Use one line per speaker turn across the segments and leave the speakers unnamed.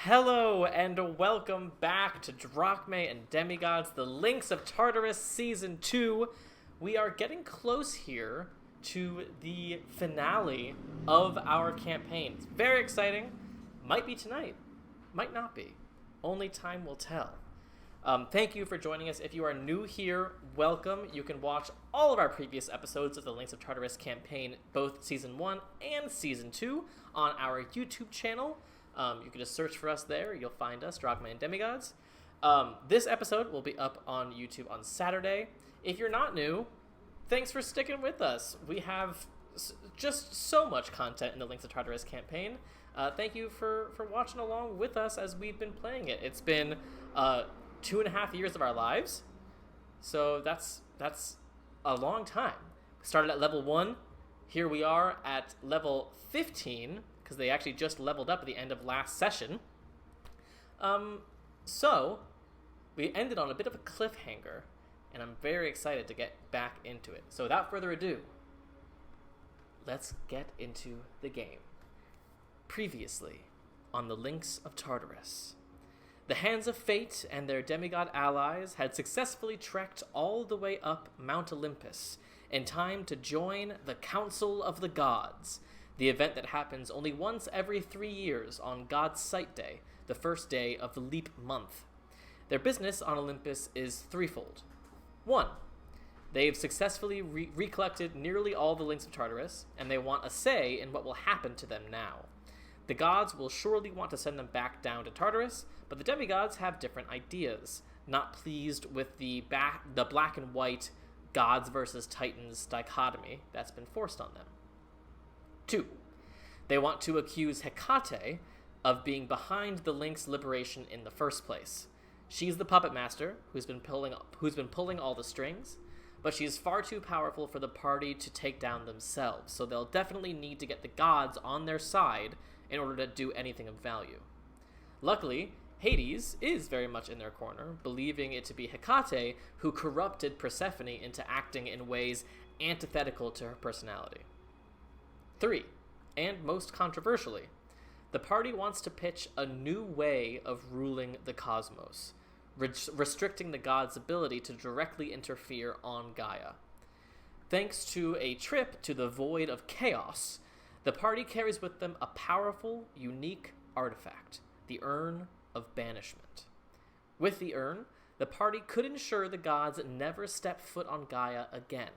Hello and welcome back to Drachmae and Demigods, the Links of Tartarus Season 2. We are getting close here to the finale of our campaign. It's very exciting. Might be tonight. Might not be. Only time will tell. Thank you for joining us. If you are new here, welcome. You can watch all of our previous episodes of the Links of Tartarus campaign, both Season 1 and Season 2, on our YouTube channel. You can just search for us there. You'll find us, Drachmae and Demigods. This episode will be up on YouTube on Saturday. If you're not new, thanks for sticking with us. We have just so much content in the Links of Tartarus campaign. Thank you for watching along with us as we've been playing it. It's been 2.5 years of our lives, so that's a long time. We started at level 1. Here we are at level 15, because they actually just leveled up at the end of last session. So we ended on a bit of a cliffhanger, and I'm very excited to get back into it. So without further ado, let's get into the game. Previously on the Links of Tartarus, the Hands of Fate and their demigod allies had successfully trekked all the way up Mount Olympus in time to join the Council of the Gods, the event that happens only once every 3 years on God's Sight Day, the first day of the leap month. Their business on Olympus is threefold. 1. They've successfully recollected nearly all the Links of Tartarus, and they want a say in what will happen to them now. The gods will surely want to send them back down to Tartarus, but the demigods have different ideas, not pleased with the black and white gods versus titans dichotomy that's been forced on them. 2. They want to accuse Hecate of being behind the Lynx liberation in the first place. She's the puppet master who's been pulling all the strings, but she's far too powerful for the party to take down themselves, so they'll definitely need to get the gods on their side in order to do anything of value. Luckily, Hades is very much in their corner, believing it to be Hecate who corrupted Persephone into acting in ways antithetical to her personality. 3, and most controversially, the party wants to pitch a new way of ruling the cosmos, restricting the gods' ability to directly interfere on Gaia. Thanks to a trip to the Void of Chaos, the party carries with them a powerful, unique artifact, the Urn of Banishment. With the urn, the party could ensure the gods never step foot on Gaia again,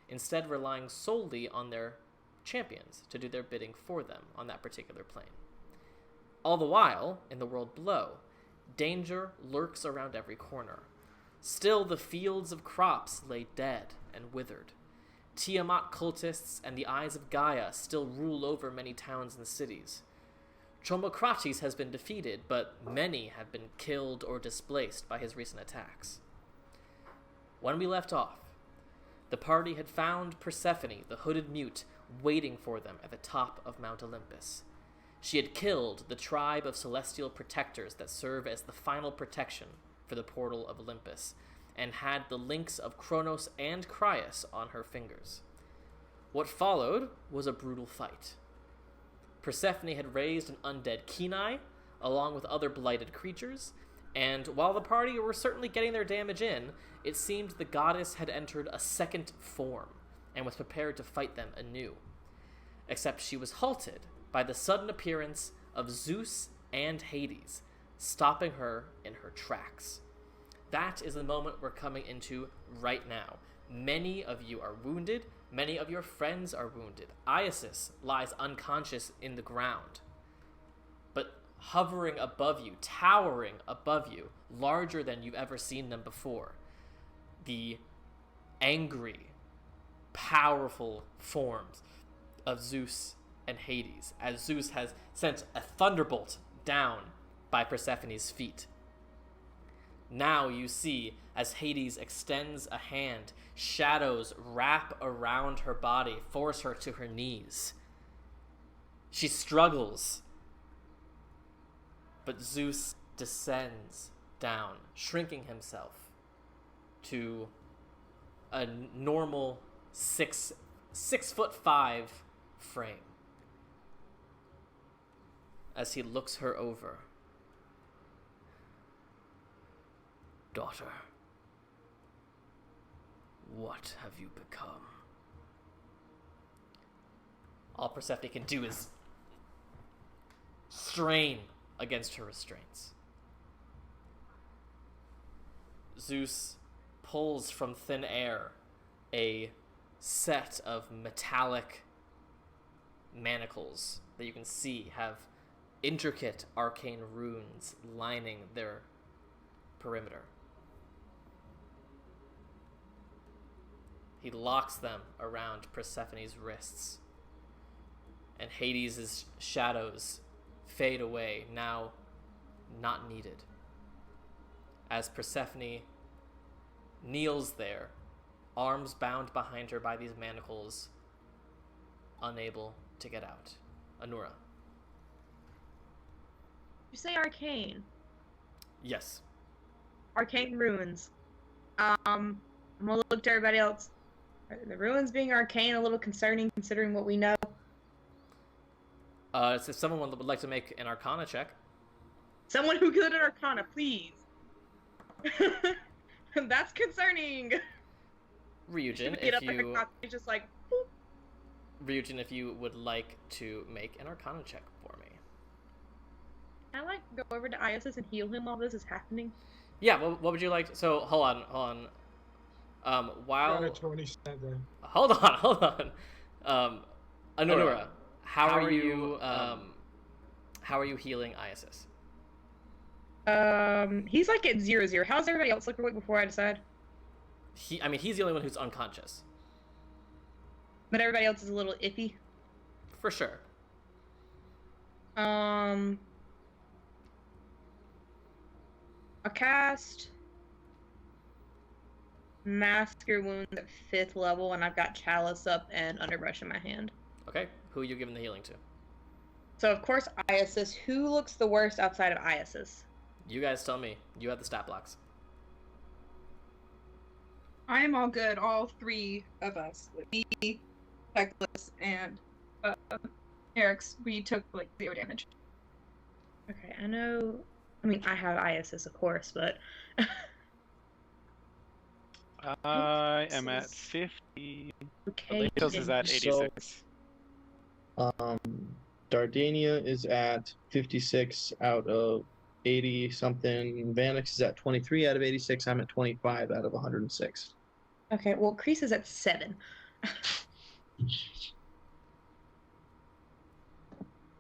instead relying solely on their champions to do their bidding for them on that particular plane. All the while, in the world below, danger lurks around every corner. Still, the fields of crops lay dead and withered. Tiamat cultists and the Eyes of Gaia still rule over many towns and cities. Chomokrates has been defeated, but many have been killed or displaced by his recent attacks. When we left off, the party had found Persephone, the hooded mute, waiting for them at the top of Mount Olympus. She had killed the tribe of celestial protectors that serve as the final protection for the portal of Olympus, and had the links of Kronos and Crius on her fingers. What followed was a brutal fight. Persephone had raised an undead Kenai, along with other blighted creatures, and while the party were certainly getting their damage in, it seemed the goddess had entered a second form, and was prepared to fight them anew. Except she was halted by the sudden appearance of Zeus and Hades, stopping her in her tracks. That is the moment we're coming into right now. Many of you are wounded. Many of your friends are wounded. Iasus lies unconscious in the ground. But hovering above you, towering above you, larger than you've ever seen them before, the angry, powerful forms of Zeus and Hades, as Zeus has sent a thunderbolt down by Persephone's feet. Now you see, as Hades extends a hand, shadows wrap around her body, force her to her knees. She struggles, but Zeus descends down, shrinking himself to a normal 6'5" frame. As he looks her over, Daughter, what have you become? All Persephone can do is strain against her restraints. Zeus pulls from thin air a set of metallic manacles that you can see have intricate arcane runes lining their perimeter. He locks them around Persephone's wrists, and Hades' shadows fade away, now not needed, as Persephone kneels there, arms bound behind her by these manacles, unable to get out. Anura.
You say arcane.
Yes.
Arcane ruins. I'm gonna look to everybody else. Are the ruins being arcane a little concerning considering what we know?
So if someone would like to make an Arcana check.
Someone who good at Arcana, please. That's concerning.
Ryujin,
Get up like a cop, just like. Boop.
Ryujin, if you would like to make an Arcana check for me.
Can I like go over to Isis and heal him while this is happening?
Yeah. What would you like? So hold on. While
Got a 27.
Hold on. Anura, how are you healing Isis?
He's like at 0-0. How's everybody else looking before I decide?
He's the only one who's unconscious.
But everybody else is a little iffy.
For sure.
I'll cast Mask Your Wounds at 5th level, and I've got Chalice up and Underbrush in my hand.
Okay, who are you giving the healing to?
So, of course, Isis. Who looks the worst outside of Isis?
You guys tell me. You have the stat blocks.
I am all good. All three of us, me, Douglas, and Eric's, we took like 0 damage.
Okay, I know. I mean, I have Isis, of course, but.
I am at 50.
Okay.
Latos is at 86.
Dardania is at 56 out of 80 something. Vanix is at 23 out of 86. I'm at 25 out of 106.
Okay, well, Kreese is at 7.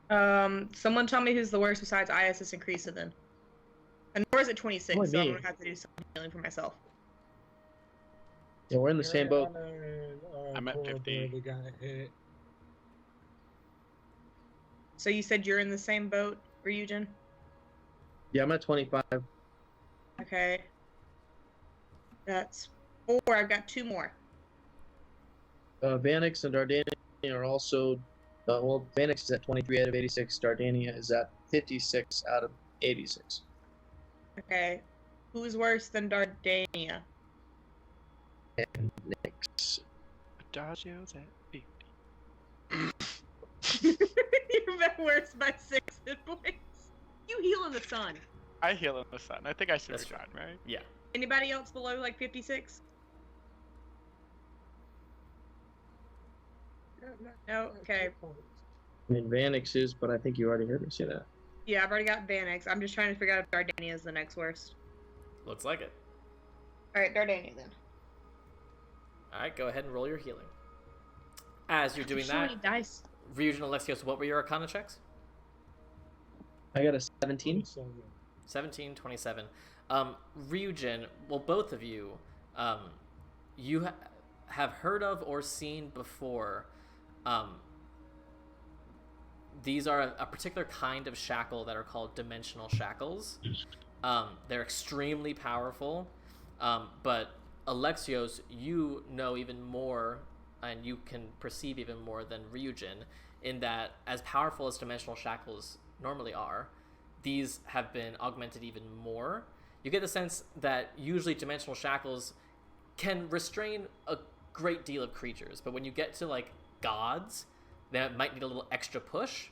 Someone tell me who's the worst besides Isis and Kreese then. And Nora's at 26,
Oh,
so I'm
me.
gonna have to do some healing for myself.
Yeah, we're in the same boat.
I'm at 50.
Got hit.
So you said you're in the same boat, Ryujin?
Yeah, I'm at 25.
Okay. That's 4. I've got 2 more.
Vanix and Dardania are also, Vanix is at 23 out of 86. Dardania is at 56 out of 86.
Okay. Who's worse than Dardania?
And Nix.
Adagio's at 50.
You're worse by 6 hit points. You heal in the sun.
I heal in the sun. I think I should
That's
have gone, right?
Yeah.
Anybody else below like 56? No? Okay.
I mean, Vanix is, but I think you already heard me say that.
Yeah, I've already got Vanix. I'm just trying to figure out if Dardania is the next worst.
Looks like it.
Alright, Dardania then.
Alright, go ahead and roll your healing. As you're doing
So
that,
many dice.
Ryujin and Alexios, what were your Arcana checks?
I got a 17.
17, 27. Ryujin, well, both of you, you have heard of or seen before. These are a particular kind of shackle that are called dimensional shackles. They're extremely powerful, but Alexios, you know even more, and you can perceive even more than Ryujin, in that as powerful as dimensional shackles normally are, these have been augmented even more. You get the sense that usually dimensional shackles can restrain a great deal of creatures, but when you get to like gods, that might need a little extra push.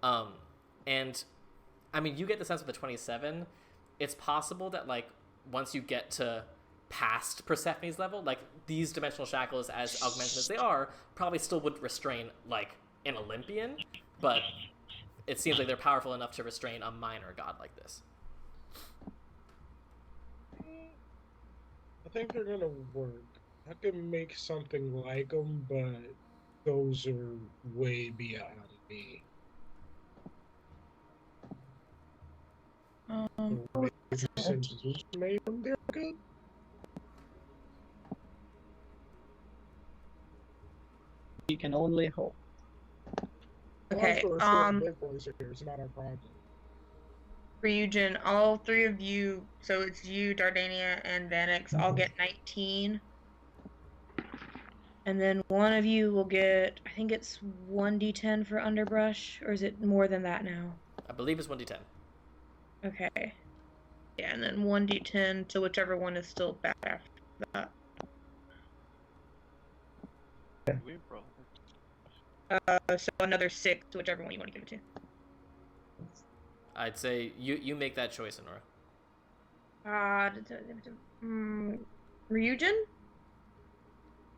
And I mean, you get the sense with the 27, it's possible that like once you get to past Persephone's level, like these dimensional shackles, as augmented as they are, probably still would restrain like an Olympian, but it seems like they're powerful enough to restrain a minor god like this.
I think they're gonna work. I can make something like them, but those are way beyond me. Since Zeus made them, they're good.
We can only hope.
Okay,
It's not our problem.
Ryujin, all three of you, so it's you, Dardania, and Vanix, all get 19. And then one of you will get, I think it's 1d10 for underbrush, or is it more than that now?
I believe it's 1d10.
Okay. Yeah, and then 1d10 to whichever one is still bad after that.
We roll.
So another 6 to whichever one you want to give it to.
I'd say you make that choice, Honora.
Ryujin?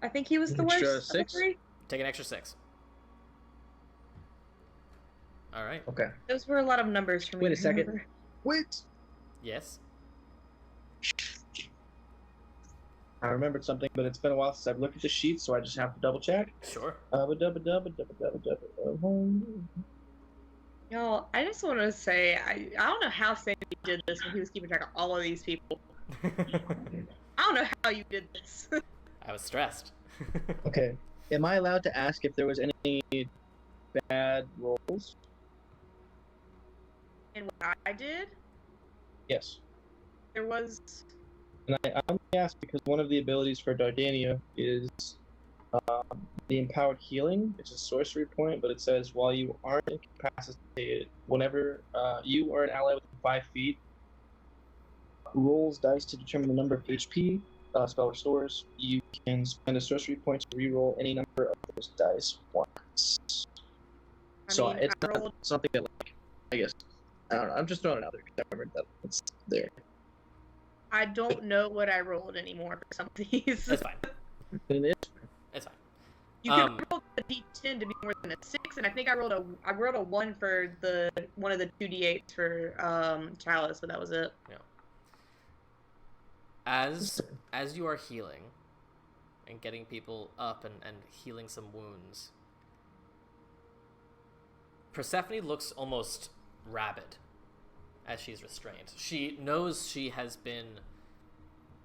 I think he was the
Extra
worst of the
6?
3.
Take an extra 6. All right.
Okay.
Those were a lot of numbers for me.
Wait a
to
second.
remember.
Wait.
Yes.
I remembered something, but it's been a while since I've looked at the sheet, so I just have to double check.
Sure.
Y'all, I just want to say, I don't know how Sandy did this when he was keeping track of all of these people. I don't know how you did this.
I was stressed.
Okay. Am I allowed to ask if there was any bad rolls?
And what I did,
Yes.
there was...
And I only ask because one of the abilities for Dardania is the Empowered Healing. It's a sorcery point, but it says while you aren't incapacitated, whenever you or an ally within 5 feet rolls dice to determine the number of HP spell restores, you can spend a sorcery point to reroll any number of those dice once. It's not something that, like, I guess, I don't know. I'm just throwing it out there because I remembered that it's there.
I don't know what I rolled anymore for some of these.
That's fine. It's fine.
You can roll a d10 to be more than a 6, and I think I rolled a 1 for one of the 2d8s for Chalice, but that was it.
Yeah. As you are healing and getting people up and healing some wounds, Persephone looks almost rabid as she's restrained. She knows she has been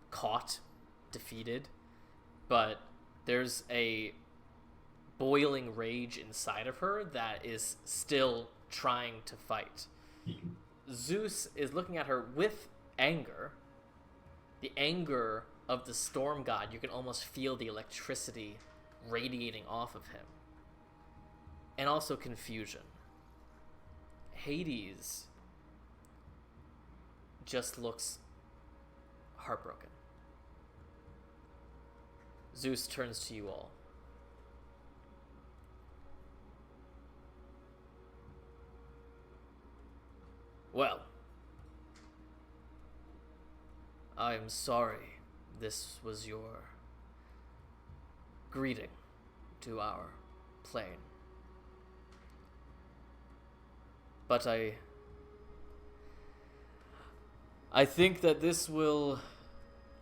caught, defeated, but there's a boiling rage inside of her that is still trying to fight. Zeus is looking at her with anger. The anger of the storm god. You can almost feel the electricity radiating off of him. And also confusion. Hades just looks heartbroken. Zeus turns to you all. Well, I'm sorry this was your greeting to our plane. But I think that this will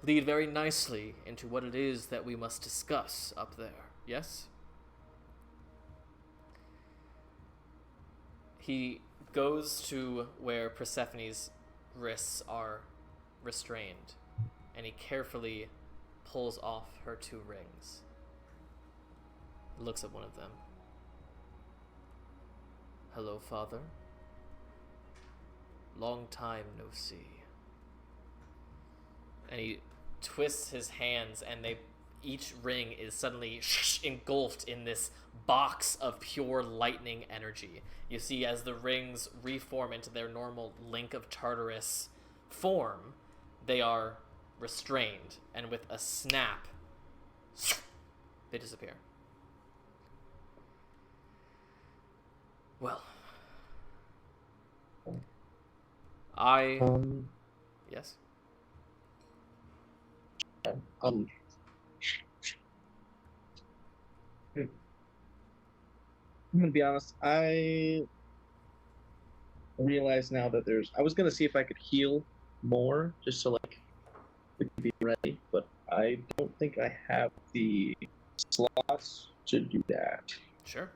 lead very nicely into what it is that we must discuss up there, yes? He goes to where Persephone's wrists are restrained, and he carefully pulls off her 2 rings. Looks at one of them. Hello, Father. Long time no see. And he twists his hands, and each ring is suddenly engulfed in this box of pure lightning energy. You see, as the rings reform into their normal Link of Tartarus form, they are restrained, and with a snap, they disappear. Well,
Yes. I'm gonna be honest. I realize now that I was gonna see if I could heal more, just so like we could be ready, but I don't think I have the slots to do that.
Sure.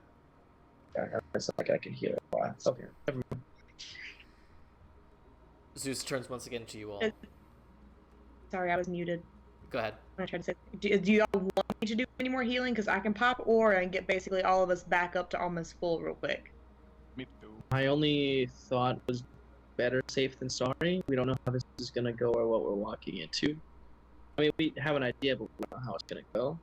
Yeah, it's not like I can heal it. Okay. Never mind.
Zeus turns once again to you all.
Sorry, I was muted.
Go ahead.
I tried to say, do y'all want me to do any more healing? Because I can pop aura and get basically all of us back up to almost full real quick.
Me too.
My only thought was better safe than sorry. We don't know how this is gonna go or what we're walking into. I mean, we have an idea, but we don't know how it's gonna go.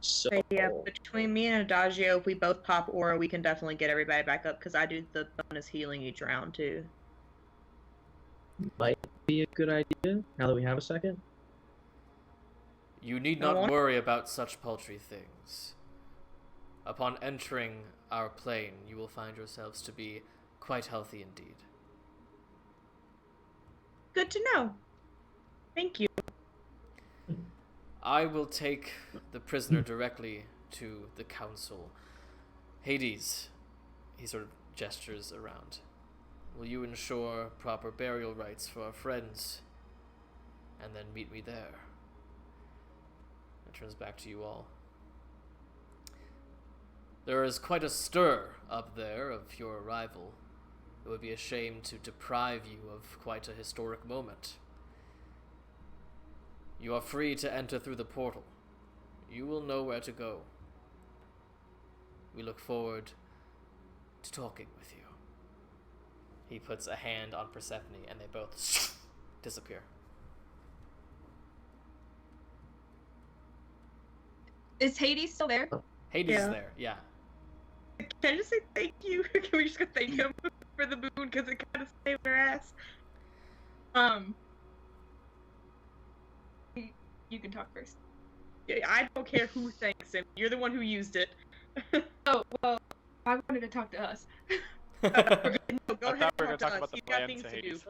So
But yeah, between me and Adagio, if we both pop aura, we can definitely get everybody back up. Because I do the bonus healing each round too.
might be a good idea now that we have a second.
You need not worry about such paltry things. Upon entering our plane, you will find yourselves to be quite healthy indeed.
Good to know. Thank you.
I will take the prisoner directly to the council. Hades, he sort of gestures around. Will you ensure proper burial rites for our friends? And then meet me there. It turns back to you all. There is quite a stir up there of your arrival. It would be a shame to deprive you of quite a historic moment. You are free to enter through the portal. You will know where to go. We look forward to talking with you. He puts a hand on Persephone and they both disappear.
Is Hades still there?
Hades is there, yeah.
Can I just say thank you? Can we just go thank him for the boon because it kind of saved our ass?
You can talk first.
Yeah, I don't care who thanks him. You're the one who used it.
Oh, well, I wanted to talk to us.
No, go
I
ahead
thought we
and
were
talk
gonna
to
talk
us.
about the
You got
plan
things
to
to do.
Hades.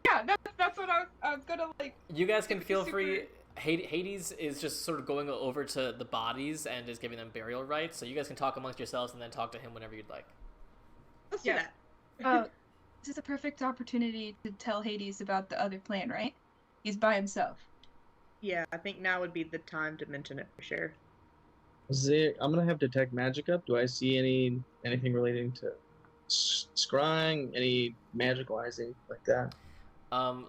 Yeah, that's what I was gonna like.
You guys can feel
Super-
free. Hades is just sort of going over to the bodies and is giving them burial rites, so you guys can talk amongst yourselves and then talk to him whenever you'd like.
Let's do
Yeah.
that.
This is a perfect opportunity to tell Hades about the other plan, right? He's by himself.
Yeah, I think now would be the time to mention it for sure.
I'm gonna have detect magic up. Do I see anything relating to scrying, any magicalizing like that?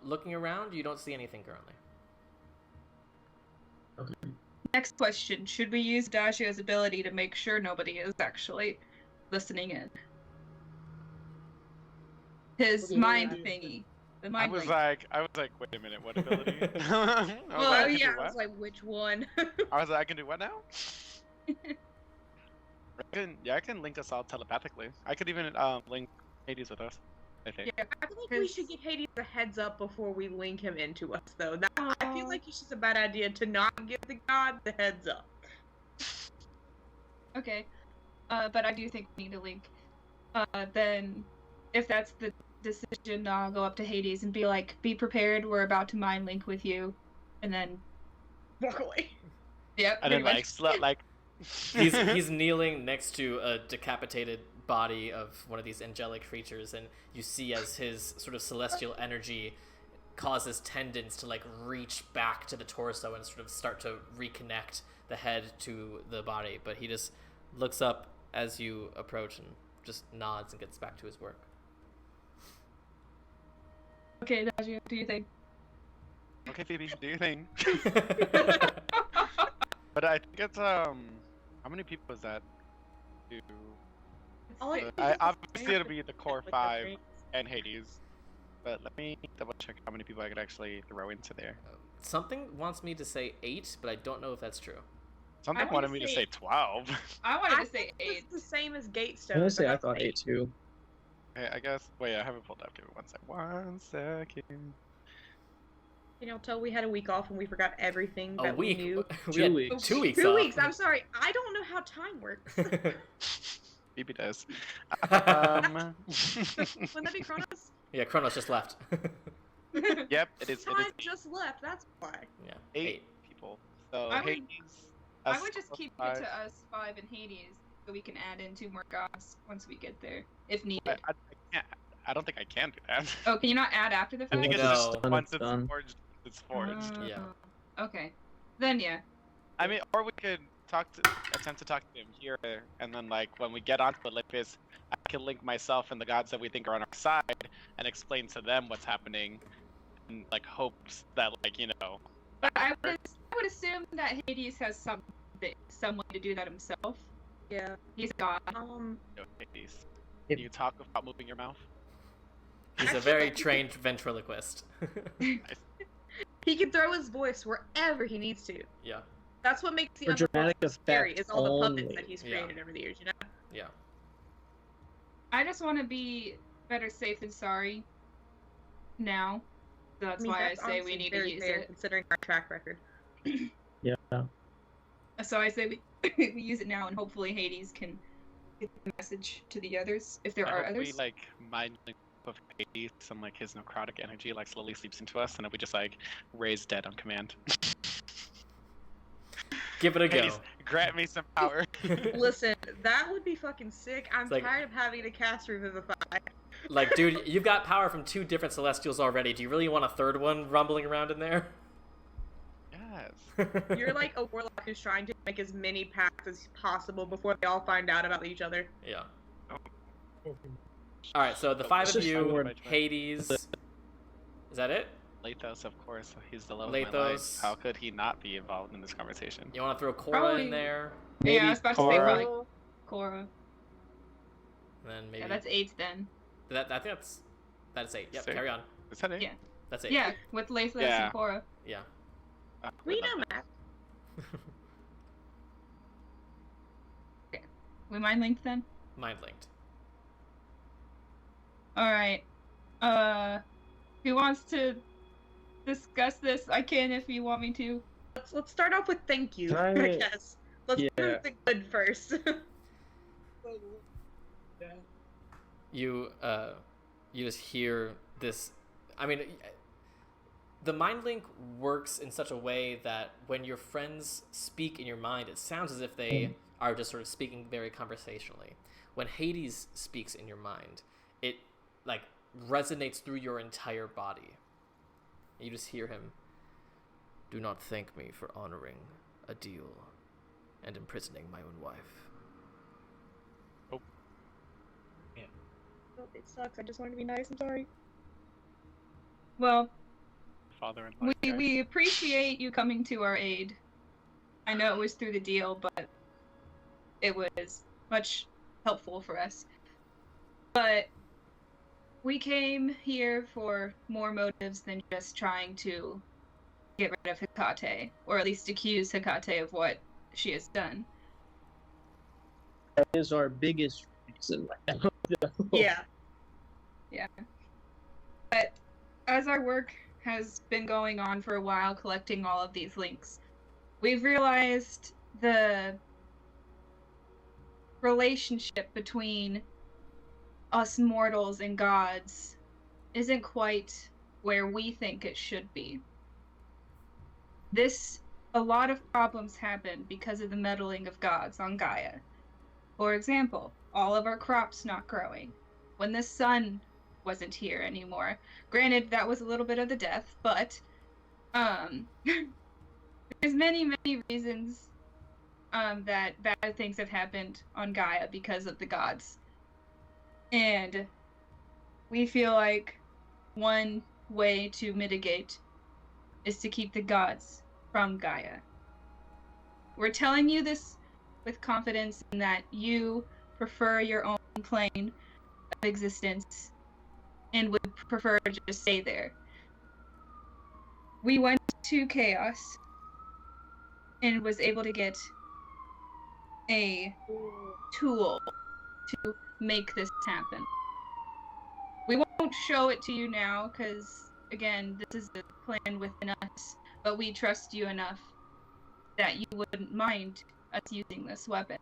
Looking around, you don't see anything currently.
Okay.
Next question: should we use Adagio's ability to make sure nobody is actually listening in? His
Okay,
mind
yeah.
thingy. The
I
mind
was
link.
like, wait a minute, what ability?
Well,
I can
yeah,
do
I was
what?
like, which one?
I was like, I can do what now? I can link us all telepathically. I could even link Hades with us, I think.
Yeah,
I think we should give Hades a heads up before we link him into us, though. I feel like it's just a bad idea to not give the god the heads up.
Okay. But I do think we need to link. Then, if that's the decision, I'll go up to Hades and be like, be prepared, we're about to mind link with you. And then,
Walk away.
yep.
And then
pretty much.
He's kneeling next to a decapitated body of one of these angelic creatures, and you see as his sort of celestial energy causes tendons to like reach back to the torso and sort of start to reconnect the head to the body, but he just looks up as you approach and just nods and gets back to his work.
Okay, Adagio, do you think?
Okay, Phoebe, do your thing. But I think it's how many people is that? To obviously it'll be the core 5 and Hades, but let me double check how many people I could actually throw into there.
Something wants me to say 8, but I don't know if that's true.
Something
I
wanted
wanna
me to
say-
say 12.
I wanted to say
think
8.
it's the same as Gatestone.
I'm gonna say
but
I
that's
thought 8 too.
Okay, I guess. Wait, I haven't pulled up. Give me 1 sec. 1 second.
Can y'all tell we had a week off and we forgot everything
A
that
week?
we knew?
2
had
weeks.
2 weeks
2
off.
weeks. I'm sorry. I don't know how time works.
Phoebe does.
Wouldn't that be Kronos?
Yeah, Kronos just left.
Yep, it is.
Time just left. That's why.
Yeah,
8 people. simple. So
I would-
Hades.
I
us
would just keep
five.
it to us 5 and Hades, so we can add in 2 more gods once we get there, if needed.
I can't. I don't think I can do that.
Oh, can you not add after the
I
fact?
think it's
No.
just once it's
Done.
forged, it's forged.
Yeah.
Okay. Then yeah.
I mean, or we could attempt to talk to him here, and then like when we get onto Olympus, I can link myself and the gods that we think are on our side and explain to them what's happening, and like hopes that like
But I would assume that Hades has some way to do that himself.
Yeah.
He's a god.
Hades.
If-
Can you talk without moving your mouth?
He's a very trained ventriloquist.
He can throw his voice wherever he needs to.
Yeah.
That's what makes the
For dramatic
underworld scary,
effect
is all the
only.
puppets that he's
Yeah.
created over the years, you know?
Yeah.
I just want to be better safe than sorry. Now. So that's why I say we
honestly
need to
very
use
fair,
it.
considering our track record.
Yeah.
So I say we use it now, and hopefully Hades can get the message to the others, if there
I
are
hope
others.
we like mind link of Hades and like his necrotic energy like slowly seeps into us, and then we just like raise dead on command.
Give it a go.
Hades, grant me some power.
Listen, that would be fucking sick. I'm
It's like-
tired of having to cast Revivify.
Like, dude, you've got power from 2 different Celestials already. Do you really want a third one rumbling around in there?
Yes.
You're like a warlock who's trying to make as many pacts as possible before they all find out about each other.
Yeah.
Fucking-
Alright, so the 5 of
Just
you,
forward.
Hades. Is that it?
Lathos, of course, he's the love of my life.
Lathos.
How could he not be involved in this conversation?
You want to throw Korra
Probably-
in there?
Yeah, I was about to say
Korra.
probably Korra.
And then maybe.
Yeah, that's 8 then.
I think that's 8. Yep,
Six.
carry on.
Is that it?
Yeah.
That's 8.
Yeah, with Lathos
Yeah.
and Korra.
Yeah.
We know math.
We mind linked then?
Mind linked.
Alright. Who wants to discuss this? I can if you want me to.
Let's start off with thank you, I
Right.
guess. Let's
Yeah.
prove the good first.
Yeah.
You just hear this. I mean, the mind link works in such a way that when your friends speak in your mind, it sounds as if they are just sort of speaking very conversationally. When Hades speaks in your mind, it like resonates through your entire body. You just hear him. Do not thank me for honoring a deal and imprisoning my own wife.
It sucks. I just wanted to be nice. I'm sorry.
Well,
Father and life.
we appreciate you coming to our aid. I know it was through the deal, but it was much helpful for us. But we came here for more motives than just trying to get rid of Hecate, or at least accuse Hecate of what she has done.
That is our biggest reason.
Yeah.
Yeah. But as our work has been going on for a while, collecting all of these links, we've realized the relationship between us mortals and gods isn't quite where we think it should be. A lot of problems happen because of the meddling of gods on Gaia. For example, all of our crops not growing. When the sun wasn't here anymore. Granted, that was a little bit of the death, but there's many reasons that bad things have happened on Gaia because of the gods. And we feel like one way to mitigate is to keep the gods from Gaia. We're telling you this with confidence in that you prefer your own plane of existence and would prefer to just stay there. We went to Chaos and was able to get a tool to make this happen. We won't show it to you now because, again, this is the plan within us, but we trust you enough that you wouldn't mind us using this weapon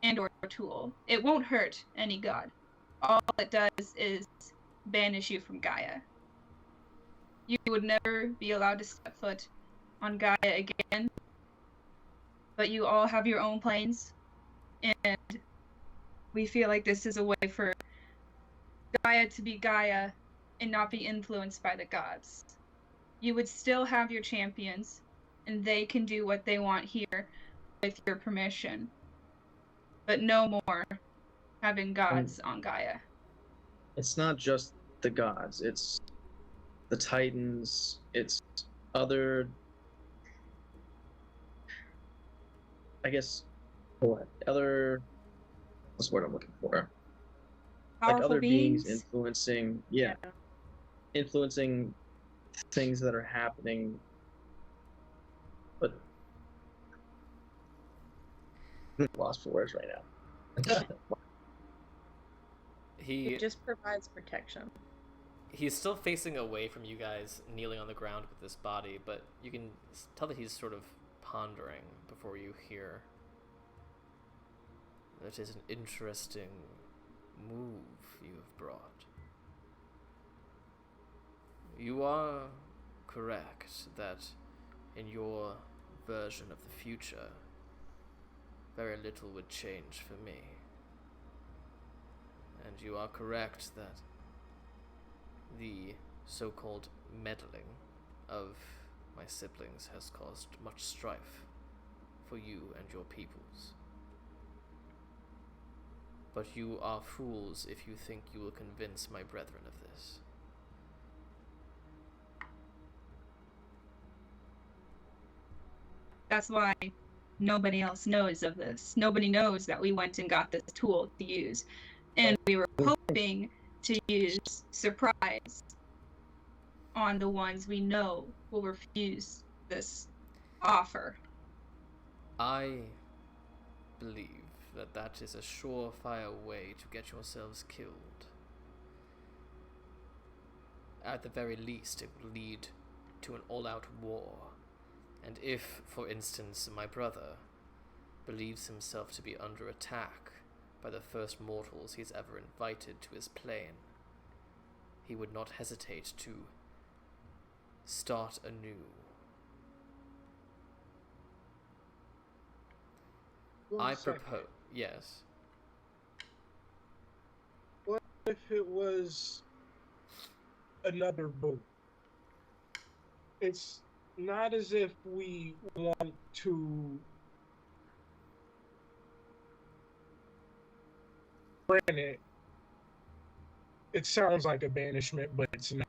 and or tool. It won't hurt any god. All it does is banish you from Gaia. You would never be allowed to step foot on Gaia again, but you all have your own planes, and we feel like this is a way for Gaia to be Gaia and not be influenced by the gods. You would still have your champions, and they can do what they want here with your permission, but no more having gods on Gaia.
It's not just the gods, it's the Titans, it's other, I guess, what? Other, what's the word I'm looking for? Like
Powerful
other beings
beings?
influencing, influencing things that are happening. But I'm lost for words right now.
It just provides protection.
He's still facing away from you guys, kneeling on the ground with this body, but you can tell that he's sort of pondering before you hear. That is an interesting move you have brought. You are correct that in your version of the future, very little would change for me. And you are correct that the so-called meddling of my siblings has caused much strife for you and your peoples. But you are fools if you think you will convince my brethren of this.
That's why nobody else knows of this. Nobody knows that we went and got this tool to use. And we were hoping to use surprise on the ones we know will refuse this offer.
I believe that that is a surefire way to get yourselves killed. At the very least, it will lead to an all-out war. And if, for instance, my brother believes himself to be under attack by the first mortals he's ever invited to his plane, he would not hesitate to start anew. I propose... Yes?
What if it was another boat? It's not as if we want to grant it sounds like a banishment, but it's not.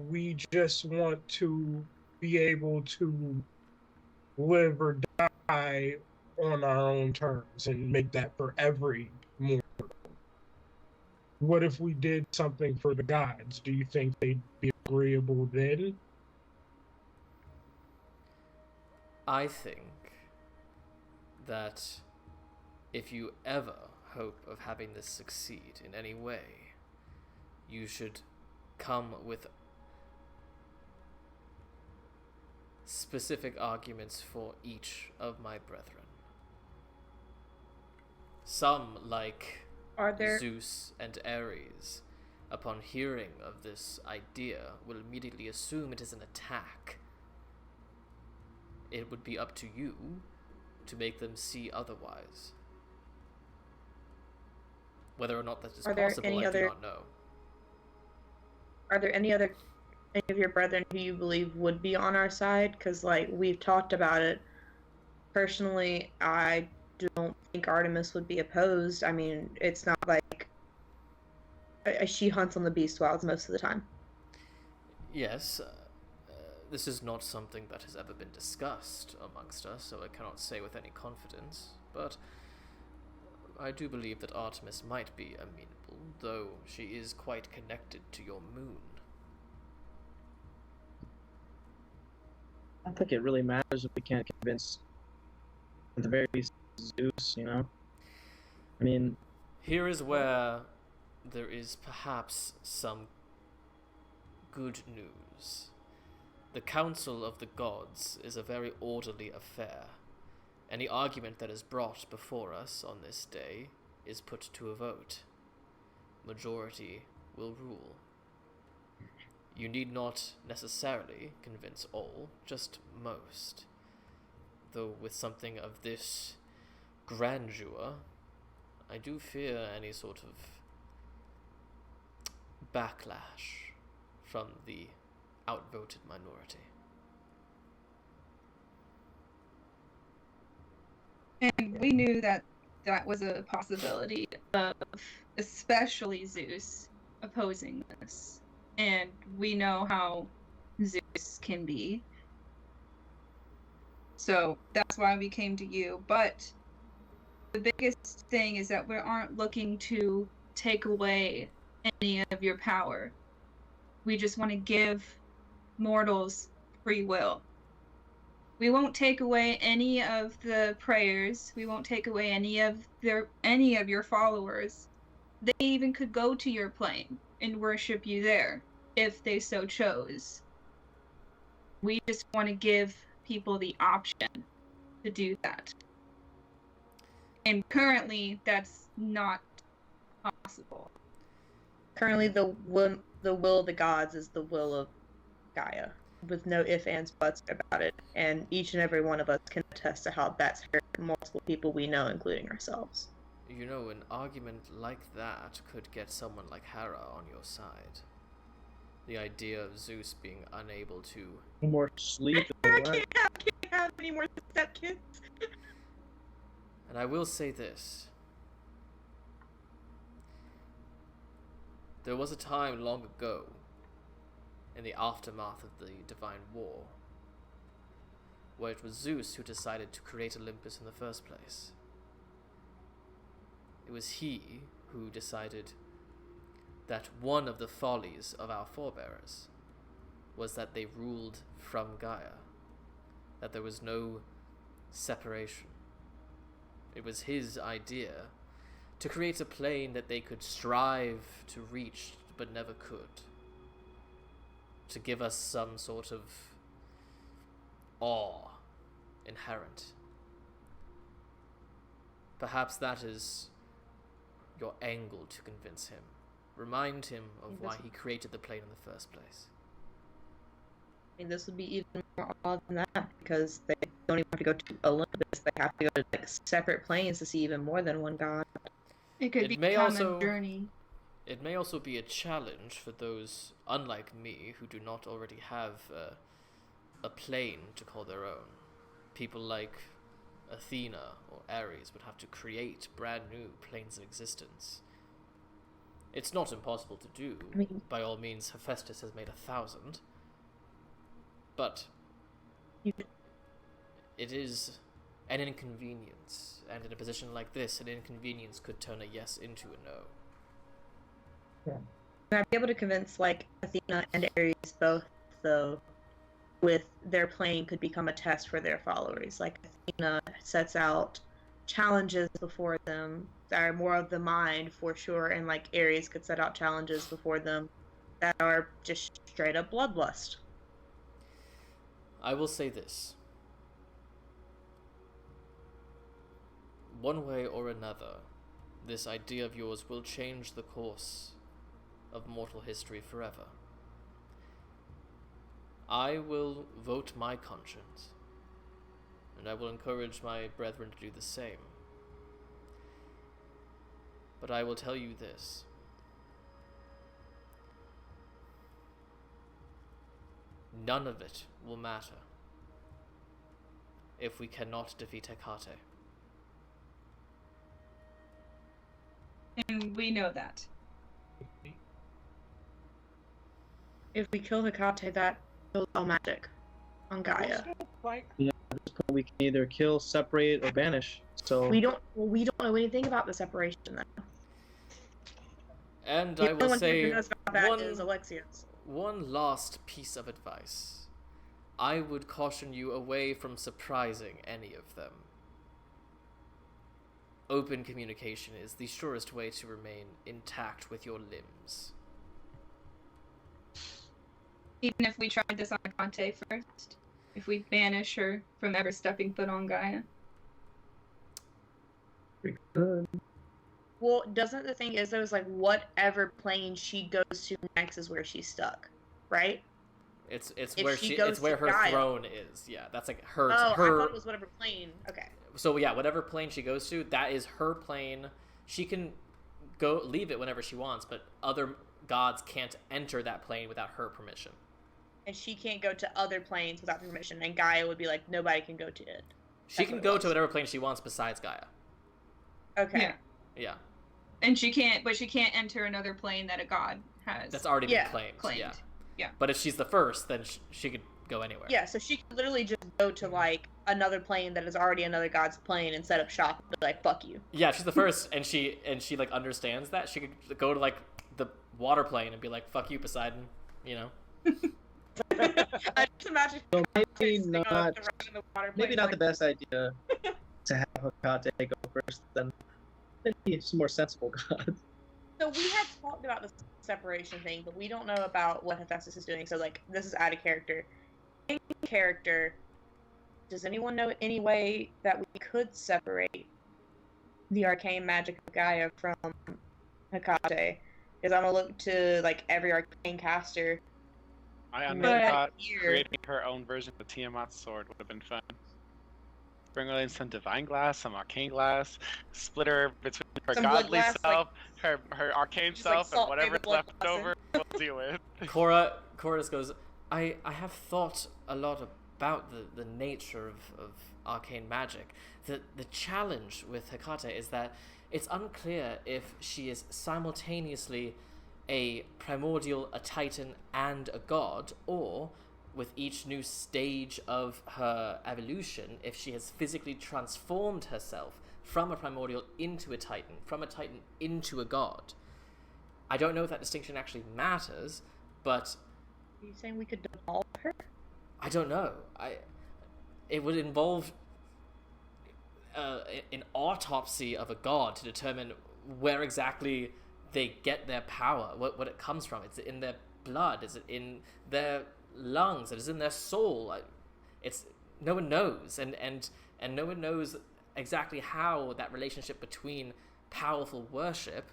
We just want to be able to live or die on our own terms and make that for every mortal. What if we did something for the gods? Do you think they'd be agreeable then?
I think that if you ever hope of having this succeed in any way, you should come with specific arguments for each of my brethren. Some, like Zeus and Ares, upon hearing of this idea, will immediately assume it is an attack. It would be up to you to make them see otherwise. Whether or not that is possible, I do not know.
Are there any of your brethren who you believe would be on our side? Because, like, we've talked about it. Personally, I don't think Artemis would be opposed. I mean, it's not like she hunts on the beast wilds most of the time.
Yes, this is not something that has ever been discussed amongst us, so I cannot say with any confidence, but I do believe that Artemis might be amenable, though she is quite connected to your moon.
I don't think it really matters if we can't convince, at the very least, Zeus, you know? I mean...
Here is where there is perhaps some good news. The Council of the Gods is a very orderly affair. Any argument that is brought before us on this day is put to a vote. Majority will rule. You need not necessarily convince all, just most. Though with something of this grandeur, I do fear any sort of backlash from the outvoted minority.
And we knew that that was a possibility of especially Zeus opposing this. And we know how Zeus can be. So that's why we came to you. But the biggest thing is that we aren't looking to take away any of your power. We just want to give mortals free will. We won't take away any of the prayers. We won't take away any of your followers. They even could go to your plane and worship you there if they so chose. We just want to give people the option to do that. And currently, that's not possible.
Currently, the will of the gods is the will of Gaia, with no ifs, ands, buts about it. And each and every one of us can attest to how that's hurt multiple people we know, including ourselves.
You know, an argument like that could get someone like Hera on your side. The idea of Zeus being unable to...
More sleep.
I can't have any more stepkids.
And I will say this. There was a time long ago, in the aftermath of the Divine War, where it was Zeus who decided to create Olympus in the first place. It was he who decided that one of the follies of our forebears was that they ruled from Gaia, that there was no separation. It was his idea to create a plane that they could strive to reach but never could, to give us some sort of awe inherent. Perhaps that is your angle to convince him. Remind him of why he created the plane in the first place.
I mean, this would be even more odd than that, because they don't even have to go to Olympus. They have to go to separate planes to see even more than one god.
It could become a journey.
It may also be a challenge for those, unlike me, who do not already have a plane to call their own. People like Athena or Ares would have to create brand new planes of existence. It's not impossible to do.
I mean,
by all means, Hephaestus has made 1,000. But it is an inconvenience, and in a position like this, an inconvenience could turn a yes into a no.
I'd be able to convince, like, Athena and Ares both, though, with their plane could become a test for their followers. Like, Athena sets out challenges before them that are more of the mind, for sure, and, like, Ares could set out challenges before them that are just straight up bloodlust.
I will say this. One way or another, this idea of yours will change the course of mortal history forever. I will vote my conscience, and I will encourage my brethren to do the same. But I will tell you this. None of it will matter if we cannot defeat Hecate.
And we know that.
If we kill Hecate, that kills all magic on Gaia.
Yeah, at this point we can either kill, separate, or banish. So
We don't know anything about the separation, though.
And
The
I
only
will
one
say
who knows about that is Alexius.
one last piece of advice. I would caution you away from surprising any of them. Open communication is the surest way to remain intact with your limbs.
Even if we tried this on Conte first, if we banish her from ever stepping foot on Gaia.
we could.
Well, doesn't the thing is, though, is like whatever plane she goes to next is where she's stuck. right?
It's
If
where
she
she
goes
it's where
to
her
Gaia.
throne is. Yeah, that's like her
Oh, I
her.
thought it was whatever plane. Okay.
So yeah, whatever plane she goes to, that is her plane. She can go leave it whenever she wants, but other gods can't enter that plane without her permission.
And she can't go to other planes without permission, and Gaia would be like, nobody can go to it.
She
That's
can
what it
go
was.
to whatever plane she wants besides Gaia.
Okay.
Yeah.
Yeah,
And she can't enter another plane that a god has.
that's already been
Yeah,
claimed. Yeah.
Yeah.
But if she's the first, then she could go anywhere.
Yeah, so she could literally just go to like another plane that is already another god's plane and set up shop and be like, fuck you.
Yeah, she's the first, and she like understands that. She could go to like the water plane and be like, "Fuck you, Poseidon," you know.
I just imagine
So maybe
sitting on
not.
the run of the water
Maybe
plane,
not
like,
the best idea to have Hecate go first. Then maybe some more sensible gods.
So we had talked about the separation thing, but we don't know about what Hephaestus is doing. So like, this is out of character. In character, does anyone know any way that we could separate the arcane magic of Gaia from Hecate? Because I'm gonna look to like every arcane caster.
I honestly
But
thought
here-
creating her own version of Tiamat's sword would have been fun. Bring her in some divine glass, some arcane glass, split her between her
Some blood
godly
glass,
self, her arcane
just, like,
self, and
Salt Bae
whatever's
the blood
left
glass.
over, we'll deal with.
Cora just goes, I have thought a lot about the nature of arcane magic. The challenge with Hecate is that it's unclear if she is simultaneously a primordial, a titan, and a god, or with each new stage of her evolution, if she has physically transformed herself from a primordial into a titan, from a titan into a god. I don't know if that distinction actually matters, but
Are you saying we could devolve her?
I don't know. It would involve an autopsy of a god to determine where exactly they get their power, what it comes from. Is it in their blood? Is it in their lungs? Is it in their soul? It's no one knows, and no one knows exactly how that relationship between powerful worship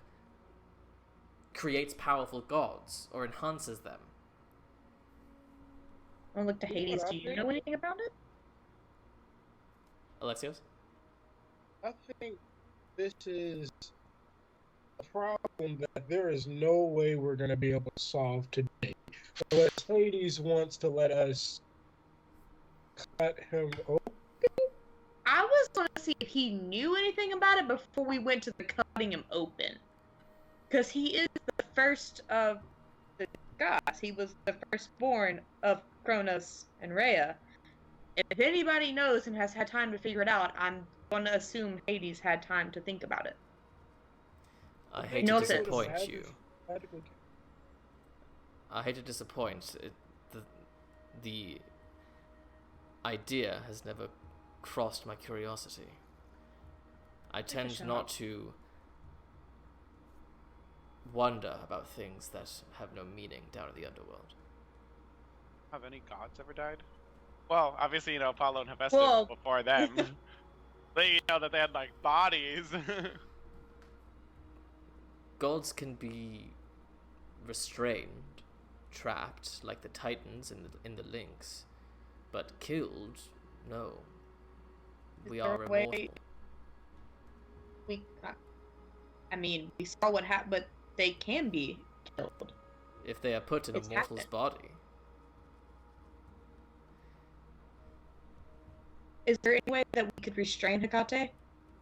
creates powerful gods or enhances them.
I'm gonna look to Hades. Do you know anything about it?
Alexios?
I think this is a problem that there is no way we're going to be able to solve today. Unless Hades wants to let us cut him open.
I was gonna see if he knew anything about it before we went to the cutting him open. Because he is the first of the gods. He was the firstborn of Kronos and Rhea. If anybody knows and has had time to figure it out, I'm going to assume Hades had time to think about it.
I hate
No
to
offense.
disappoint you.
Magically-
I hate to disappoint. The idea has never crossed my curiosity. I tend
shut
not
up.
to wonder about things that have no meaning down in the underworld.
Have any gods ever died? Well, obviously, Apollo and Hephaestus
Well-
before them. They, that they had, like, bodies.
Gods can be restrained, trapped, like the Titans in the Lynx, but killed, no. We
Is there
are
a way-
immortal.
I mean, we saw what happened, but they can be killed.
If they are put in
It's
a mortal's
happened.
body.
Is there any way that we could restrain Hecate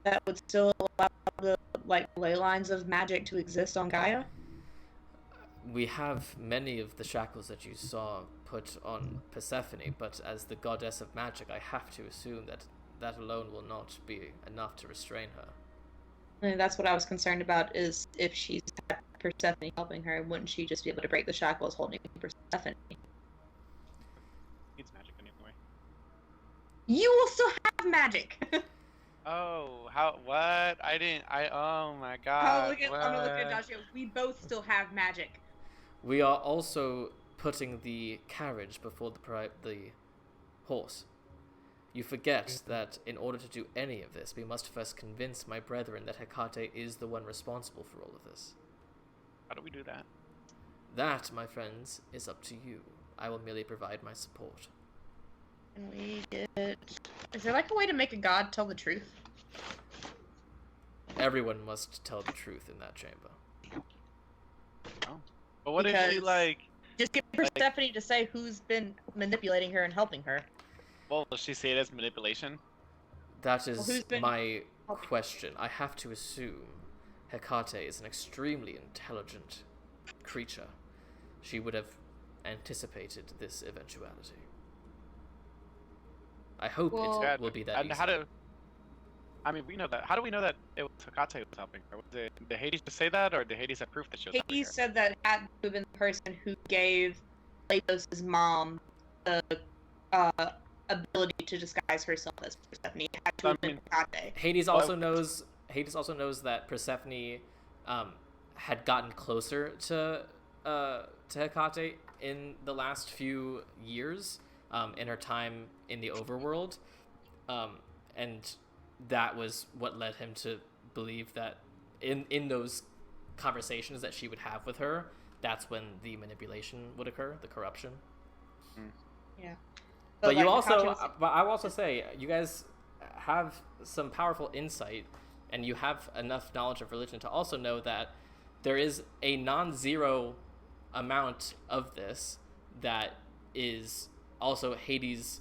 that would still allow the ley lines of magic to exist on Gaia?
We have many of the shackles that you saw put on Persephone, but as the goddess of magic, I have to assume that that alone will not be enough to restrain her.
And that's what I was concerned about, is if she's had Persephone helping her, wouldn't she just be able to break the shackles holding Persephone?
Needs magic anyway.
You will still have magic!
Oh, what? Oh my
I'm
god.
gonna look at
what?
Dashio. We both still have magic.
We are also putting the carriage before the horse. You forget that in order to do any of this, we must first convince my brethren that Hecate is the one responsible for all of this.
How do we do that?
That, my friends, is up to you. I will merely provide my support.
Can we get... Is there like a way to make a god tell the truth?
Everyone must tell the truth in that chamber.
Oh. But what if she,
Because-
like...
Just get Persephone to say who's been manipulating her and helping her.
Well, will she see it as manipulation?
That
Well,
is
who's been
my
helping?
question. I have to assume Hecate is an extremely intelligent creature. She would have anticipated this eventuality. I hope
Well-
it will be that
And
easy.
how do... I mean, we know that. How do we know that it was Hecate who was helping her? Did Hades just say that, or did Hades have proof that she was helping
Hades
her?
said that had to have been the person who gave Latos' mom the ability to disguise herself as Persephone. It had to have been Hecate.
Hades
Well,
also knows that Persephone had gotten closer to Hecate in the last few years, in her time in the overworld, and that was what led him to believe that in those conversations that she would have with her, that's when the manipulation would occur, the corruption.
Yeah.
But
like,
you also,
Hecate was-
but I will also say, you guys have some powerful insight, and you have enough knowledge of religion to also know that there is a non-zero amount of this that is also Hades,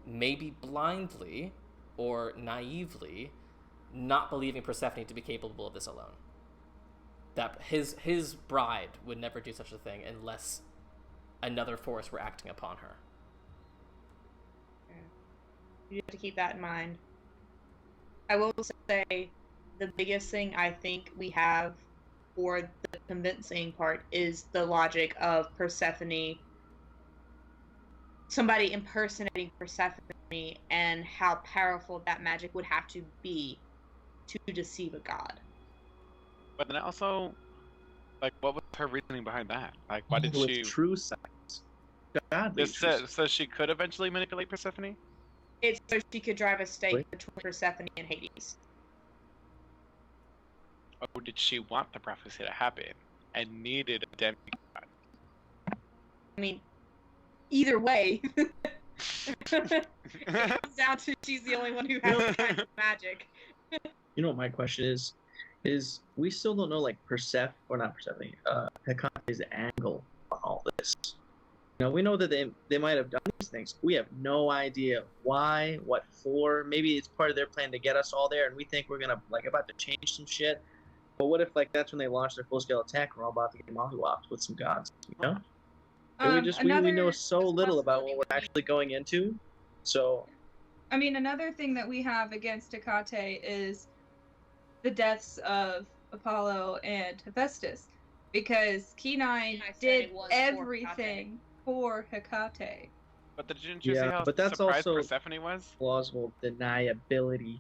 maybe blindly or naively, not believing Persephone to be capable of this alone. That his bride would never do such a thing unless another force were acting upon her.
You have to keep that in mind. I will say the biggest thing I think we have for the convincing part is the logic of Persephone, somebody impersonating Persephone, and how powerful that magic would have to be to deceive a god.
But then also, like, what was her reasoning behind that? Like, why did
With
she...
true science. Godly
This
true science.
so she could eventually manipulate Persephone?
It's so she could drive a stake
Wait.
between Persephone and Hades.
Or did she want the prophecy to happen and needed a demigod?
I mean, either way, it comes down to she's the only one who has the kind of magic.
You know what my question is we still don't know, like, Hecate's angle on all this. You know, we know that they might have done these things. We have no idea why, what for. Maybe it's part of their plan to get us all there, and we think we're gonna, like, about to change some shit. But what if, like, that's when they launch their full-scale attack and we're all about to get mollywopped with some gods, you know? And we know so little about what we're actually going into. So
I mean, another thing that we have against Hecate is the deaths of Apollo and Hephaestus, because Kenai
said
did
it was for
everything for Hecate.
But didn't you see
Yeah,
how
but that's
surprised
also-
Persephone was?
plausible deniability.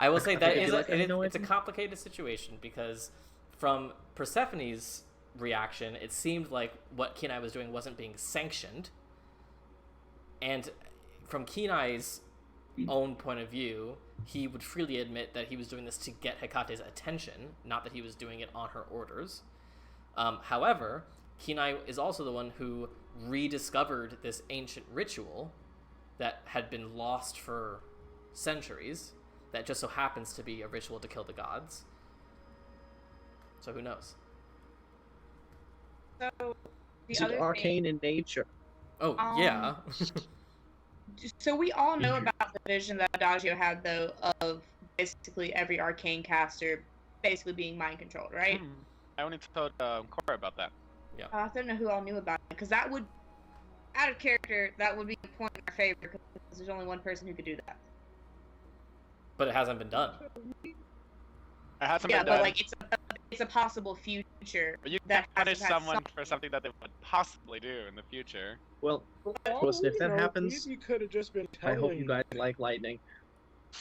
I will say that
Okay,
is
like, I know
it's a
it-
complicated situation, because from Persephone's reaction, it seemed like what Kenai was doing wasn't being sanctioned, and from Kenai's own point of view, he would freely admit that he was doing this to get Hecate's attention, not that he was doing it on her orders. However, Kenai is also the one who rediscovered this ancient ritual that had been lost for centuries, that just so happens to be a ritual to kill the gods. So who knows?
So the
Is
other
it arcane in nature?
Oh, yeah.
So we all know about the vision that Adagio had, though, of basically every arcane caster basically being mind controlled, right?
I only told Cora about that.
I don't know who all knew about it, because that would, out of character, that would be a point in our favor, because there's only one person who could do that.
But it hasn't been done.
It hasn't
Yeah,
been
but
done.
like it's a possible future.
But you
that
can't punish
hasn't had
someone for something that they would possibly do in the future.
Well,
Oh,
Listen, if that
you know,
happens,
maybe you could have just been
I
telling.
hope you guys like lightning.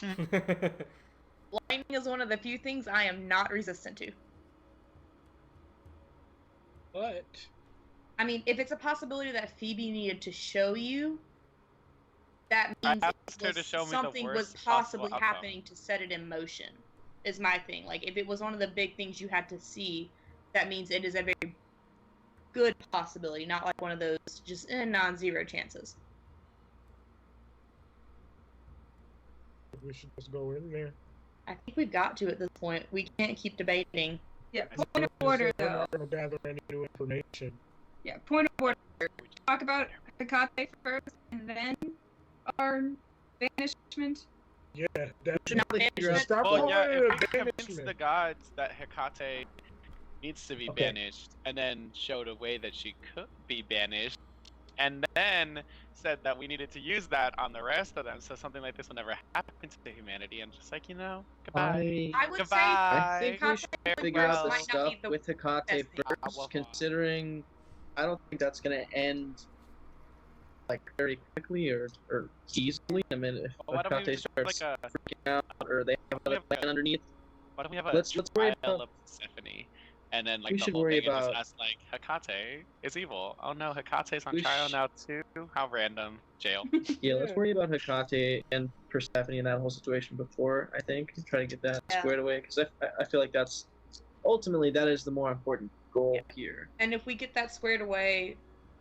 Lightning is one of the few things I am not resistant to.
But
I mean, if it's a possibility that Phoebe needed to show you, that
I
means
asked her to show me the
something was
worst
possibly
possible outcome.
happening to set it in motion, is my thing. Like, if it was one of the big things you had to see, that means it is a very good possibility, not like one of those just non-zero chances.
We should just go in there.
I think we've got to at this point. We can't keep debating.
Yeah,
I
point of order,
We're
though.
not going to gather any new information.
Yeah, point of order. Talk about Hecate first, and then our banishment.
Yeah, that's
Not banishment.
Stop
Well,
calling
yeah,
it
if
a
we convince
banishment.
the gods that Hecate needs to be
Okay.
banished, and then showed a way that she could be banished, and then said that we needed to use that on the rest of them, so something like this will never happen to humanity, and just like, goodbye.
I would
Goodbye.
I think we
Hecate
should
first
figure out the
might not
stuff
be the
with Hecate
best thing.
first, considering I don't think that's gonna end like very quickly or easily. I mean, if
Well, why don't we
Hecate
just
starts
like a
freaking out or they have
we
a
have
plan
a-
underneath,
Why don't we have a
let's worry
trial
about.
of Persephone, and then like
We
the
should
whole
worry
thing is just
about-
us like Hecate is evil. Oh no, Hecate's on
We
trial
sh-
now too. How random. Jail.
Yeah, let's worry about Hecate and Persephone in that whole situation before, I think, and try to get that
Yeah.
squared away, because I feel like that's ultimately that is the more important goal here.
And if we get that squared away,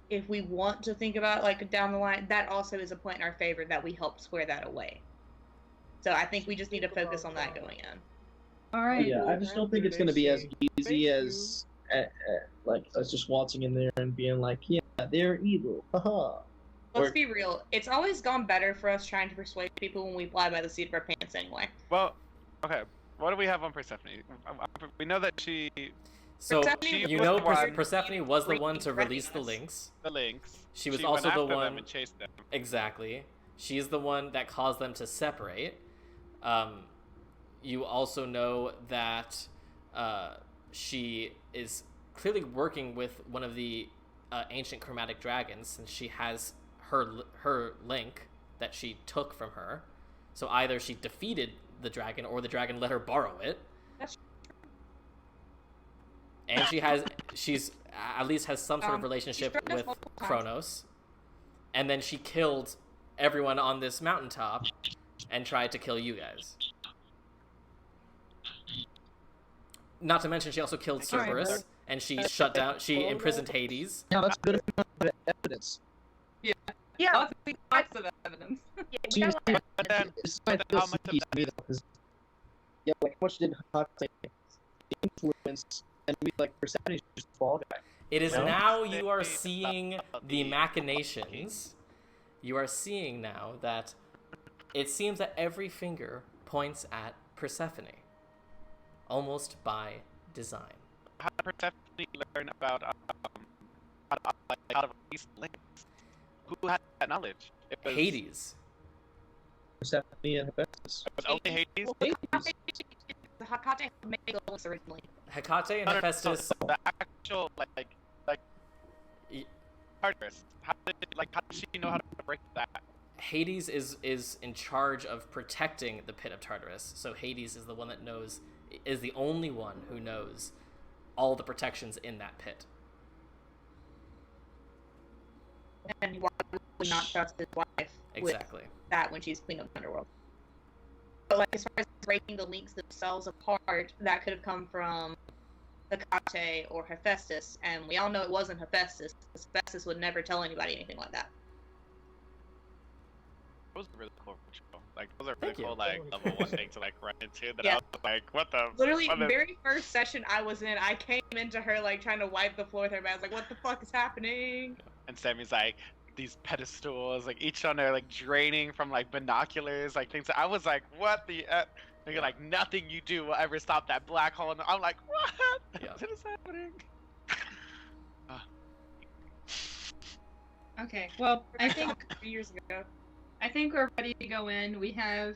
if we want to think about like down the line, that also is a point in our favor that we help square that away. So I think we just need to focus on that going in.
All right.
Yeah, I just don't think it's going to be as easy as like us just waltzing in there and being like, yeah, they're evil, haha.
Let's
Or-
be real. It's always gone better for us trying to persuade people when we fly by the seat of our pants anyway.
Well, okay. What do we have on Persephone? We know that she
So
Persephone
you
was
know
the one
Persephone was the one to
bringing
release the
us-
links.
the links.
She was
went
also the
after them
one.
and chased them.
Exactly. She's the one that caused them to separate. You also know that she is clearly working with one of the ancient chromatic dragons, since she has her link that she took from her. So either she defeated the dragon, or the dragon let her borrow it.
That's
And she's at least has some sort of relationship
she's threatened us
with
multiple times.
Kronos. And then she killed everyone on this mountaintop and tried to kill you guys. Not to mention she also killed
All right,
Cerberus, and she shut down, she imprisoned Hades.
Yeah, that's good enough evidence.
Yeah,
Lots of evidence.
yeah, we
See,
gotta
see,
let-
But then,
this is why
but
it
then how
feels
much of
sticky to me, though, 'cause, yeah, like how much did Hecate influence and we like Persephone's just a fall guy.
It is
No.
now you are seeing the machinations. You are seeing now that it seems that every finger points at Persephone, almost by design.
how did Persephone learn about how to release links? Who had that knowledge? It was
Hades.
Persephone and Hephaestus.
It was only Hades.
Hades.
The Hecate made goals originally.
Hecate and
No, no, no,
Hephaestus.
the actual like
Y-
Tartarus. How did she know how to break that?
Hades is in charge of protecting the pit of Tartarus. So Hades is the one that knows, is the only one who knows all the protections in that pit.
And why would we not trust his wife
Exactly.
with that when she's queen of the underworld? But like as far as breaking the links themselves apart, that could have come from Hecate or Hephaestus, and we all know it wasn't Hephaestus, because Hephaestus would never tell anybody anything like that.
It was a really cool ritual. Like, those are
Thank
really
you.
cool, like, level 1 thing to, like, run into that
Yeah.
I was like, what the?
Literally,
what the-
very first session I was in, I came into her like trying to wipe the floor with her, but I was like, "What the fuck is happening?"
And Sammy's like, these pedestals, like, each on there, like, draining from, like, binoculars, like, things. I was like, what the? They're like, nothing you do will ever stop that black hole. And I'm like, what?
Yeah.
What is happening?
Okay, well, I think
3 years ago.
we're ready to go in. We have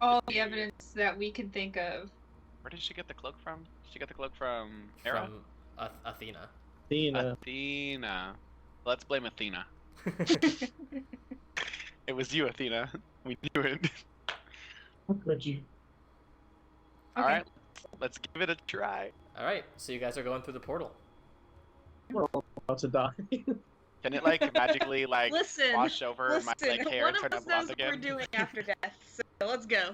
all the evidence that we can think of.
Where did she get the cloak from? Did she get the cloak from Hera?
From Athena.
Athena.
Athena. Let's blame Athena. It was you, Athena. We knew it.
How could you?
All
Okay.
right, let's give it a try.
All right, so you guys are going through the portal.
We're all about to die.
Can it like magically like
Listen,
wash over my like hair
one
and
of
turn
us
blonde
knows what we're
again?
doing after death, so let's go.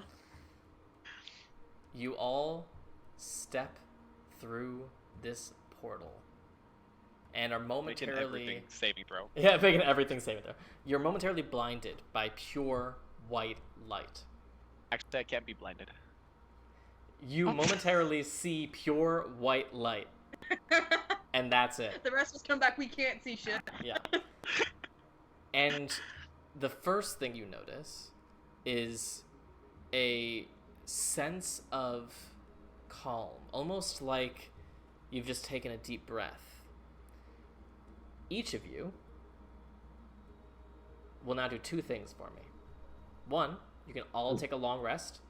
You all step through this portal and are
Making
momentarily
everything saving throw.
yeah, making everything saving throw. You're momentarily blinded by pure white light.
Actually, I can't be blinded.
You momentarily see pure white light, and that's it.
The rest of us come back. We can't see shit.
Yeah. And the first thing you notice is a sense of calm, almost like you've just taken a deep breath. Each of you will now do two things for me. One, you can all take a long rest.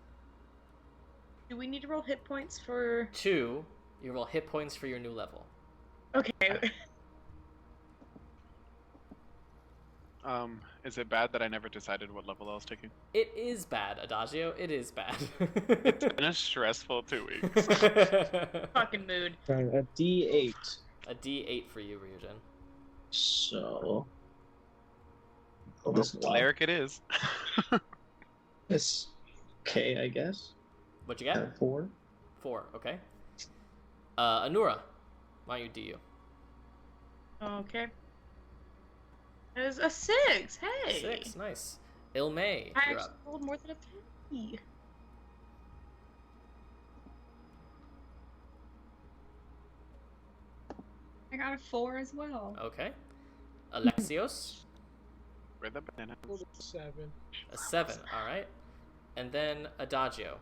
Do we need to roll hit points for?
Two, you roll hit points for your new level.
Okay.
Is it bad that I never decided what level I was taking?
It is bad, Adagio. It is bad.
It's been a stressful 2 weeks.
Fucking mood.
A D8.
A D8 for you, Ryujin.
So. Oh, this is wild.
Cleric it is.
It's okay, I guess.
What'd you get?
4.
4, okay. Anura, why don't you do you?
Okay. It was a 6. Hey.
6, nice. Ilmay,
I
you're
actually
up.
rolled more than a 3.
I got a 4 as well.
Okay. Alexios,
Where the banana?
7.
a 7, alright. And then Adagio.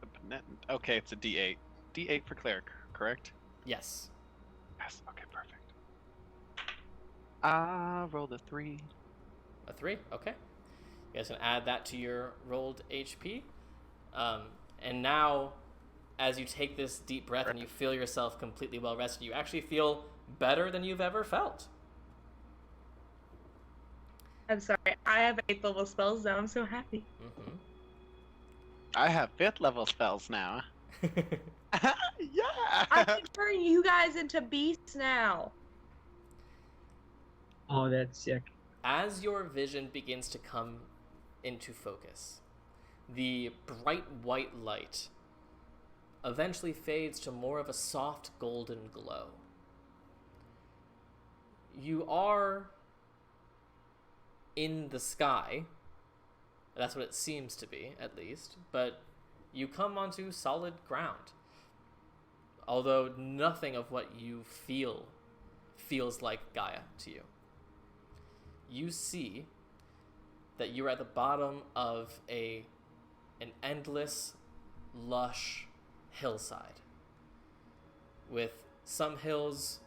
The banana. Okay, it's a D8. D8 for cleric, correct?
Yes.
Yes. Okay, perfect. Rolled a 3.
A 3, okay. You guys can add that to your rolled HP. And now, as you take this deep breath and you feel yourself completely well rested, you actually feel better than you've ever felt.
I'm sorry. I have 8th level spells now. I'm so happy.
Mm-hmm.
I have 5th level spells now. Yeah.
I can turn you guys into beasts now.
Oh, that's sick.
As your vision begins to come into focus, the bright white light eventually fades to more of a soft golden glow. You are in the sky. That's what it seems to be, at least. But you come onto solid ground. Although nothing of what you feel feels like Gaia to you. You see that you're at the bottom of an endless, lush hillside, with some hills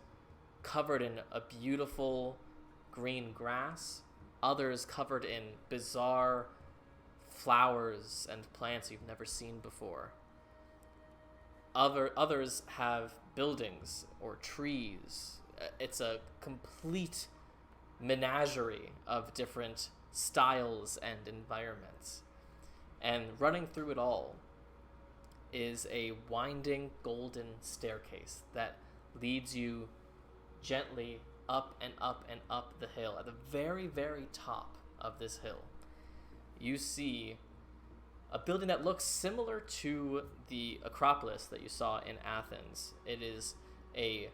covered in a beautiful green grass, others covered in bizarre flowers and plants you've never seen before. Others have buildings or trees. It's a complete menagerie of different styles and environments. And running through it all is a winding golden staircase that leads you gently up and up and up the hill. At the very, very top of this hill, you see a building that looks similar to the Acropolis that you saw in Athens. It is a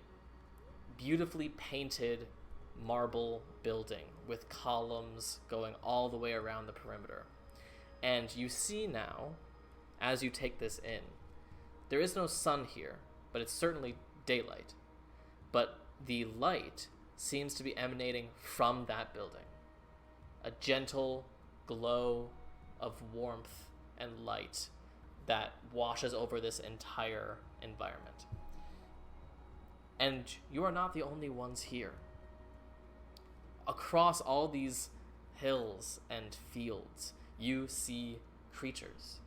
beautifully painted marble building with columns going all the way around the perimeter. And you see now, as you take this in, there is no sun here, but it's certainly daylight. But the light seems to be emanating from that building. A gentle glow of warmth and light that washes over this entire environment. And you are not the only ones here. Across all these hills and fields, you see creatures.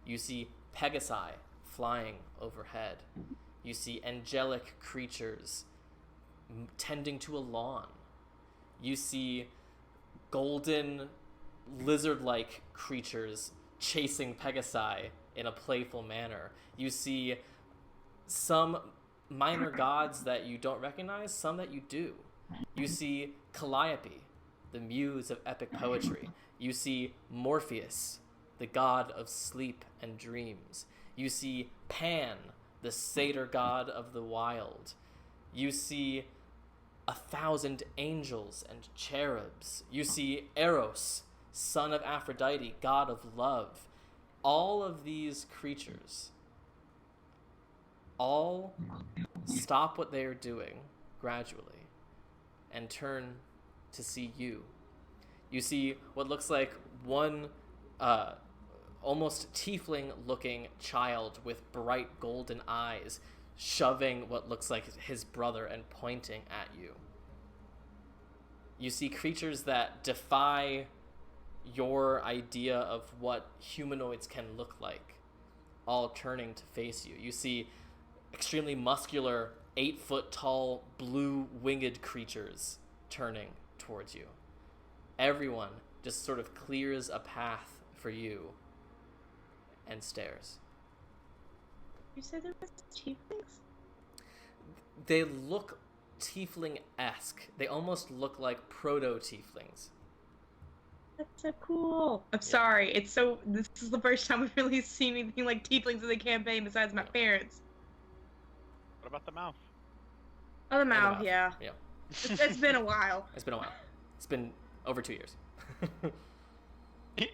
You see Pegasi flying overhead. You see angelic creatures tending to a lawn. You see golden lizard-like creatures chasing Pegasi in a playful manner. You see some minor gods that you don't recognize, some that you do. You see Calliope, the muse of epic poetry. You see Morpheus, the god of sleep and dreams. You see Pan, the satyr god of the wild. You see 1,000 angels and cherubs. You see Eros, son of Aphrodite, god of love. All of these creatures all stop what they are doing gradually and turn to see you. You see what looks like one almost tiefling-looking child with bright golden eyes shoving what looks like his brother and pointing at you. You see creatures that defy your idea of what humanoids can look like, all turning to face you. You see extremely muscular, 8-foot-tall, blue-winged creatures turning towards you. Everyone just sort of clears a path for you and stares.
You said there was tieflings?
They look tiefling-esque. They almost look like proto-tieflings.
That's so cool. I'm sorry. This is the first time we've really seen anything like tieflings in the campaign besides my parents.
What about the mouth?
Oh, the mouth, yeah.
Yeah.
It's been a while.
It's been a while. It's been over 2 years.
Get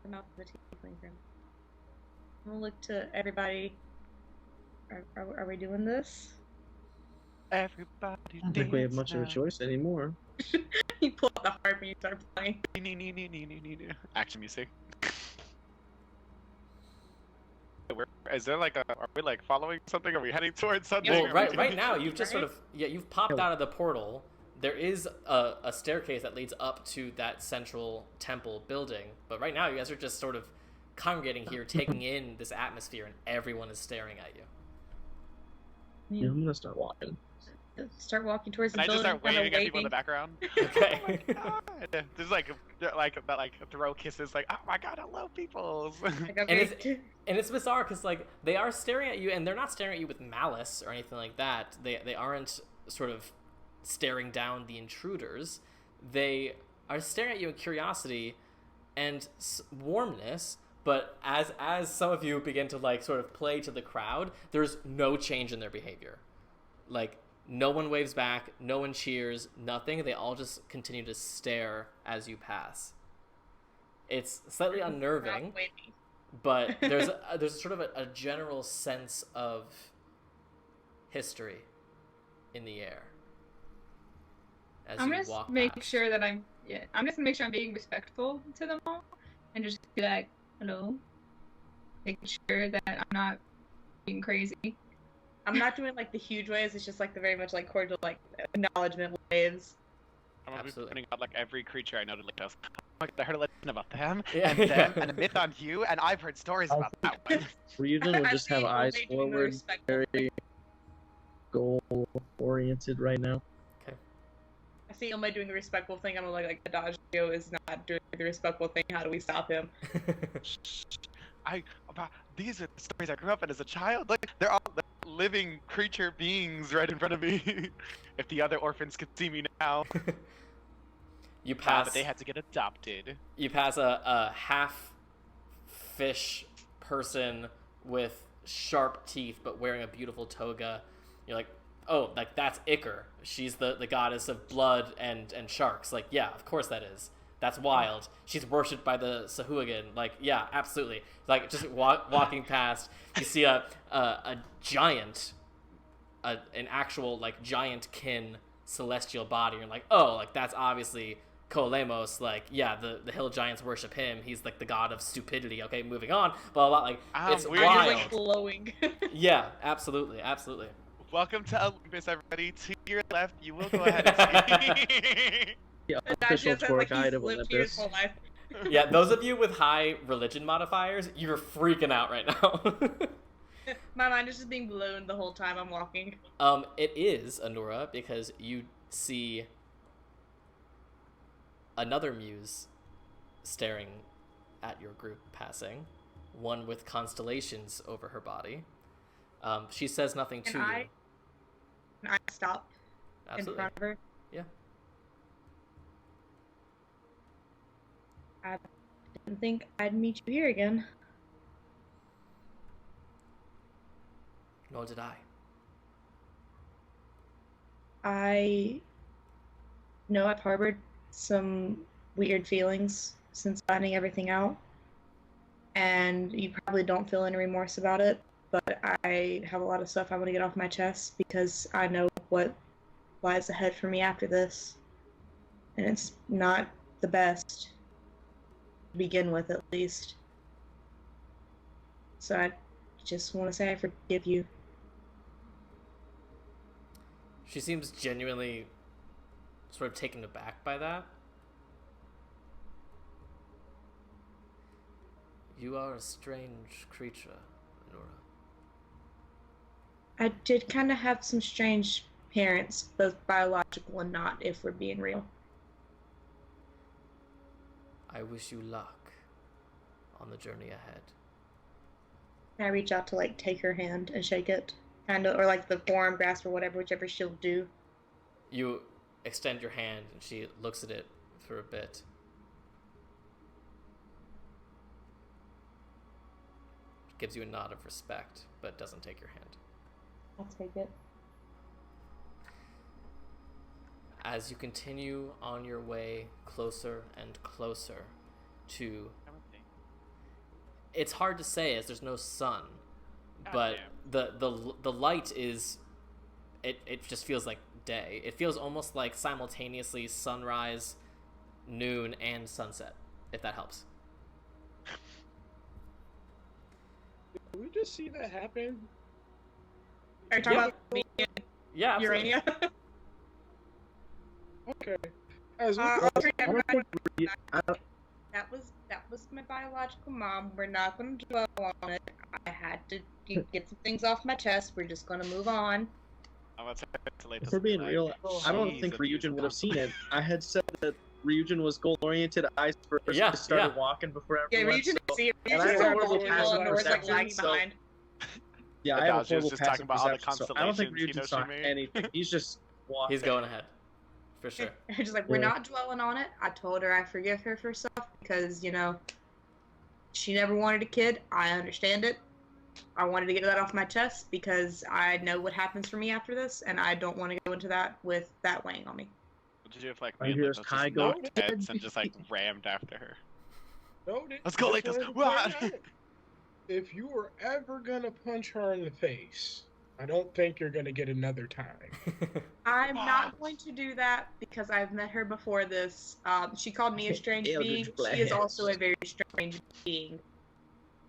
the mouth of the tiefling from. I'm gonna look to everybody. Are we doing this?
Everybody.
I don't think we have much of a choice anymore.
You pull out the harp and you start playing.
Action music. Is there like are we like following something? Are we heading towards something?
Well, right now you've just sort of you've popped out of the portal. There is a staircase that leads up to that central temple building, but right now you guys are just sort of congregating here, taking in this atmosphere, and everyone is staring at you.
Yeah, I'm gonna start walking.
Start walking towards
Can
the
I just
building.
start waving at people in the background?
Okay.
Oh my god! There's like throw kisses, like, oh my god, hello, peoples.
And it's bizarre because like they are staring at you, and they're not staring at you with malice or anything like that. They aren't sort of staring down the intruders. They are staring at you in curiosity and warmness. But as some of you begin to like sort of play to the crowd, there's no change in their behavior. Like no one waves back, no one cheers, nothing. They all just continue to stare as you pass. It's slightly unnerving, but there's sort of a general sense of history in the air as
I'm
you
just
walk
make
past.
sure that I'm just make sure I'm being respectful to them all, and just be like, hello, making sure that I'm not being crazy.
I'm not doing like the huge waves. It's just like the very much like cordial like acknowledgement waves.
I'm gonna be
Absolutely.
pointing out like every creature I know to like us. Oh my god, I heard a legend about them,
Yeah.
and them, and a myth on you, and I've heard stories about that one.
Ryujin will
I
just
see
have
Old
eyes
Maid doing the
forward,
respectful
very goal-oriented right now.
I see Ilma doing the respectful thing. I'm like Adagio is not doing the respectful thing. How do we stop him?
These are the stories I grew up in as a child. Like they're all living creature beings right in front of me. If the other orphans could see me now.
You pass.
But they had to get adopted.
You pass a half fish person with sharp teeth, but wearing a beautiful toga. You're like, oh, like that's Iker. She's the goddess of blood and sharks. Like, yeah, of course that is. That's wild. She's worshipped by the Sahuagin. Like, yeah, absolutely. Like, just walking past, you see a giant, an actual like giant kin celestial body. You're like, oh, like that's obviously Kolemos. Like, yeah, the hill giants worship him. He's like the god of stupidity. Okay, moving on. Blah blah. Like, it's
weird.
wild.
You're like glowing.
Yeah, absolutely.
Welcome to Olympus, everybody. To your left, you will go ahead and see.
The
Adagio
official
says
tour
like
guide
he's
of
lived here his
Olympus.
whole life.
Yeah, those of you with high religion modifiers, you're freaking out right now.
My mind is just being blown the whole time I'm walking.
It is Anura because you see another muse staring at your group passing, one with constellations over her body. She says nothing to you.
Can I stop
Absolutely.
in front of her?
Yeah.
I didn't think I'd meet you here again.
Nor did I.
I know I've harbored some weird feelings since finding everything out, and you probably don't feel any remorse about it, but I have a lot of stuff I want to get off my chest because I know what lies ahead for me after this, and it's not the best to begin with, at least. So I just want to say I forgive you.
She seems genuinely sort of taken aback by that. You are a strange creature, Nora.
I did kind of have some strange parents, both biological and not, if we're being real.
I wish you luck on the journey ahead.
And I reach out to like take her hand and shake it, kind of, or like the forearm grasp or whatever, whichever she'll do.
You extend your hand and she looks at it for a bit. Gives you a nod of respect, but doesn't take your hand.
I'll take it.
As you continue on your way closer and closer to... It's hard to say as there's no sun, but the light is... It just feels like day. It feels almost like simultaneously sunrise, noon, and sunset, if that helps.
Did we just see that happen?
Are you talking about me and
Yeah, absolutely.
Urania?
Okay. As we
I'll treat everybody.
I don't-
That was my biological mom. We're not going to dwell on it. I had to get some things off my chest. We're just going to move on.
I'm about to isolate
If
this
we're being
like,
real, I don't
jeez,
think
that
Ryujin
these
would have seen it. I had said that Ryujin was goal-oriented, eyes first,
Yeah,
just started
yeah.
walking before
Yeah,
everyone.
you didn't
so-
see it. You
and I
just
have
saw
horrible
the
passive
and Nora's like
perception,
lagging
so-
behind.
Yeah,
But
I
no,
have a
she was
horrible
just talking
passive
about all the
perception, so I don't think
constellations,
Ryujin saw
Hinoshimi.
anything. He's just walking.
He's going ahead. For sure.
Just like, we're not dwelling on it. I told her I forgive her for stuff because, you know, she never wanted a kid. I understand it. I wanted to get that off my chest because I know what happens for me after this, and I don't want to go into that with that weighing on me.
What did you have like
I
me and
hear
Lucas
this
just
Kai go,
knocked heads and just like rammed after her?
No,
Let's go,
that's
Lakers.
what I'm
Run!
saying. If you were ever gonna punch her in the face, I don't think you're gonna get another time.
I'm not going to do that because I've met her before this. She called me a strange being.
Eldritch
She is
Blast.
also a very strange being.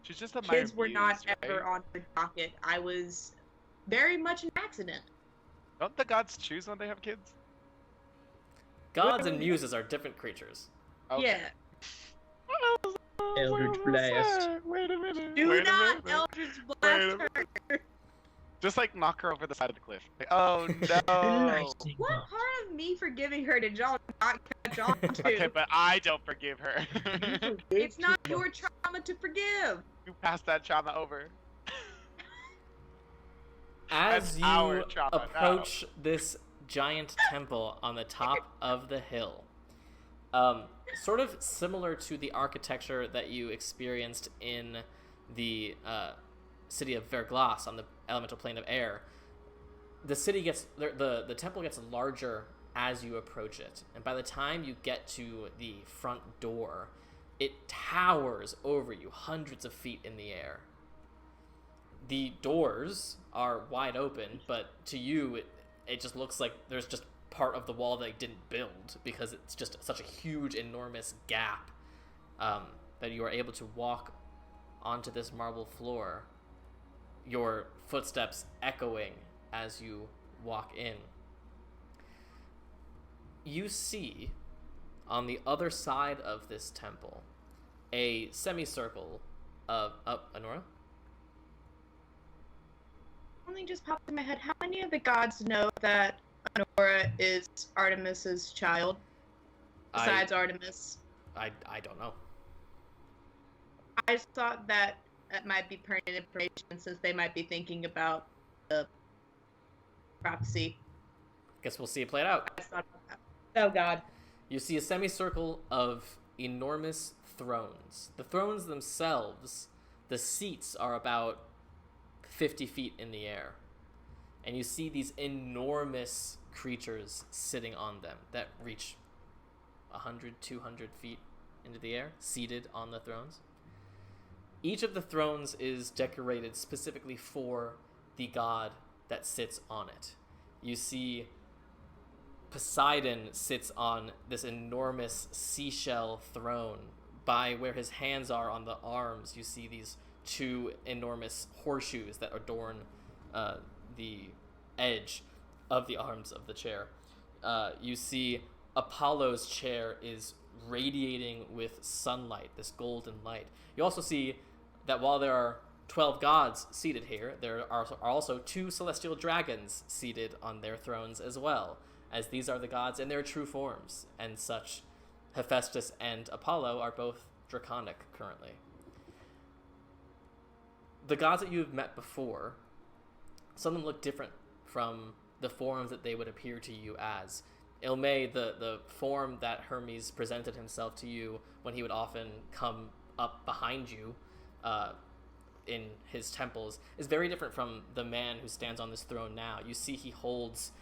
She's just a
Kids were not
right?
ever on her docket. I was very much an accident.
Don't the gods choose when they have kids?
Gods and muses are different creatures.
Okay.
Yeah.
Eldritch Blast.
Wait a minute.
Do
wait a
not
minute.
Eldritch
Wait
Blast
a
her.
Just like knock her over the side of the cliff. Like, oh no.
Lightning
What
bolt.
part of me forgiving her did y'all not catch on to?
Okay, but I don't forgive her.
It's not your trauma to forgive.
You passed that trauma over.
As
That's our
you
trauma
approach this giant temple on the top of the hill, sort of similar to the architecture that you experienced in the city of Verglas on the elemental plane of air, the city gets the temple gets larger as you approach it, and by the time you get to the front door, it towers over you hundreds of feet in the air. The doors are wide open, but to you it just looks like there's just part of the wall they didn't build because it's just such a huge, enormous gap that you are able to walk onto this marble floor, your footsteps echoing as you walk in. You see, on the other side of this temple, a semicircle of... Honora?
Something just popped in my head. How many of the gods know that Honora is Artemis's child? Besides Artemis.
I don't know.
I just thought that might be pertinent information since they might be thinking about the prophecy.
Guess we'll see it played out.
I just thought about that. Oh god.
You see a semicircle of enormous thrones. The thrones themselves, the seats are about 50 feet in the air. And you see these enormous creatures sitting on them that reach 100, 200 feet into the air, seated on the thrones. Each of the thrones is decorated specifically for the god that sits on it. You see Poseidon sits on this enormous seashell throne. By where his hands are on the arms, you see these two enormous horseshoes that adorn the edge of the arms of the chair. You see Apollo's chair is radiating with sunlight, this golden light. You also see that while there are 12 gods seated here, there are also 2 celestial dragons seated on their thrones as well, as these are the gods in their true forms, and such. Hephaestus and Apollo are both draconic currently. The gods that you've met before, some of them look different from the forms that they would appear to you as. Ilme, the form that Hermes presented himself to you when he would often come up behind you in his temples, is very different from the man who stands on this throne now. You see he holds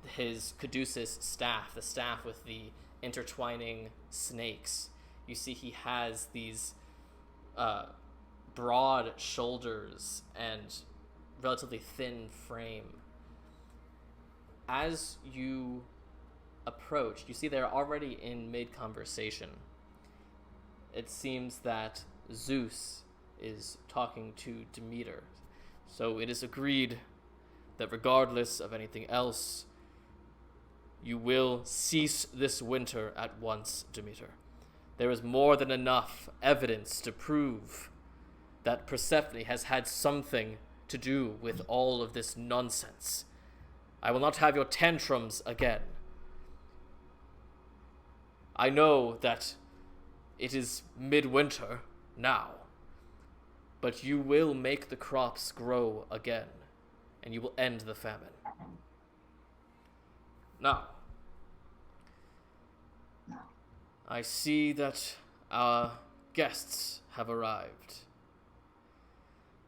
his caduceus staff, the staff with the intertwining snakes. You see he has these broad shoulders and relatively thin frame. As you approach, you see they're already in mid-conversation. It seems that Zeus is talking to Demeter. So it is agreed that regardless of anything else, you will cease this winter at once, Demeter. There is more than enough evidence to prove that Persephone has had something to do with all of this nonsense. I will not have your tantrums again. I know that it is midwinter now, but you will make the crops grow again, and you will end the famine. Now, I see that our guests have arrived.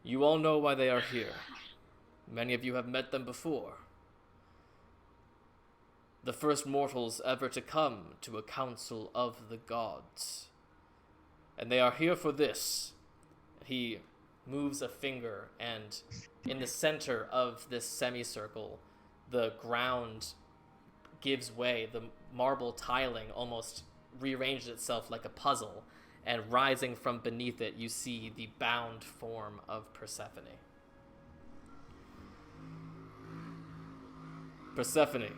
You all know why they are here. Many of you have met them before. The first mortals ever to come to a council of the gods. And they are here for this. He moves a finger, and in the center of this semicircle, the ground gives way. The marble tiling almost rearranges itself like a puzzle, and rising from beneath it, you see the bound form of Persephone. Persephone,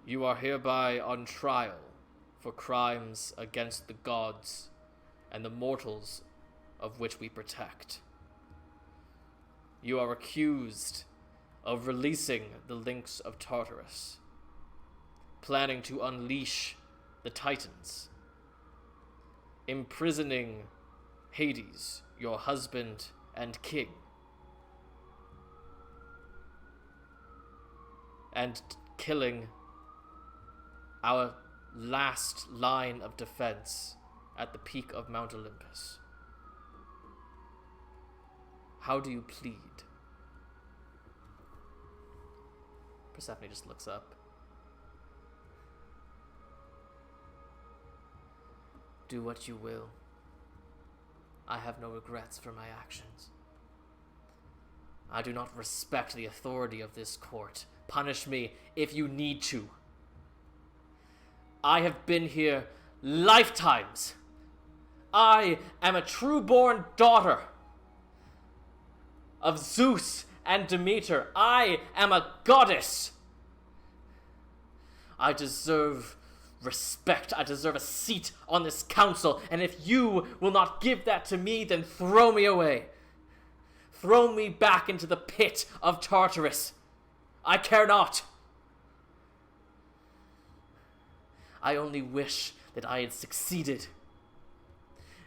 you are hereby on trial for crimes against the gods and the mortals of which we protect. You are accused of releasing the links of Tartarus, planning to unleash the Titans, imprisoning Hades, your husband and king, and killing our last line of defense at the peak of Mount Olympus. How do you plead? Persephone just looks up. Do what you will. I have no regrets for my actions. I do not respect the authority of this court. Punish me if you need to. I have been here lifetimes. I am a true-born daughter of Zeus and Demeter. I am a goddess. I deserve respect. I deserve a seat on this council, and if you will not give that to me, then throw me away. Throw me back into the pit of Tartarus. I care not. I only wish that I had succeeded,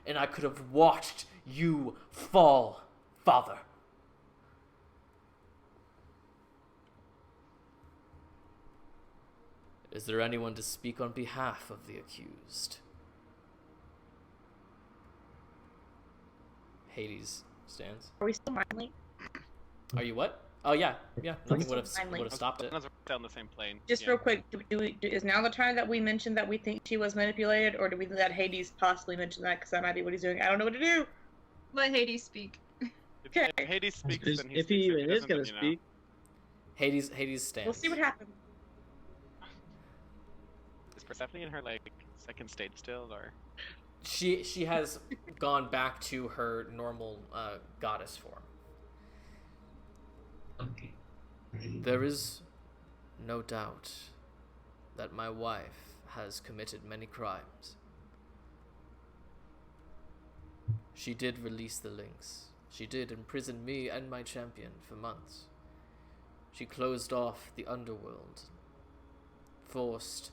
and I could have watched you fall, Father. Is there anyone to speak on behalf of the accused? Hades stands.
Are we still mindling?
Are you what? Oh yeah, nothing would
Finally.
have stopped it.
As long as we're still on the same plane.
Just
yeah.
real quick, is now the time that we mentioned that we think she was manipulated, or do we let Hades possibly mention that, because that might be what he's doing? I don't know what to do.
Let Hades speak.
Okay.
If Hades speaks, then he
If he
speaks.
even is
doesn't,
gonna
then, you know.
speak,
Hades stands.
We'll see what happens.
Is Persephone in her like second state still, or?
She has gone back to her normal goddess form. There is no doubt that my wife has committed many crimes. She did release the links. She did imprison me and my champion for months. She closed off the underworld, forced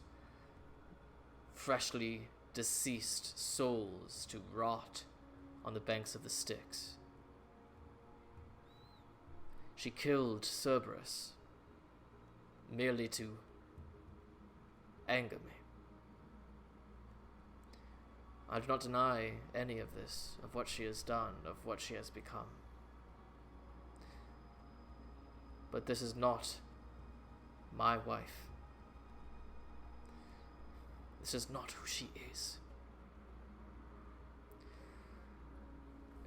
freshly deceased souls to rot on the banks of the Styx. She killed Cerberus merely to anger me. I do not deny any of this, of what she has done, of what she has become. But this is not my wife. This is not who she is.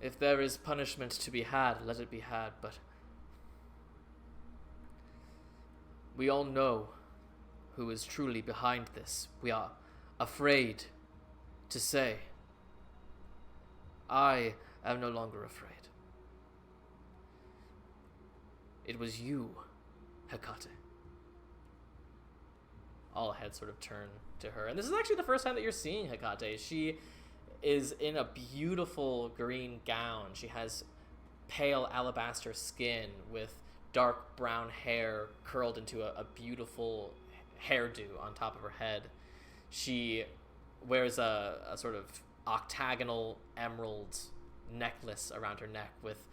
If there is punishment to be had, let it be had, but we all know who is truly behind this. We are afraid to say. I am no longer afraid. It was you, Hecate. All heads sort of turn to her. And this is actually the first time that you're seeing Hecate. She is in a beautiful green gown. She has pale alabaster skin with dark brown hair curled into a beautiful hairdo on top of her head. She wears a sort of octagonal emerald necklace around her neck with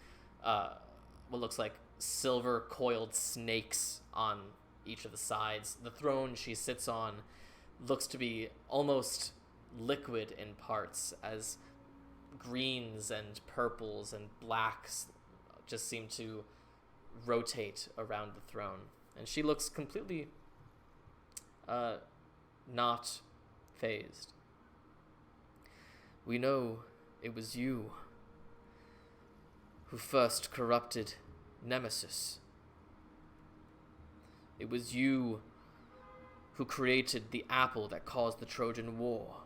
what looks like silver coiled snakes on each of the sides. The throne she sits on looks to be almost liquid in parts, as greens and purples and blacks just seem to rotate around the throne. And she looks completely not phased. We know it was you who first corrupted Nemesis. It was you who created the apple that caused the Trojan War.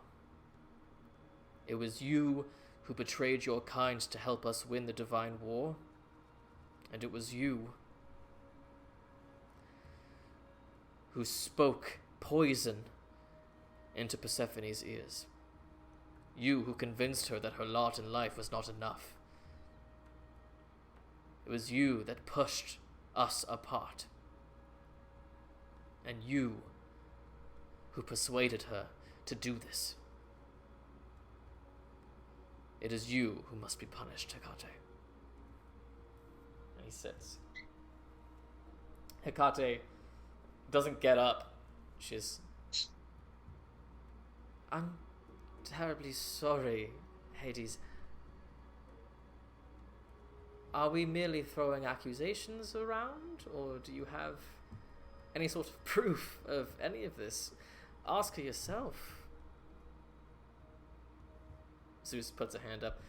It was you who betrayed your kind to help us win the divine war. And it was you who spoke poison into Persephone's ears. You who convinced her that her lot in life was not enough. It was you that pushed us apart. And you who persuaded her to do this. It is you who must be punished, Hecate. And he sits. Hecate doesn't get up. I'm terribly sorry, Hades. Are we merely throwing accusations around, or do you have any sort of proof of any of this? Ask her yourself. Zeus puts a hand up.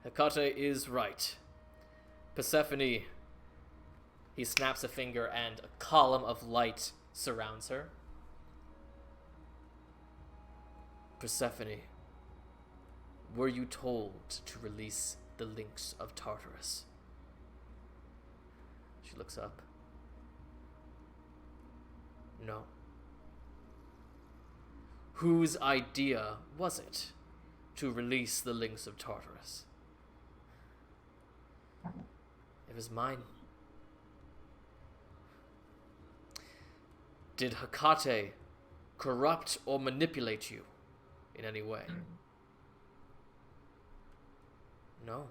Hecate is right. Persephone. He snaps a finger and a column of light surrounds her. Persephone, were you told to release the links of Tartarus? She looks up. No. Whose idea was it to release the links of Tartarus? It was mine. Did Hecate corrupt or manipulate you in any way? No.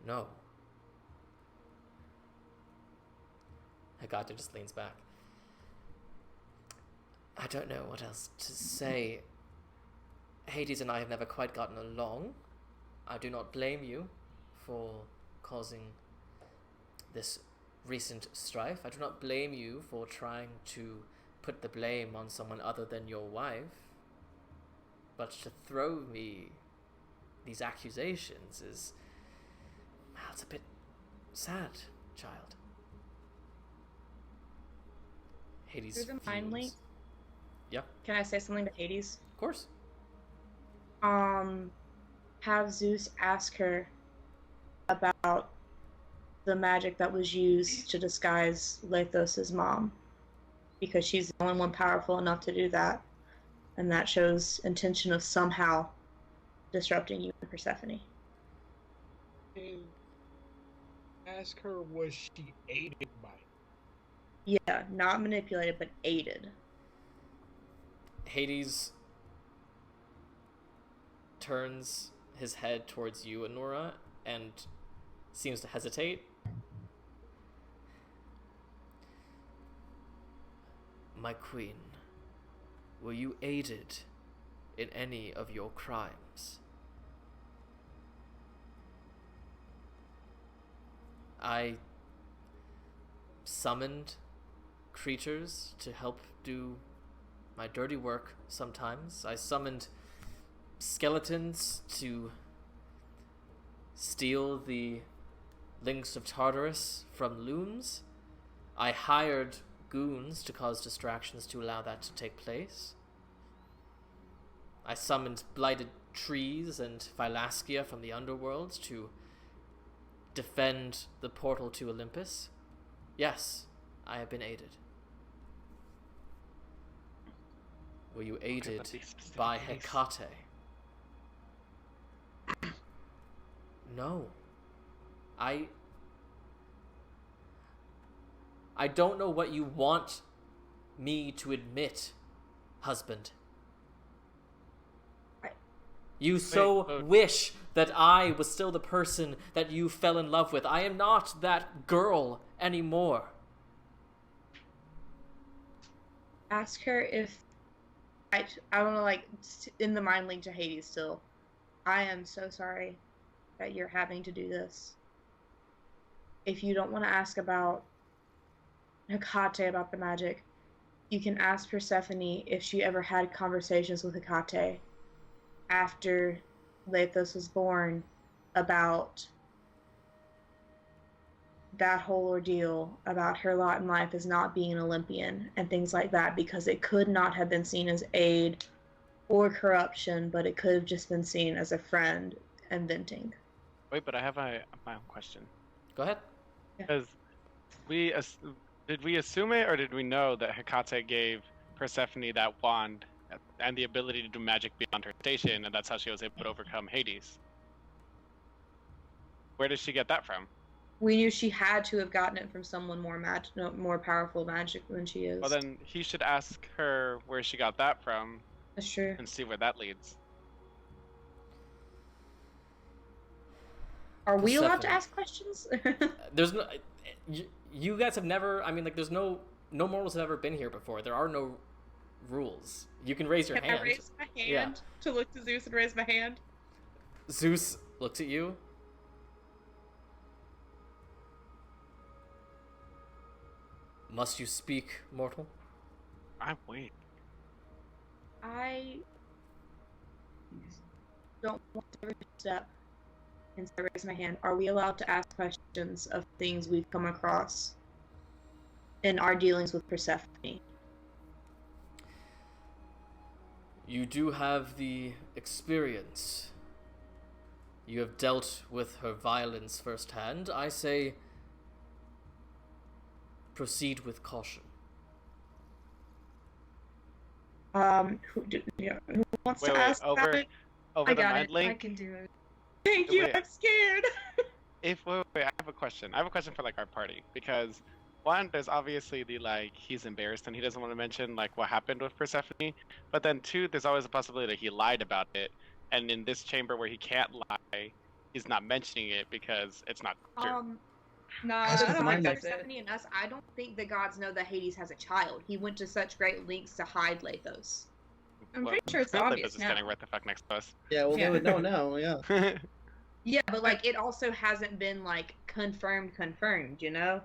No. Hecate just leans back. I don't know what else to say. Hades and I have never quite gotten along. I do not blame you for causing this recent strife. I do not blame you for trying to put the blame on someone other than your wife. But to throw me these accusations is... well, it's a bit sad, child. Hades
Through the mind
fumes.
link.
Yeah,
Can I say something to Hades?
of course.
Have Zeus ask her about the magic that was used to disguise Lethos' mom, because she's the only one powerful enough to do that, and that shows intention of somehow disrupting you and Persephone.
And ask her, was she aided by it?
Yeah, not manipulated, but aided.
Hades turns his head towards you, Anora, and seems to hesitate. My queen, were you aided in any of your crimes? I summoned creatures to help do my dirty work sometimes. I summoned skeletons to steal the links of Tartarus from looms. I hired goons to cause distractions to allow that to take place. I summoned blighted trees and Phylaskia from the underworld to defend the portal to Olympus. Yes, I have been aided. Were you aided
but be specific,
by
please.
Hecate? No. I don't know what you want me to admit, husband. You wish that I was still the person that you fell in love with. I am not that girl anymore.
Ask her if I want to, like, in the mind link to Hades still. I am so sorry that you're having to do this. If you don't want to ask about Hecate, about the magic, you can ask Persephone if she ever had conversations with Hecate after Lethos was born about that whole ordeal, about her lot in life as not being an Olympian and things like that, because it could not have been seen as aid or corruption, but it could have just been seen as a friend and venting.
Wait, but I have my own question.
Go ahead.
Because did we assume it, or did we know that Hecate gave Persephone that wand and the ability to do magic beyond her station, and that's how she was able to overcome Hades? Where did she get that from?
We knew she had to have gotten it from someone more powerful magic than she is.
Well, then he should ask her where she got that from.
That's true.
And see where that leads.
Are we allowed to
Persephone.
ask questions?
There's no... You guys have never... I mean, like, there's no mortals have ever been here before. There are no rules. You can raise your
Can
hand.
I raise my hand
Yeah.
to look to Zeus and raise my hand?
Zeus looks at you. Must you speak, mortal?
I'm waiting.
I don't want to overstep, and so I raise my hand. Are we allowed to ask questions of things we've come across in our dealings with Persephone?
You do have the experience. You have dealt with her violence firsthand. I say, proceed with caution.
Who wants to ask about it?
over
I
the
got
mind
it.
link.
I can do it.
Thank you,
Wait.
I'm scared.
Wait, I have a question. I have a question for like our party, because one, there's obviously the like he's embarrassed and he doesn't want to mention like what happened with Persephone, but then two, there's always a possibility that he lied about it, and in this chamber where he can't lie, he's not mentioning it because it's not true.
Nah,
That's
I
what
don't
mine
think
is.
that's it.
Persephone and us, I don't think the gods know that Hades has a child. He went to such great lengths to hide Lethos.
I'm pretty sure it's
Philip
obvious
is standing
now.
right the fuck next to us.
Yeah, well,
Yeah.
they would know now, yeah.
Yeah, but like it also hasn't been like confirmed, you know?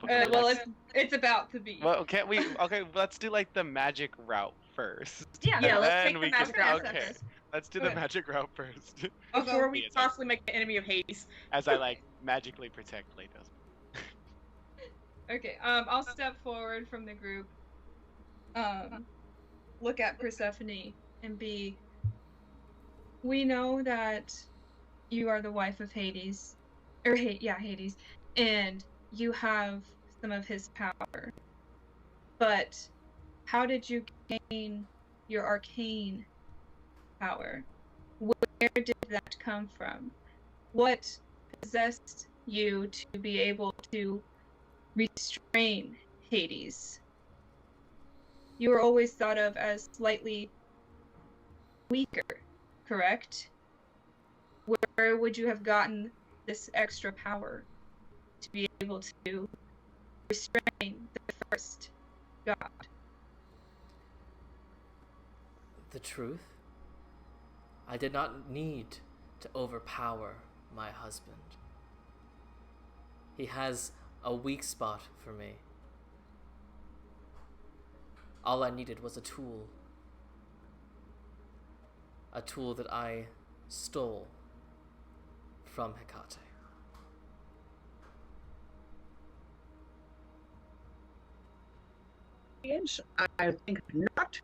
Well, it's about to be.
Well, can't we? Okay, let's do like the magic route first.
Yeah,
Yeah, let's
Then
take the
we can-
magic route
Okay,
first.
let's do the
Okay.
magic route first.
Before
Me
we
as I-
possibly make an enemy of Hades.
As I like magically protect Latos.
Okay, I'll step forward from the group. Look at Persephone and be. We know that you are the wife of Hades, or Hades, and you have some of his power. But how did you gain your arcane power? Where did that come from? What possessed you to be able to restrain Hades? You were always thought of as slightly weaker, correct? Where would you have gotten this extra power to be able to restrain the first god?
The truth? I did not need to overpower my husband. He has a weak spot for me. All I needed was a tool. A tool that I stole from Hecate.
Yes, I think not.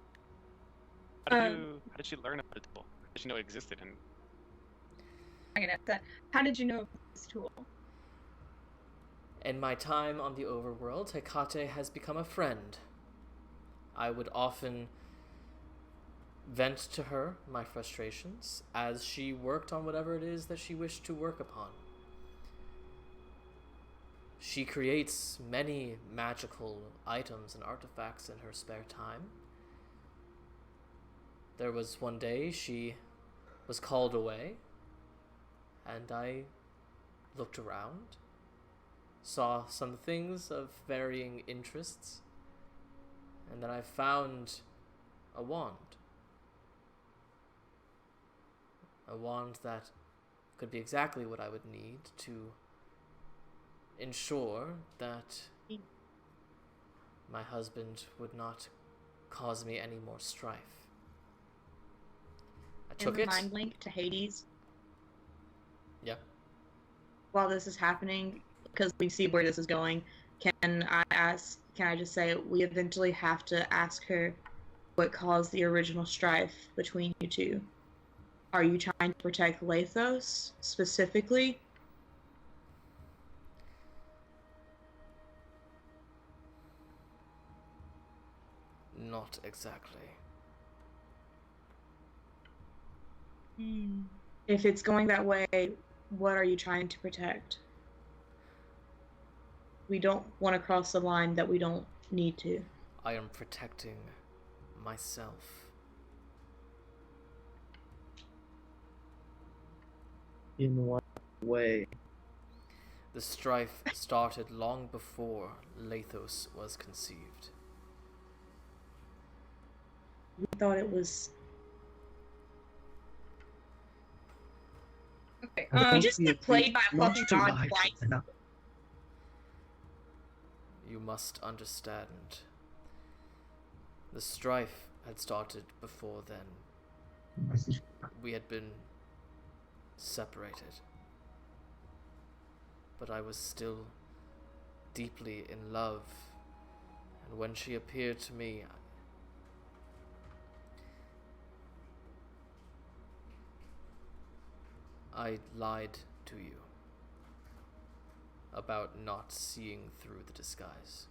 How did you learn about the tool? How did you know it existed? And
I'm gonna ask that. How did you know of this tool?
In my time on the overworld, Hecate has become a friend. I would often vent to her my frustrations as she worked on whatever it is that she wished to work upon. She creates many magical items and artifacts in her spare time. There was one day she was called away, and I looked around, saw some things of varying interests, and then I found a wand. A wand that could be exactly what I would need to ensure that my husband would not cause me any more strife. I took it.
Mind link to Hades.
Yeah.
While this is happening, because we see where this is going, can I just say we eventually have to ask her what caused the original strife between you two? Are you trying to protect Lathos specifically?
Not exactly.
If it's going that way, what are you trying to protect? We don't want to cross the line that we don't need to.
I am protecting myself.
In what way?
The strife started long before Lathos was conceived.
We thought it was.
Okay.
You just get played by a fucking
Monster
god
lives
twice.
enough.
You must understand. The strife had started before then. We had been separated. But I was still deeply in love. And when she appeared to me, I lied to you about not seeing through the disguise.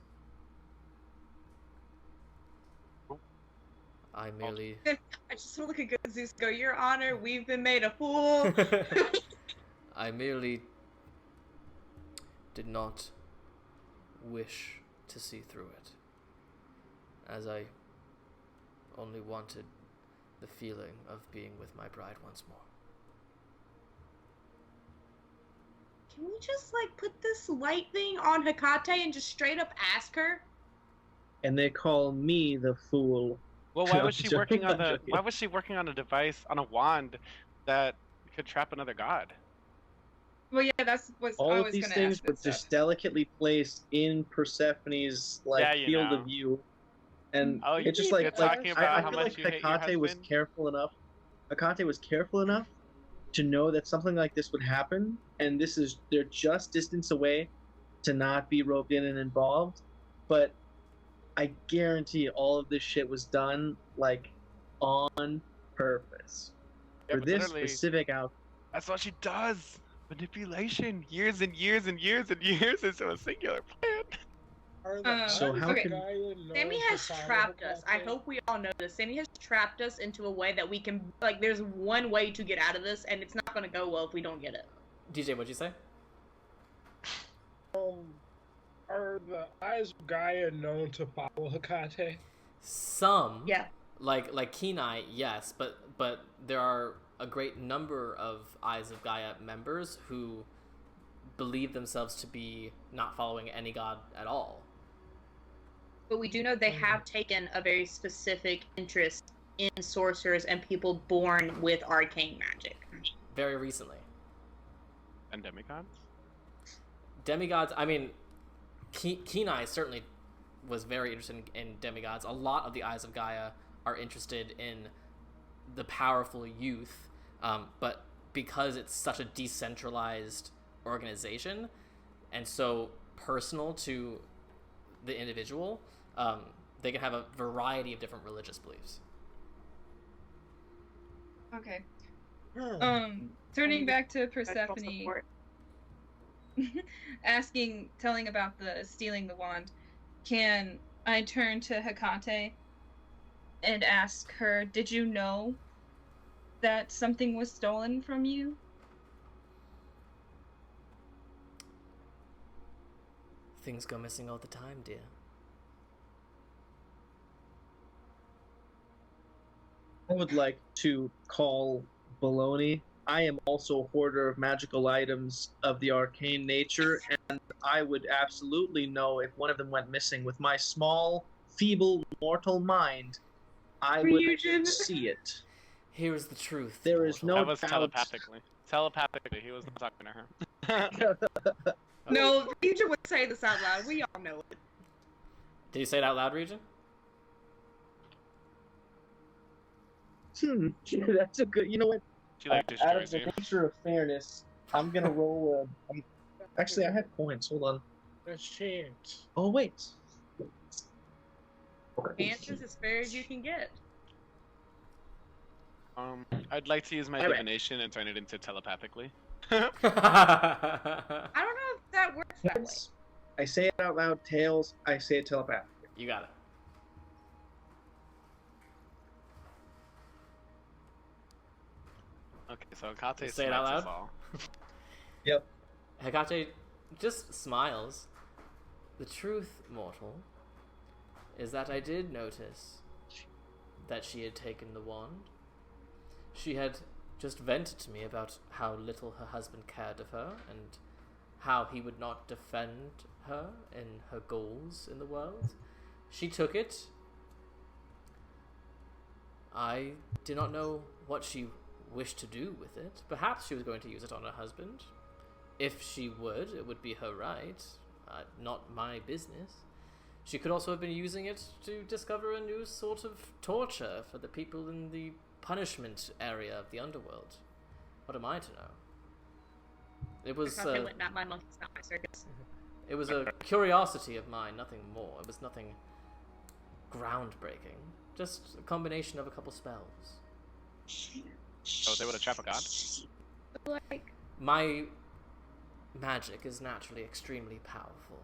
I merely...
I just want to look at Zeus go, Your Honor, we've been made a fool.
I merely did not wish to see through it, as I only wanted the feeling of being with my bride once more.
Can we just, like, put this light thing on Hecate and just straight up ask her?
And they call me the fool.
well, why was she
Joking,
working on
I'm joking.
Why was she working on a device on a wand that could trap another god?
Well, yeah, that's what
All
I
of
was
these
gonna
things
ask
were
this stuff.
just delicately placed in Persephone's
Yeah, you
field
know.
of view, and
Oh,
it's just
you're
you're
like
talking
I
about how
feel
much
like
you hate your
Hecate was
husband?
careful enough. Hecate was careful enough to know that something like this would happen, and they're just distance away to not be roped in and involved. But I guarantee all of this shit was done like on purpose
Yeah,
for
but
this
literally,
specific outcome.
that's what she does. Manipulation. Years and years and years and years into a singular plan.
Are the
So
eyes
how
of
can-
Gaia known
Sammy
to
has
follow
trapped us. I
Hecate?
hope we all know this. Sammy has trapped us into a way that we can, like, there's one way to get out of this, and it's not going to go well if we don't get it.
DJ, what'd you say?
Are the eyes of Gaia known to follow Hecate?
Some,
Yeah.
like Kenai, yes, but there are a great number of Eyes of Gaia members who believe themselves to be not following any god at all.
But we do know they have taken a very specific interest in sorcerers and people born with arcane magic.
Very recently.
And demigods?
Demigods, I mean, Kenai certainly was very interested in demigods. A lot of the Eyes of Gaia are interested in the powerful youth, but because it's such a decentralized organization and so personal to the individual, they can have a variety of different religious beliefs.
Okay.
Hmm.
Turning back to
Special
Persephone,
support.
telling about the stealing the wand, can I turn to Hecate and ask her, did you know that something was stolen from you?
Things go missing all the time, dear.
I would like to call baloney. I am also a hoarder of magical items of the arcane nature, and I would absolutely know if one of them went missing. With my small, feeble, mortal mind, I would
Ryujin.
see it.
Here is the truth.
There is
mortal.
no
That was
doubt.
telepathically. Telepathically, he was not talking to her.
No, Ryujin would say this out loud. We all know it.
Did you say it out loud, Regent?
That's a good. You know what?
She like
Out of
destroys
the
you.
nature of fairness, I'm gonna roll. Actually, I had points. Hold on.
Let's chance.
Oh wait.
Answers as fair as you can get.
I'd like to use my
Alright.
divination and turn it into telepathically.
I don't know if that works that way.
Heads, I say it out loud. Tails, I say it telepathically.
You got it.
Okay, so Hecate
Say it out
smites us
loud?
all.
Yep.
Hecate just smiles. The truth, mortal, is that I did notice that she had taken the wand. She had just vented to me about how little her husband cared of her and how he would not defend her in her goals in the world. She took it. I did not know what she wished to do with it. Perhaps she was going to use it on her husband. If she would, it would be her right. Not my business. She could also have been using it to discover a new sort of torture for the people in the punishment area of the underworld. What am I to know? It was
Not my monkey's not my circus.
it was a curiosity of mine, nothing more. It was nothing groundbreaking. Just a combination of a couple spells.
Oh, they would have trapped a god?
Like,
My magic is naturally extremely powerful.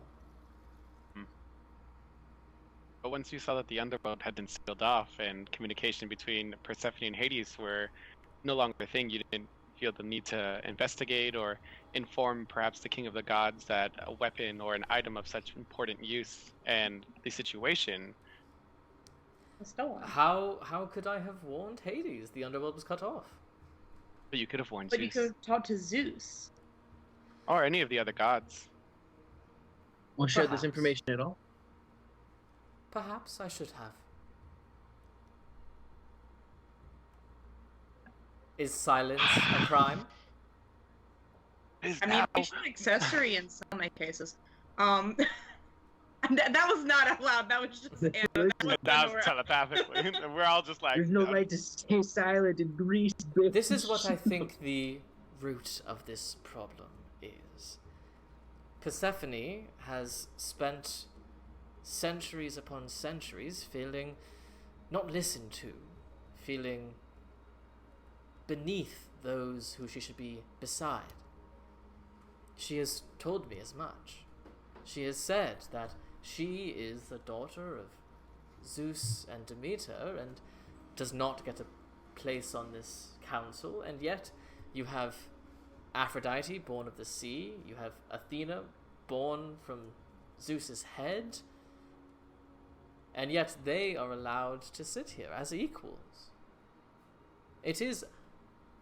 But once you saw that the underworld had been sealed off and communication between Persephone and Hades were no longer a thing, you didn't feel the need to investigate or inform perhaps the king of the gods that a weapon or an item of such important use and the situation.
stolen.
How could I have warned Hades? The underworld was cut off.
But you could have warned
But you
Zeus.
could have talked to Zeus.
Or any of the other gods.
We'll share this
Perhaps.
information at all.
Perhaps I should have. Is silence a crime?
I mean, it's an accessory in some cases. That was not out loud. That was just Anna. That was
That was
Lenora.
telepathically. We're all just like.
There's no right to stay silent in Greece, bitch.
This is what I think the root of this problem is. Persephone has spent centuries upon centuries feeling not listened to, feeling beneath those who she should be beside. She has told me as much. She has said that she is the daughter of Zeus and Demeter and does not get a place on this council, and yet you have Aphrodite, born of the sea, you have Athena, born from Zeus's head, and yet they are allowed to sit here as equals. It is,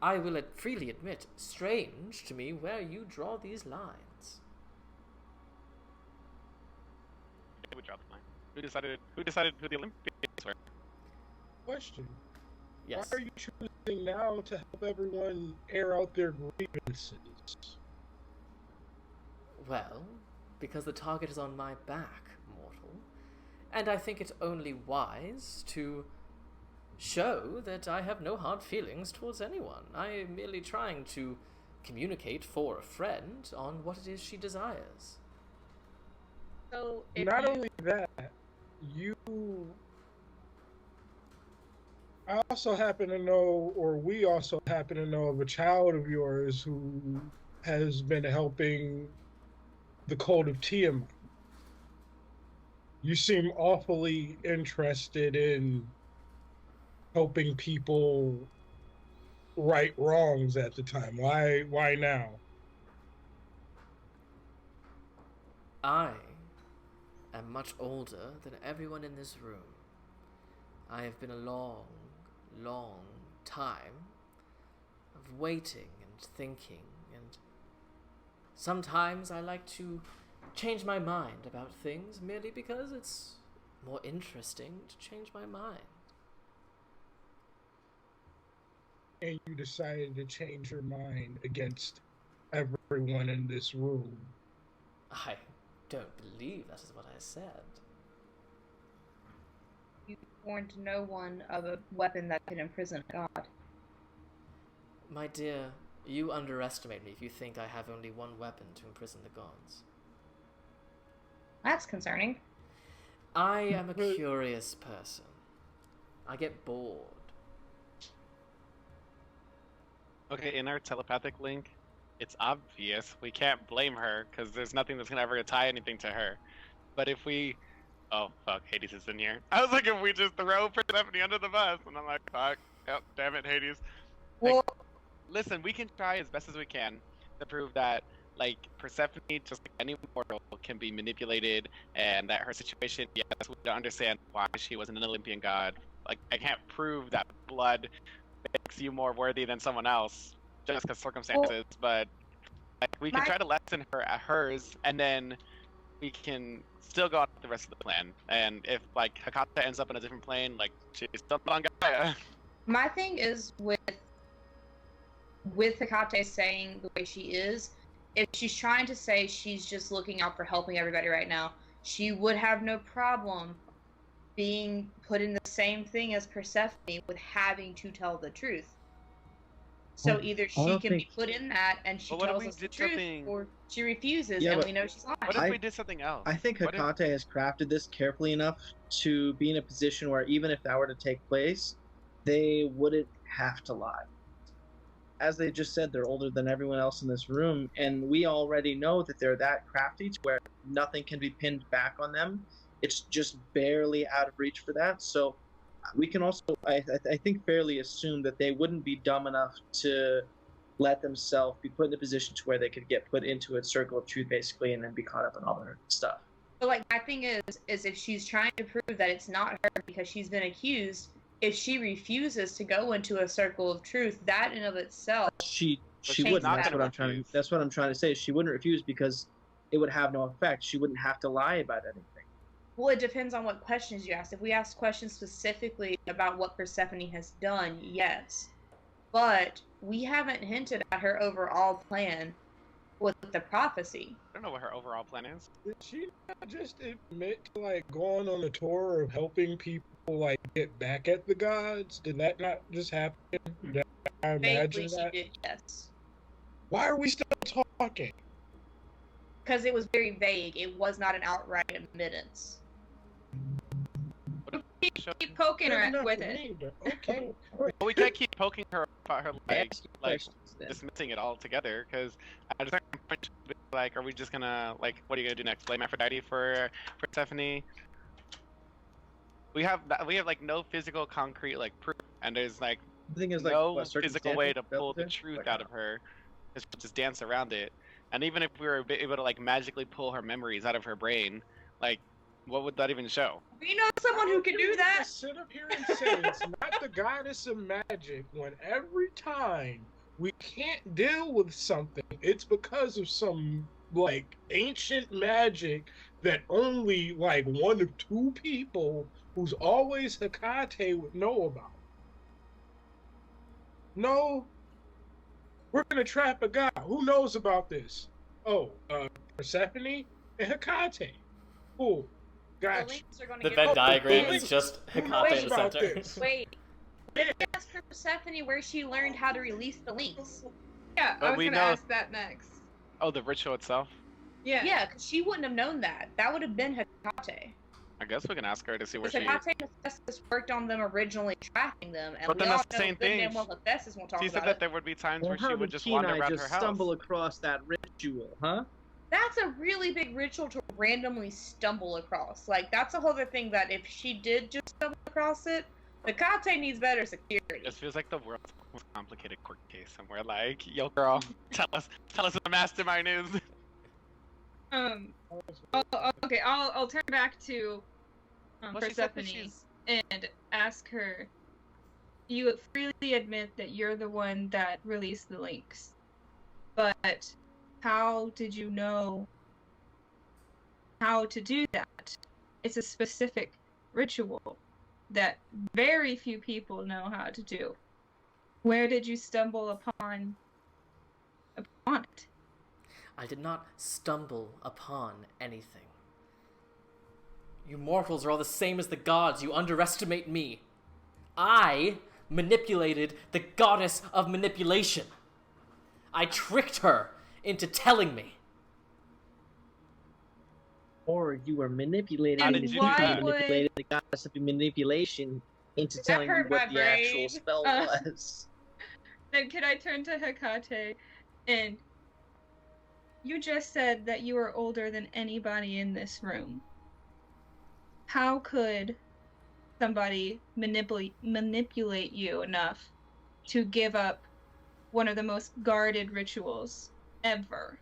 I will freely admit, strange to me where you draw these lines.
We dropped the line. Who decided who the Olympians were?
Question.
Yes.
Why are you choosing now to help everyone air out their grievances?
Well, because the target is on my back, mortal. And I think it only wise to show that I have no hard feelings towards anyone. I am merely trying to communicate for a friend on what it is she desires.
So if
Not
you-
only that, I also happen to know, or we also happen to know of a child of yours who has been helping the cult of Tiamat. You seem awfully interested in helping people right wrongs at the time. Why now?
I am much older than everyone in this room. I have been a long time of waiting and thinking, and sometimes I like to change my mind about things merely because it's more interesting to change my mind.
And you decided to change your mind against everyone in this room.
I don't believe that is what I said.
You warned no one of a weapon that could imprison a god.
My dear, you underestimate me if you think I have only one weapon to imprison the gods.
That's concerning.
I am a curious person. I get bored.
Okay, in our telepathic link, it's obvious we can't blame her because there's nothing that's gonna ever tie anything to her. But if we, oh fuck, Hades is in here. I was like, if we just throw Persephone under the bus, and I'm like, fuck, yep, damn it, Hades. Like,
Well,
listen, we can try as best as we can to prove that, like, Persephone, just like any mortal, can be manipulated, and that her situation, yes, we don't understand why she wasn't an Olympian god. Like, I can't prove that blood makes you more worthy than someone else just because circumstances, but like, we can try to lessen her at hers, and then we can still go on with the rest of the plan. And if, like, Hakata ends up in a different plane, like, she's still on Gaia.
my thing is with Hecate saying the way she is, if she's trying to say she's just looking out for helping everybody right now, she would have no problem being put in the same thing as Persephone with having to tell the truth. So either she can be put in that and she tells us the truth, or she refuses and we know she's lying.
What if we did something else?
I think Hecate has crafted this carefully enough to be in a position where even if that were to take place, they wouldn't have to lie. As they just said, they're older than everyone else in this room, and we already know that they're that crafty to where nothing can be pinned back on them. It's just barely out of reach for that. So we can also, I think, fairly assume that they wouldn't be dumb enough to let themselves be put in a position to where they could get put into a circle of truth, basically, and then be caught up in all their stuff.
But like, my thing is if she's trying to prove that it's not her because she's been accused, if she refuses to go into a circle of truth, that in of itself,
She
she's
wouldn't.
not
That's
gonna
what I'm trying. That's what I'm trying to say. She wouldn't refuse because it would have no effect. She wouldn't have to lie about anything.
well, it depends on what questions you ask. If we ask questions specifically about what Persephone has done, yes. But we haven't hinted at her overall plan with the prophecy.
I don't know what her overall plan is.
Did she not just admit to like going on a tour of helping people like get back at the gods? Did that not just happen? Did I imagine
Vaguely, she
that?
did, yes.
Why are we still talking?
Because it was very vague. It was not an outright admittance.
Keep poking
Fair
her
enough
with
for
it.
me, but okay.
Well, we can't keep poking her about her like
Ask
like
questions then.
dismissing it all together because at a certain point, she'll be like, are we just gonna like, what are you gonna do next? Blame Aphrodite for Persephone? We have like no physical concrete like proof, and there's like
The thing is, like,
no
what,
physical way to
circumstantial
pull the
evidence?
truth
Like,
out of her. She'll just dance around it. And even if we were able to like magically pull her memories out of her brain, like, what would that even show?
We know someone who can do that.
Just sit up here and say it's not the goddess of magic when every time we can't deal with something, it's because of some like ancient magic that only like one of two people who's always Hecate would know about. No, we're gonna trap a guy. Who knows about this? Oh, Persephone and Hecate. Cool.
The
Gotcha.
links are going to
The
give
Venn
us-
diagram
Wait,
is just
who
Hecate
knows
in the
about
center.
this?
Wait. Did you ask her Persephone where she learned how to release the links?
Yeah,
But
I was
we
gonna
know-
ask that next.
Oh, the ritual itself?
Yeah.
Yeah, because she wouldn't have known that. That would have been Hecate.
I guess we can ask her to see where
Because
she.
Hecate and Hephaestus worked on them originally, tracking them, and
But
we
then
all
that's the
know
same
good and
thing.
well Hephaestus won't talk
She said
about
that
it.
there would be times
Well,
where
how
she would
did
just
Kenai
wander around her
just
house.
stumble across that ritual, huh?
That's a really big ritual to randomly stumble across. Like, that's a whole other thing that if she did just stumble across it, Hecate needs better security.
This feels like the world's most complicated court case somewhere. Like, yo, girl, tell us what the mastermind is.
I'll turn back to
Well, she said that
Persephone
she's-
and ask her. You freely admit that you're the one that released the links, but how did you know how to do that? It's a specific ritual that very few people know how to do. Where did you stumble upon it?
I did not stumble upon anything. You mortals are all the same as the gods. You underestimate me. I manipulated the goddess of manipulation. I tricked her into telling me.
Or you were manipulated.
How
and
did you
you
do that?
manipulated the goddess of manipulation into
That
telling you
hurt
what
my
the actual
brain.
spell was.
Then can I turn to Hecate and you just said that you are older than anybody in this room. How could somebody manipulate you enough to give up one of the most guarded rituals ever?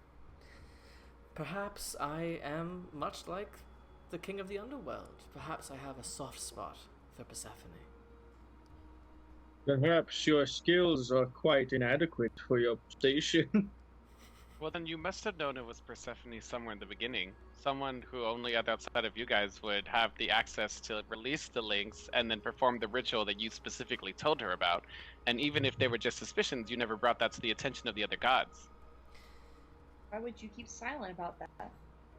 Perhaps I am much like the king of the underworld. Perhaps I have a soft spot for Persephone.
Perhaps your skills are quite inadequate for your station.
Well, then you must have known it was Persephone somewhere in the beginning. Someone who only outside of you guys would have the access to release the links and then perform the ritual that you specifically told her about. And even if they were just suspicions, you never brought that to the attention of the other gods.
Why would you keep silent about that?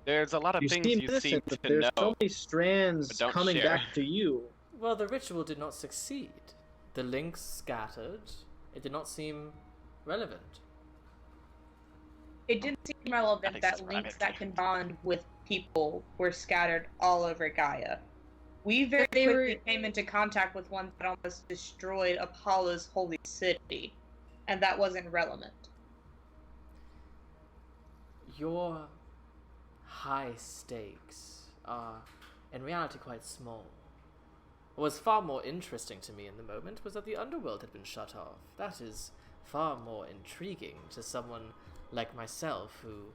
There's a lot of
You
things
seem
you
innocent,
seem
but
to
there's
know.
so many strands
but don't
coming
share.
back to you.
Well, the ritual did not succeed. The links scattered. It did not seem relevant.
It didn't seem relevant
think
that
it's
links
relevant.
that can bond with people were scattered all over Gaia. We very
They
quickly came into contact with one that almost destroyed Apollo's holy city, and that wasn't relevant.
Your high stakes are, in reality, quite small. What was far more interesting to me in the moment was that the underworld had been shut off. That is far more intriguing to someone like myself who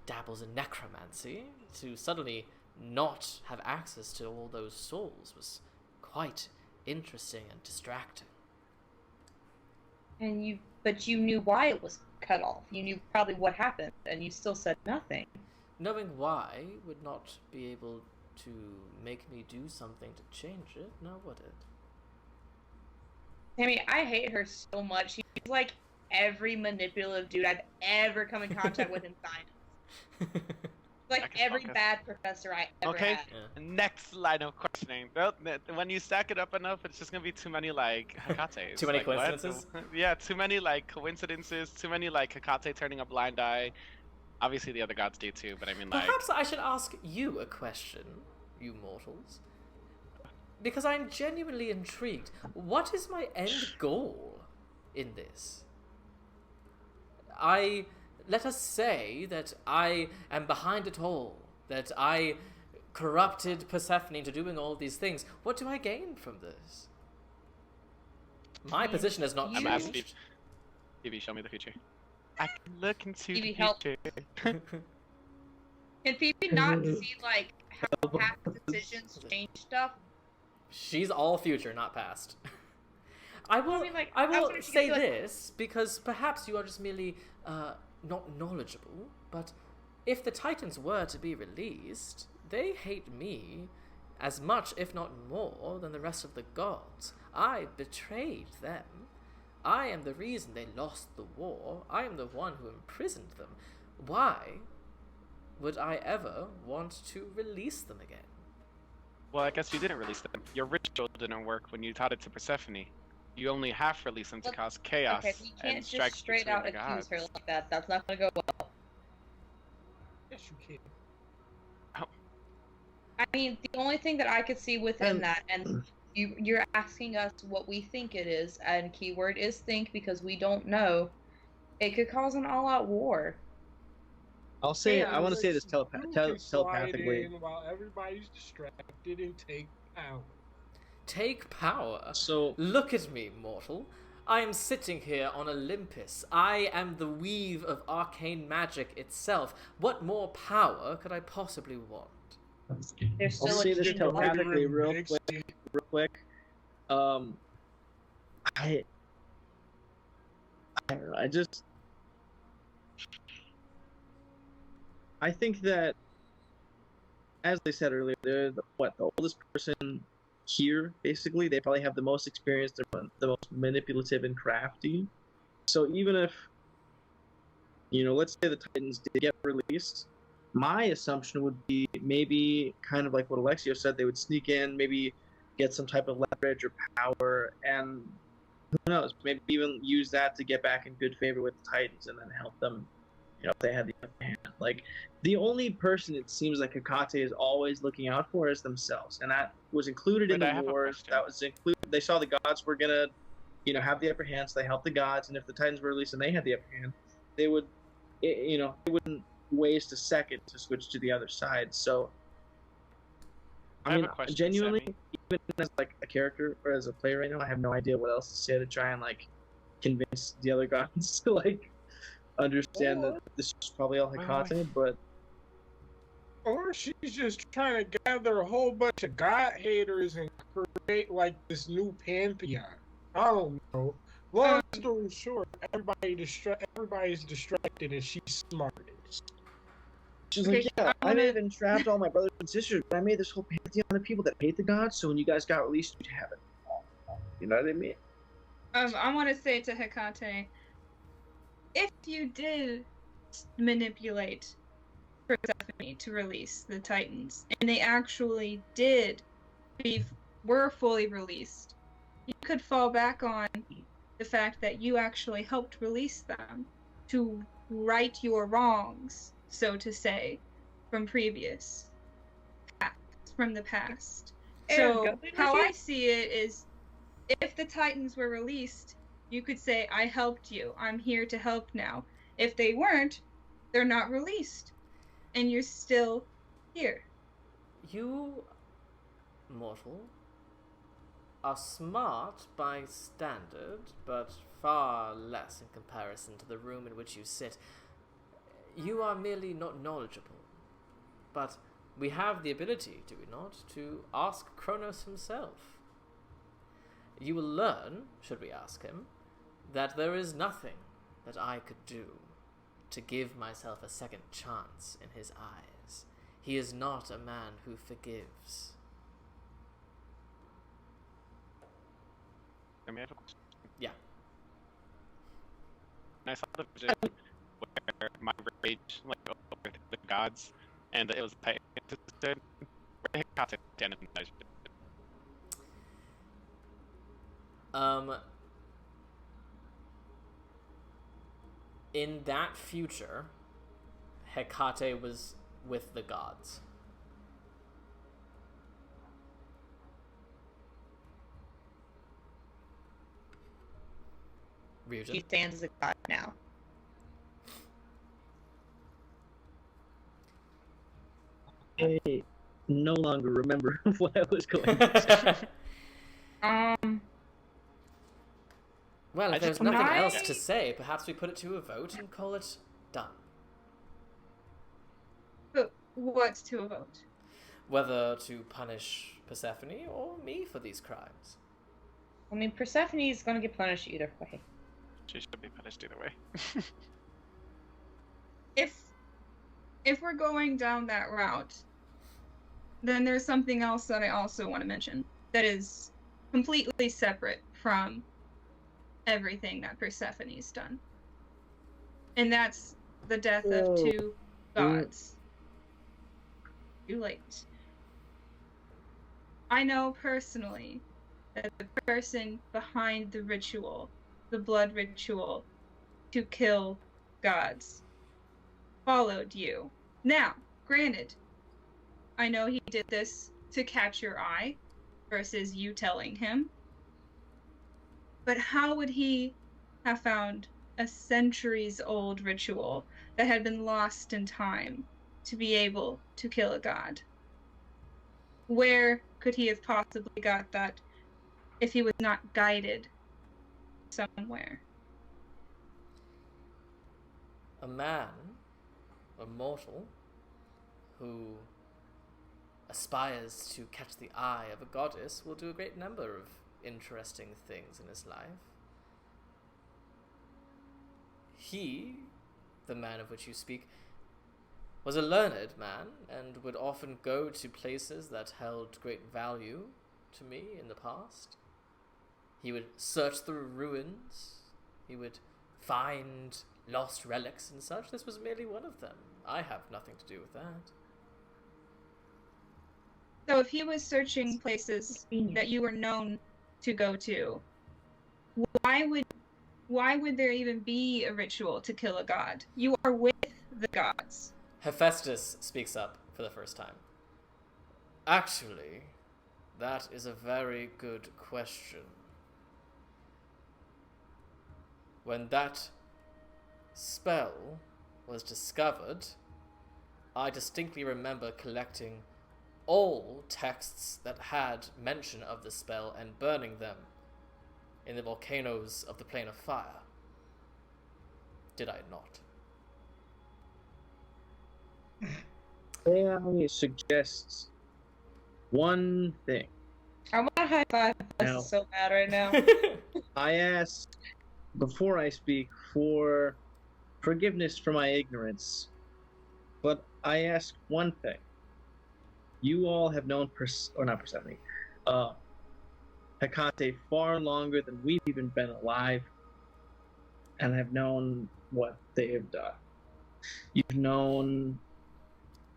dabbles in necromancy. To suddenly not have access to all those souls was quite interesting and distracting.
But you knew why it was cut off. You knew probably what happened, and you still said nothing.
Knowing why would not be able to make me do something to change it, now would it?
I mean, I hate her so much. She's like every manipulative dude I've ever come in contact with in science. Like every bad professor I ever had.
Yeah.
Next line of questioning. When you stack it up enough, it's just gonna be too many like Hekates.
Too many
Like, what?
coincidences?
Yeah, too many like coincidences. Too many like Hekate turning a blind eye. Obviously, the other gods do too, but I mean, like.
Perhaps I should ask you a question, you mortals. Because I'm genuinely intrigued. What is my end goal in this? Let us say that I am behind it all, that I corrupted Persephone into doing all these things. What do I gain from this? My position has not
I'm asking
changed.
Phoebe, show me the future. I can look into
Phoebe,
the
help.
future.
Can Phoebe not see like how past decisions change stuff?
She's all future, not past. I will
mean, like,
I
I
will
wonder if you
say
could feel like-
this because perhaps you are just merely not knowledgeable, but if the Titans were to be released, they hate me as much, if not more, than the rest of the gods. I betrayed them. I am the reason they lost the war. I am the one who imprisoned them. Why would I ever want to release them again?
Well, I guess you didn't release them. Your ritual didn't work when you taught it to Persephone. You only half released them to cause chaos
Okay, we
and
can't
strike
just straight
between
out
the
accuse
gods.
her like that. That's not gonna go well.
Yes, you can.
I mean, the only thing that I could see within that, and you're asking us what we think it is, and keyword is think because we don't know. It could cause an all-out war.
I'll say
Yeah,
I want to say this
you can slide
telepathically.
in while everybody's distracted and take power.
Take power.
So
Look at me, mortal. I am sitting here on Olympus. I am the weave of arcane magic itself. What more power could I possibly want?
There's
I'll
still
say
a
this
king.
telepathically real
Big
quick. Real quick. I don't know. I think that, as they said earlier, they're the oldest person here. Basically, they probably have the most experience. They're the most manipulative and crafty. So even if, let's say the Titans did get released, my assumption would be maybe kind of like what Alexio said. They would sneak in, maybe get some type of leverage or power, and who knows, maybe even use that to get back in good favor with the Titans and then help them, if they had the upper hand. Like, the only person it seems like Hekate is always looking out for is themselves, and that was included in
Wait, I
the
have a
wars.
question.
That was included. They saw the gods were gonna, have the upper hand, so they helped the gods, and if the Titans were released and they had the upper hand, they would, they wouldn't waste a second to switch to the other side. So,
I have a question,
genuinely,
Sammy.
even as like a character or as a player right now, I have no idea what else to say to try and like convince the other gods to like understand that this is probably all Hekate, but
Or she's just trying to gather a whole bunch of god haters and create like this new pantheon. I don't know. Long story short, everybody's distracted and she's smartest.
she's
Okay,
like, yeah,
I
I may
wanna-
have entrapped all my brothers and sisters, but I made this whole pantheon of people that hate the gods, so when you guys got released, you'd have it. You know what I mean?
I want to say to Hekate, if you did manipulate Persephone to release the Titans, and they actually were fully released, you could fall back on the fact that you actually helped release them to right your wrongs, so to say, from the past. So how I see it is, if the Titans were released, you could say, I helped you. I'm here to help now. If they weren't, they're not released. And you're still here.
You, mortal, are smart by standard, but far less in comparison to the room in which you sit. You are merely not knowledgeable. But we have the ability, do we not, to ask Kronos himself. You will learn, should we ask him, that there is nothing that I could do to give myself a second chance in his eyes. He is not a man who forgives.
Let me have a question.
Yeah.
I saw the vision where my rage like over the gods, and it was Titan interested. Where did Hecate stand in the vision?
In that future, Hecate was with the gods.
She
Ryujin?
stands as a god now.
I no longer remember what I was going to say.
Well,
I
if there's
just-
nothing
I-
else to say, perhaps we put it to a vote and call it done.
But what's to a vote?
Whether to punish Persephone or me for these crimes.
I mean, Persephone is going to get punished either way.
She should be punished either way.
If we're going down that route, then there's something else that I also want to mention that is completely separate from everything that Persephone's done. And that's the death of two gods. Too late. I know personally that the person behind the ritual, the blood ritual, to kill gods, followed you. Now, granted, I know he did this to catch your eye versus you telling him. But how would he have found a centuries-old ritual that had been lost in time to be able to kill a god? Where could he have possibly got that if he was not guided somewhere?
A man, a mortal, who aspires to catch the eye of a goddess will do a great number of interesting things in his life. He, the man of which you speak, was a learned man and would often go to places that held great value to me in the past. He would search through ruins. He would find lost relics and such. This was merely one of them. I have nothing to do with that.
So if he was searching places that you were known to go to, why would there even be a ritual to kill a god? You are with the gods.
Hephaestus speaks up for the first time. Actually, that is a very good question. When that spell was discovered, I distinctly remember collecting all texts that had mention of the spell and burning them in the volcanoes of the Plain of Fire. Did I not?
May I suggest one thing?
I want to high five
No.
so bad right now.
I ask, before I speak, for forgiveness for my ignorance, but I ask one thing. You all have known Hecate far longer than we've even been alive, and have known what they have done. You've known,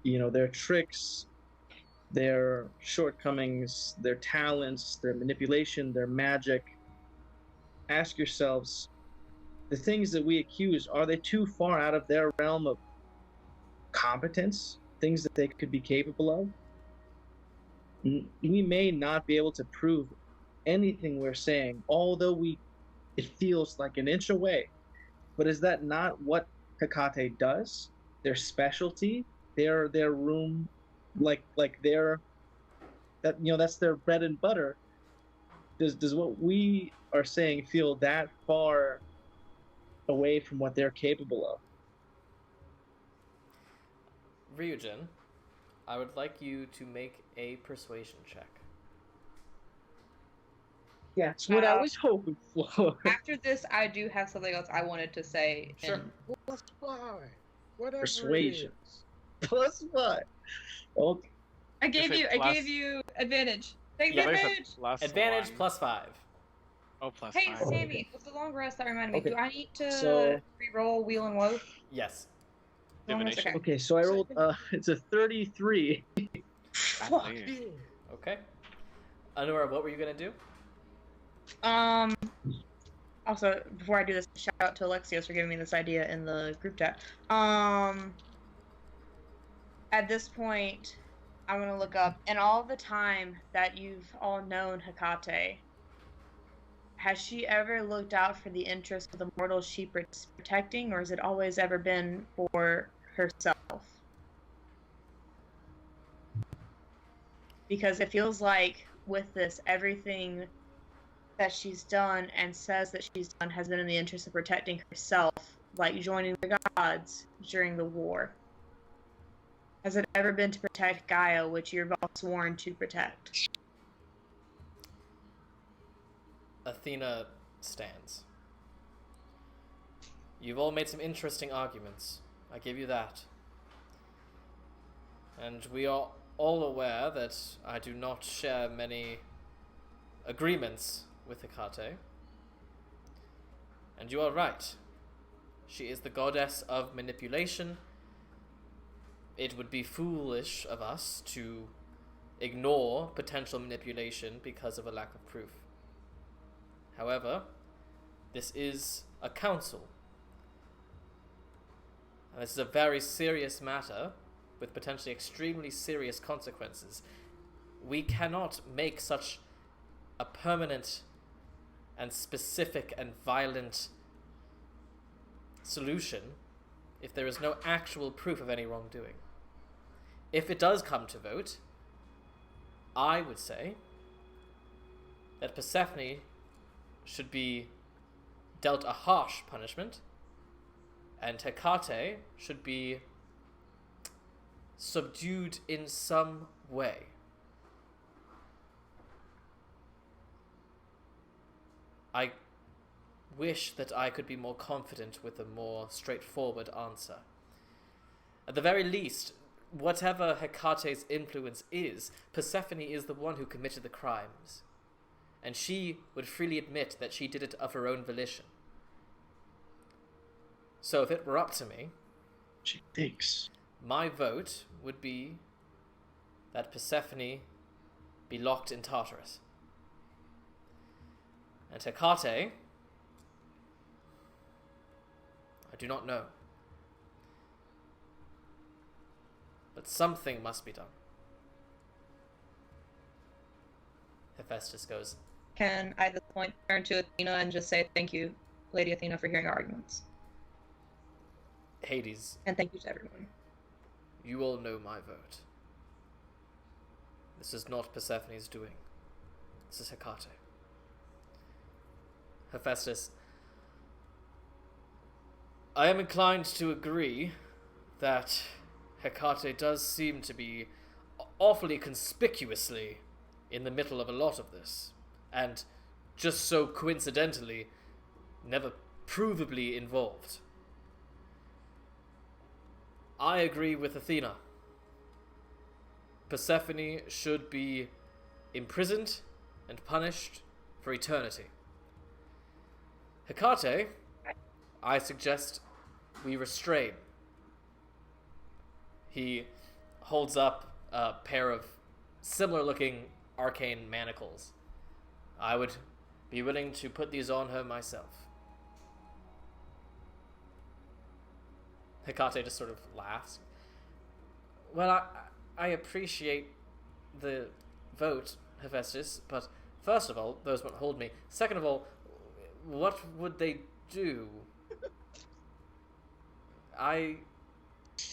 their tricks, their shortcomings, their talents, their manipulation, their magic. Ask yourselves, the things that we accuse, are they too far out of their realm of competence? Things that they could be capable of? We may not be able to prove anything we're saying, although it feels like an inch away. But is that not what Hecate does? Their specialty, their room, that's their bread and butter. Does what we are saying feel that far away from what they're capable of?
Ryujin, I would like you to make a persuasion check.
Yeah, that's what I was hoping for.
After this, I do have something else I wanted to say.
Sure.
and-
+5. Whatever.
Persuasion.
It is.
Plus what? Okay.
I gave
say
you
plus-
advantage. Take
Yeah,
there's a
advantage.
plus
Advantage
one.
plus 5.
Oh, plus
Hey,
5.
Sammy, with the long rest, that reminded me.
Okay,
Do I need to
so-
re-roll Wheel and Woe?
Yes.
Long rest,
Divination?
okay.
Okay, so I rolled. It's a 33.
Fuck.
Golly.
Okay. Anura, what were you gonna do?
Also, before I do this, shout out to Alexios for giving me this idea in the group chat. At this point, I'm gonna look up, in all the time that you've all known Hecate, has she ever looked out for the interests of the mortals she protecting, or has it always ever been for herself? Because it feels like with this, everything that she's done and says that she's done has been in the interest of protecting herself, like joining the gods during the war. Has it ever been to protect Gaia, which you're all sworn to protect?
Athena stands. You've all made some interesting arguments. I give you that. And we are all aware that I do not share many agreements with Hecate. And you are right. She is the goddess of manipulation. It would be foolish of us to ignore potential manipulation because of a lack of proof. However, this is a council. And this is a very serious matter with potentially extremely serious consequences. We cannot make such a permanent and specific and violent solution if there is no actual proof of any wrongdoing. If it does come to vote, I would say that Persephone should be dealt a harsh punishment, and Hecate should be subdued in some way. I wish that I could be more confident with a more straightforward answer. At the very least, whatever Hecate's influence is, Persephone is the one who committed the crimes. And she would freely admit that she did it of her own volition. So if it were up to me,
She thinks.
my vote would be that Persephone be locked in Tartarus. And Hecate, I do not know. But something must be done. Hephaestus goes,
Can I at this point turn to Athena and just say thank you, Lady Athena, for hearing our arguments?
Hades,
And thank you to everyone.
you all know my vote. This is not Persephone's doing. This is Hecate. Hephaestus, I am inclined to agree that Hecate does seem to be awfully conspicuously in the middle of a lot of this, and just so coincidentally, never provably involved. I agree with Athena. Persephone should be imprisoned and punished for eternity. Hecate, I suggest we restrain. He holds up a pair of similar-looking arcane manacles. I would be willing to put these on her myself. Hecate just sort of laughs. Well, I appreciate the vote, Hephaestus, but first of all, those won't hold me. Second of all, what would they do? I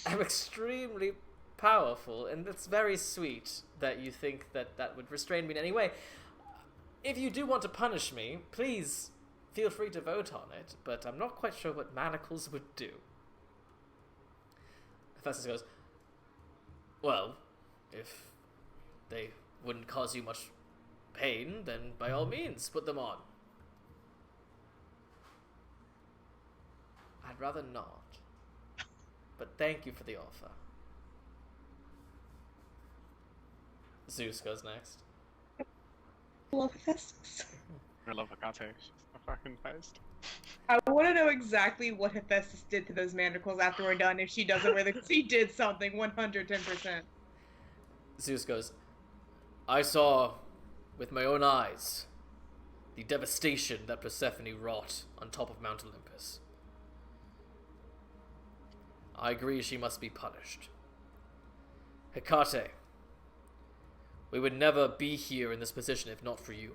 am extremely powerful, and it's very sweet that you think that that would restrain me in any way. If you do want to punish me, please feel free to vote on it, but I'm not quite sure what manacles would do. Hephaestus goes, well, if they wouldn't cause you much pain, then by all means, put them on. I'd rather not. But thank you for the offer. Zeus goes next.
Love Hephaestus.
I love Hecate. She's so fucking nice.
I want to know exactly what Hephaestus did to those mandracles after we're done if she doesn't wear them, because he did something 110%.
Zeus goes, I saw with my own eyes the devastation that Persephone wrought on top of Mount Olympus. I agree she must be punished. Hecate, we would never be here in this position if not for you.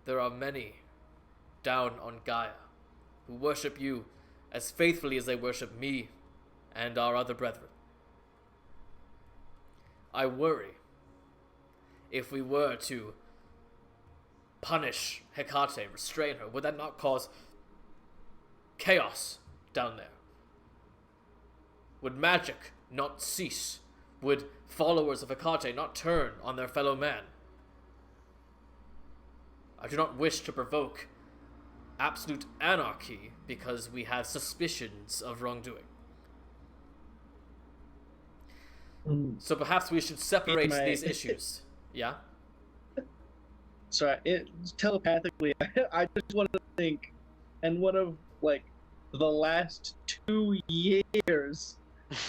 There are many down on Gaia who worship you as faithfully as they worship me and our other brethren. I worry if we were to punish Hecate, restrain her, would that not cause chaos down there? Would magic not cease? Would followers of Hecate not turn on their fellow man? I do not wish to provoke absolute anarchy because we have suspicions of wrongdoing. So perhaps we should separate these issues. Yeah?
So telepathically, I just want to think, and one of like the last 2 years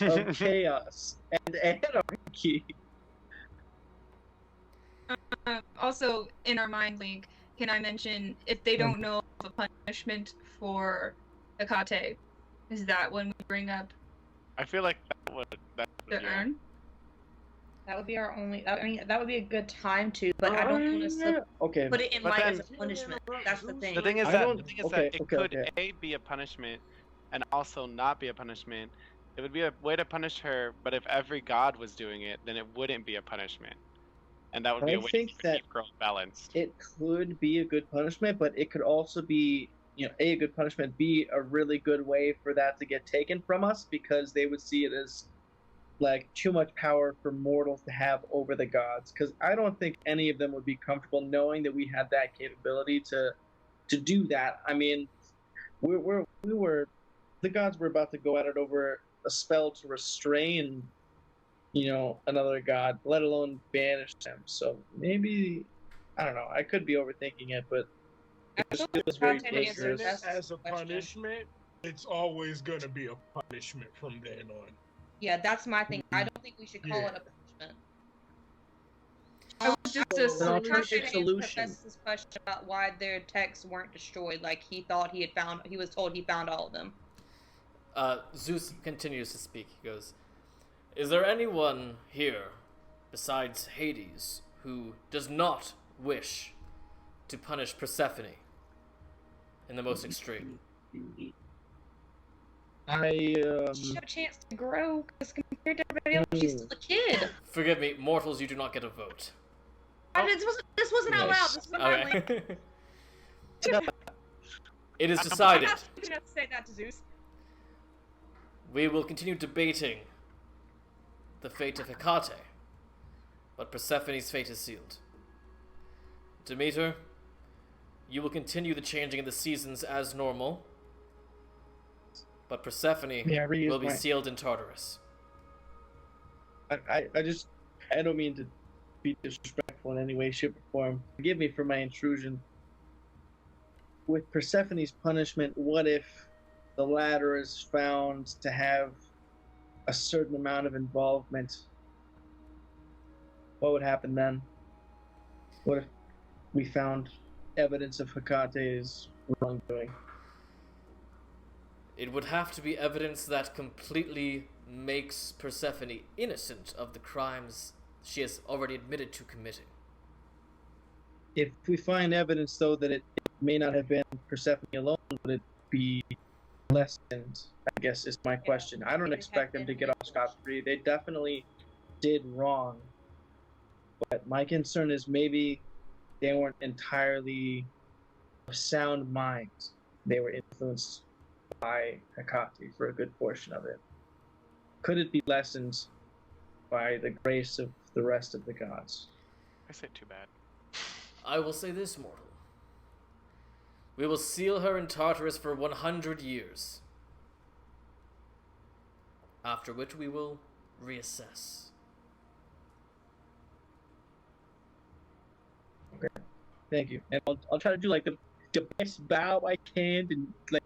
of chaos and anarchy.
Also, in our mind link, can I mention if they don't know of a punishment for Hecate, is that when we bring up
I feel like that would
the
yeah.
urn?
That would be our only. I mean, that would be a good time to, but I don't want to
Okay.
put it in
But
light
then-
as a punishment. That's the thing.
The thing is
I
that
don't-
the thing is
okay,
that it
okay,
could
okay.
A, be a punishment and also not be a punishment. It would be a way to punish her, but if every god was doing it, then it wouldn't be a punishment. And that would be
I
a way
think
to
that
keep growth balanced.
It could be a good punishment, but it could also be, a good punishment, be a really good way for that to get taken from us, because they would see it as like too much power for mortals to have over the gods. Because I don't think any of them would be comfortable knowing that we had that capability to do that. I mean, the gods were about to go at it over a spell to restrain, another god, let alone banish them. So maybe, I don't know. I could be overthinking it, but it just feels very dangerous.
As a punishment, it's always going to be a punishment from then on.
Yeah, that's my thing. I don't think we should call it a punishment.
It was just a
An alternative
solution.
solution.
This question about why their texts weren't destroyed. Like he was told he found all of them.
Zeus continues to speak. He goes, is there anyone here, besides Hades, who does not wish to punish Persephone in the most extreme?
She had a chance to grow, because compared to everybody else, she's still a kid.
Forgive me, mortals, you do not get a vote.
This wasn't out loud. This was not
Okay. It is decided.
I'm not gonna say that to Zeus.
We will continue debating the fate of Hecate, but Persephone's fate is sealed. Demeter, you will continue the changing of the seasons as normal, but Persephone will be sealed in Tartarus.
I don't mean to be disrespectful in any way, shape, or form. Forgive me for my intrusion. With Persephone's punishment, what if the latter is found to have a certain amount of involvement? What would happen then? What if we found evidence of Hecate's wrongdoing?
It would have to be evidence that completely makes Persephone innocent of the crimes she has already admitted to committing.
If we find evidence, though, that it may not have been Persephone alone, would it be lessened? I guess is my question. I don't expect them to get off scot-free. They definitely did wrong. But my concern is maybe they weren't entirely of sound minds. They were influenced by Hecate for a good portion of it. Could it be lessened by the grace of the rest of the gods?
I say too bad.
I will say this, mortal. We will seal her in Tartarus for 100 years, after which we will reassess.
Thank you. And I'll try to do like the best bow I can and like.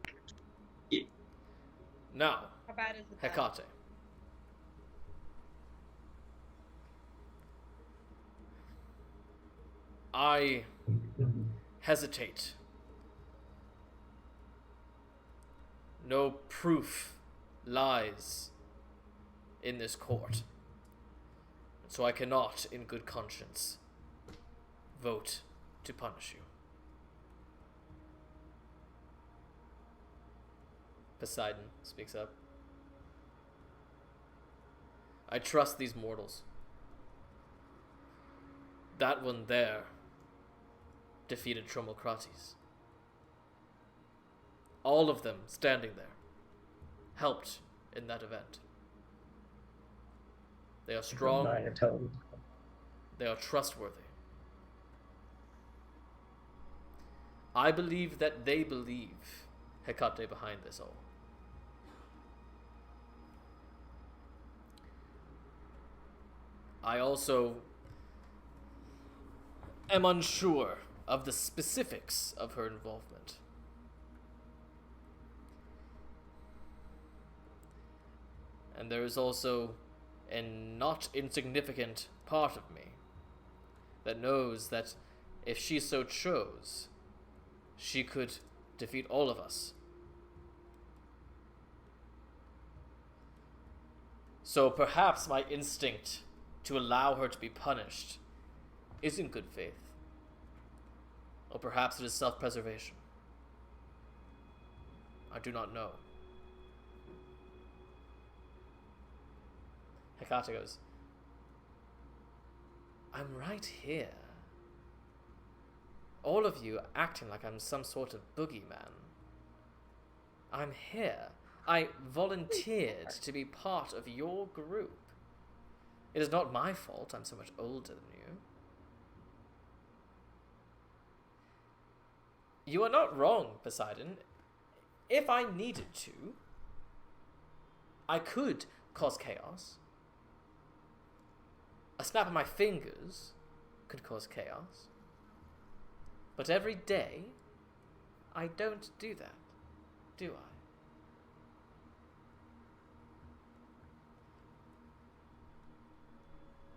Now,
How bad is it?
Hecate. I hesitate. No proof lies in this court, so I cannot, in good conscience, vote to punish you. Poseidon speaks up. I trust these mortals. That one there defeated Tromocrates. All of them standing there helped in that event. They are strong. They are trustworthy. I believe that they believe Hecate behind this all. I also am unsure of the specifics of her involvement. And there is also a not insignificant part of me that knows that if she so chose, she could defeat all of us. So perhaps my instinct to allow her to be punished is in good faith. Or perhaps it is self-preservation. I do not know. Hecate goes, I'm right here. All of you acting like I'm some sort of boogeyman. I'm here. I volunteered to be part of your group. It is not my fault I'm so much older than you. You are not wrong, Poseidon. If I needed to, I could cause chaos. A snap of my fingers could cause chaos. But every day, I don't do that, do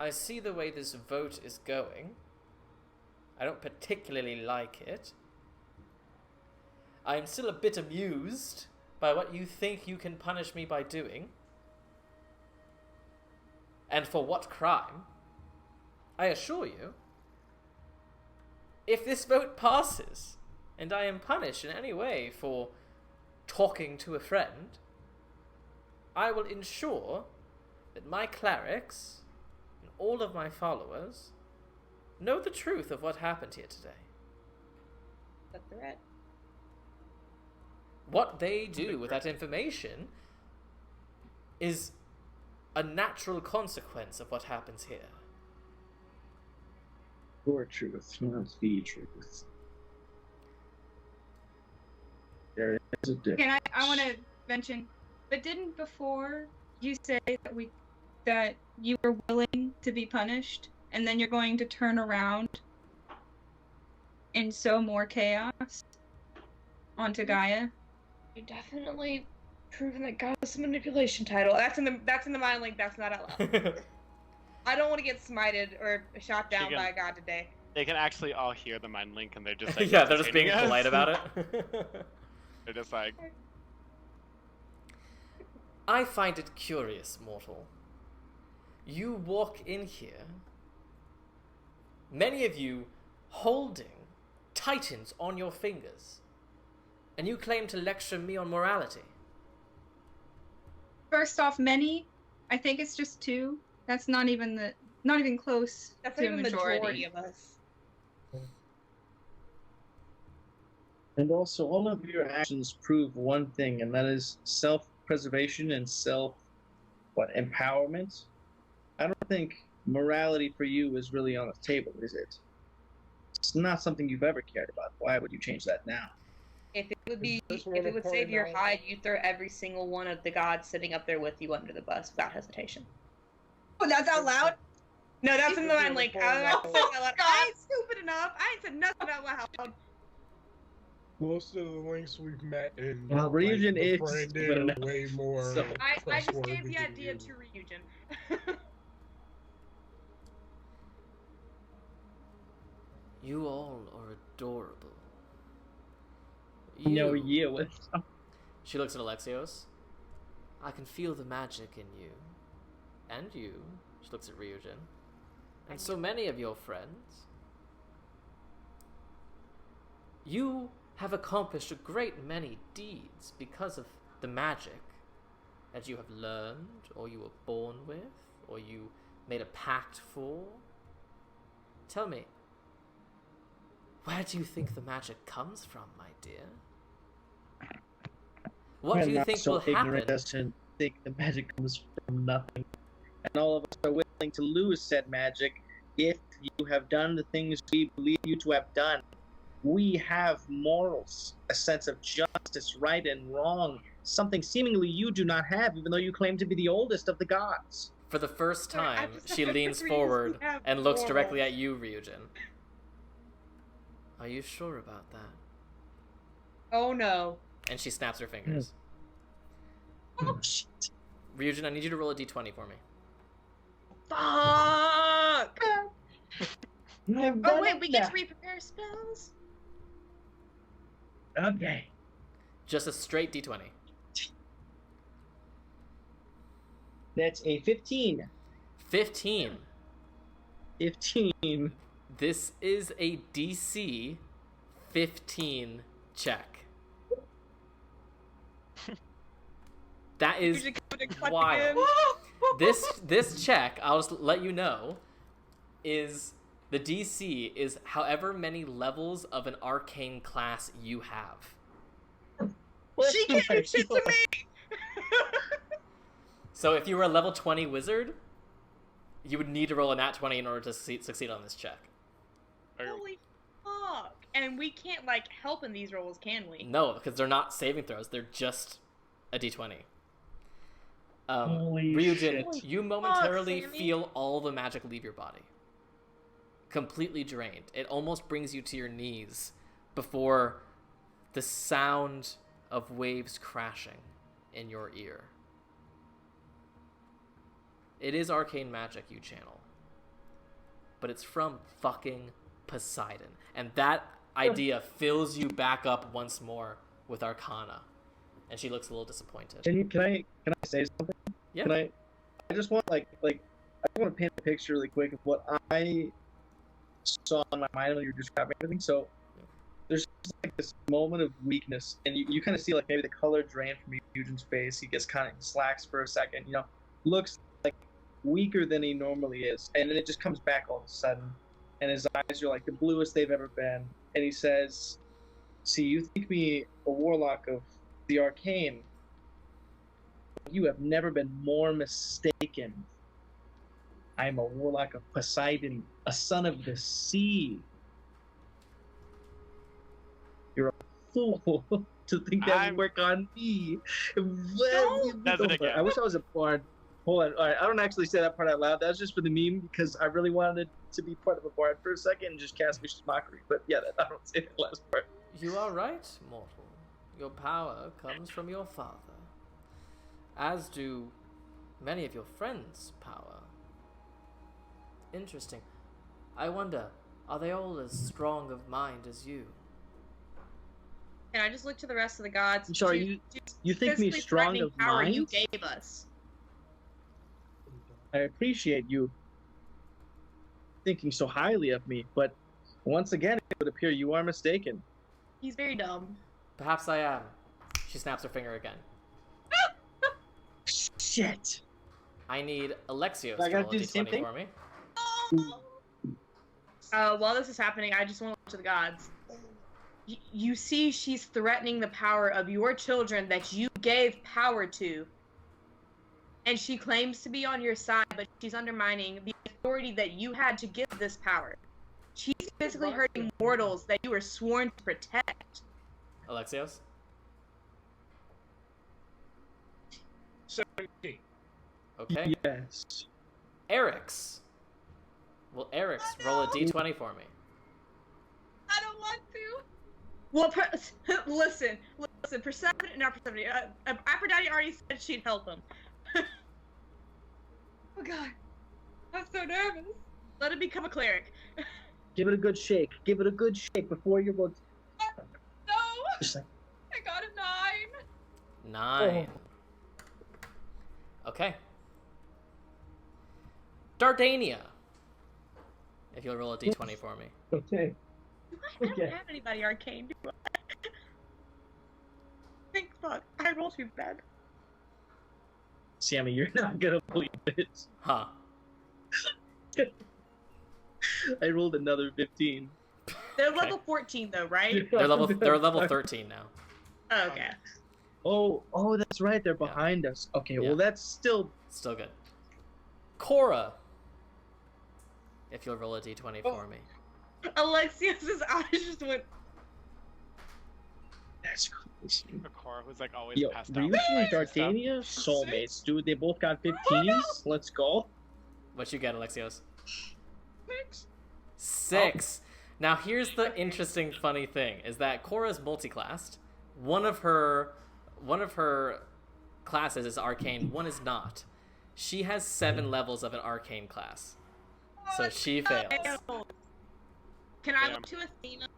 I? I see the way this vote is going. I don't particularly like it. I am still a bit amused by what you think you can punish me by doing. And for what crime? I assure you, if this vote passes, and I am punished in any way for talking to a friend, I will ensure that my clerics and all of my followers know the truth of what happened here today.
The threat.
What they do with that information is a natural consequence of what happens here.
Your truth, not the truth. There is a difference.
I want to mention, but didn't before you say that you were willing to be punished, and then you're going to turn around and sow more chaos onto Gaia?
You definitely proven that God is a manipulation title. That's in the mind link. That's not out loud. I don't want to get smited or shot down by a god today.
They can actually all hear the mind link, and they're just like,
yeah, they're just being
us.
polite about it.
They're just like,
I find it curious, mortal. You walk in here, many of you holding titans on your fingers, and you claim to lecture me on morality.
First off, many. I think it's just 2. That's not even close
That's
to
not even majority of us.
And also, all of your actions prove one thing, and that is self-preservation and empowerment. I don't think morality for you is really on the table, is it? It's not something you've ever cared about. Why would you change that now?
If it would save your hide, you'd throw every single one of the gods sitting up there with you under the bus without hesitation.
Oh, that's out loud?
No, that's in the mind link. I'm not saying that out loud. I ain't stupid enough. I ain't said nothing out loud.
Most of the links we've met in
Well, Ryujin
the
is
brand
stupid
are
enough,
way more
so-
I just gave
trustworthy
the
than
idea
you.
to Ryujin.
You all are adorable.
No,
You-
yeah, what?
She looks at Alexios. I can feel the magic in you. And you. She looks at Ryujin. And so many of your friends. You have accomplished a great many deeds because of the magic that you have learned, or you were born with, or you made a pact for. Tell me, where do you think the magic comes from, my dear? What do you think will happen?
As to think the magic comes from nothing, and all of us are willing to lose said magic if you have done the things we believe you to have done. We have morals, a sense of justice, right and wrong, something seemingly you do not have, even though you claim to be the oldest of the gods.
For the first
Sorry, I
time,
just
she
have
leans
reason
forward
to have
and looks directly
morals.
at you, Ryujin. Are you sure about that?
Oh no.
And she snaps her fingers.
Oh,
shit.
Ryujin, I need you to roll a d20 for me.
fuck! Oh wait, we get to re-prepare spells?
Okay.
Just a straight d20.
That's a 15.
15.
15.
This is a DC 15 check. That is wild. This check, I'll just let you know, is the DC is however many levels of an arcane class you have.
She can't do shit to me!
So if you were a level 20 wizard, you would need to roll a nat 20 in order to succeed on this check.
Holy fuck. And we can't, like, help in these rolls, can we?
No, because they're not saving throws. They're just a d20.
Holy
Ryujin,
shit.
you momentarily
Sammy.
feel all the magic leave your body. Completely drained. It almost brings you to your knees before the sound of waves crashing in your ear. It is arcane magic you channel, but it's from fucking Poseidon. And that idea fills you back up once more with Arcana. And she looks a little disappointed.
Can I say something?
Yeah.
Can I just want I just want to paint a picture really quick of what I saw in my mind when you were describing everything. So there's just, like, this moment of weakness, and you kind of see, like, maybe the color drain from Eugen's face. He gets kind of slacks for a second, looks like weaker than he normally is, and then it just comes back all of a sudden, and his eyes are like the bluest they've ever been, and he says, "See, you think me a warlock of the arcane. You have never been more mistaken. I am a warlock of Poseidon, a son of the sea. You're a fool to think that would work on me."
Does it again.
I wish I was a bard. Hold on. All right, I don't actually say that part out loud. That was just for the meme because I really wanted to be part of a bard for a second and just cast vicious mockery. But yeah, I don't say that last part.
You are right, mortal. Your power comes from your father, as do many of your friends' power. Interesting. I wonder, are they all as strong of mind as you?
And I just look to the rest of the gods.
I'm sorry, you think me
physically
strong
threatening
of
power
mind?
you gave us.
I appreciate you thinking so highly of me, but once again, it would appear you are mistaken.
He's very dumb.
Perhaps I am. She snaps her finger again.
Shit.
I need Alexios
I
to
gotta
roll a
do the same
d20
thing?
for me.
While this is happening, I just want to look to the gods. You see she's threatening the power of your children that you gave power to. And she claims to be on your side, but she's undermining the authority that you had to give this power. She's physically hurting mortals that you were sworn to protect.
Alexios?
17.
Okay.
Yes.
Eric's. Well, Eric's
Oh,
roll a
no.
d20 for me.
I don't want to.
Well, listen, Persephone, not Persephone, Aphrodite already said she'd help him.
Oh god. I'm so nervous.
Let him become a cleric.
Give it a good shake. Give it a good shake before you go.
No!
Just like,
I got a 9.
9. Okay. Dardania. If you'll roll a d20 for me.
okay.
I don't have anybody arcane, do I? Thank fuck. I rolled too bad.
Sammy, you're not gonna believe it.
Huh.
I rolled another 15.
They're
Okay.
level 14 though, right?
They're level 13 now.
Oh, okay.
Oh, that's right. They're behind us. Okay,
Yeah.
well that's still.
Still good. Cora. If you'll roll a d20 for me.
Alexios's eyes just went.
That's crazy.
For Cora, who's like always
Yo,
passed out.
Ryuji and Dardania, soulmates, dude. They both got 15s. Let's go.
What you get, Alexios?
6.
6. Now here's the interesting, funny thing: is that Cora's multi-classed. One of her classes is arcane. One is not. She has 7 levels of an arcane class, so she fails.
Can I
Yeah.
look to Athena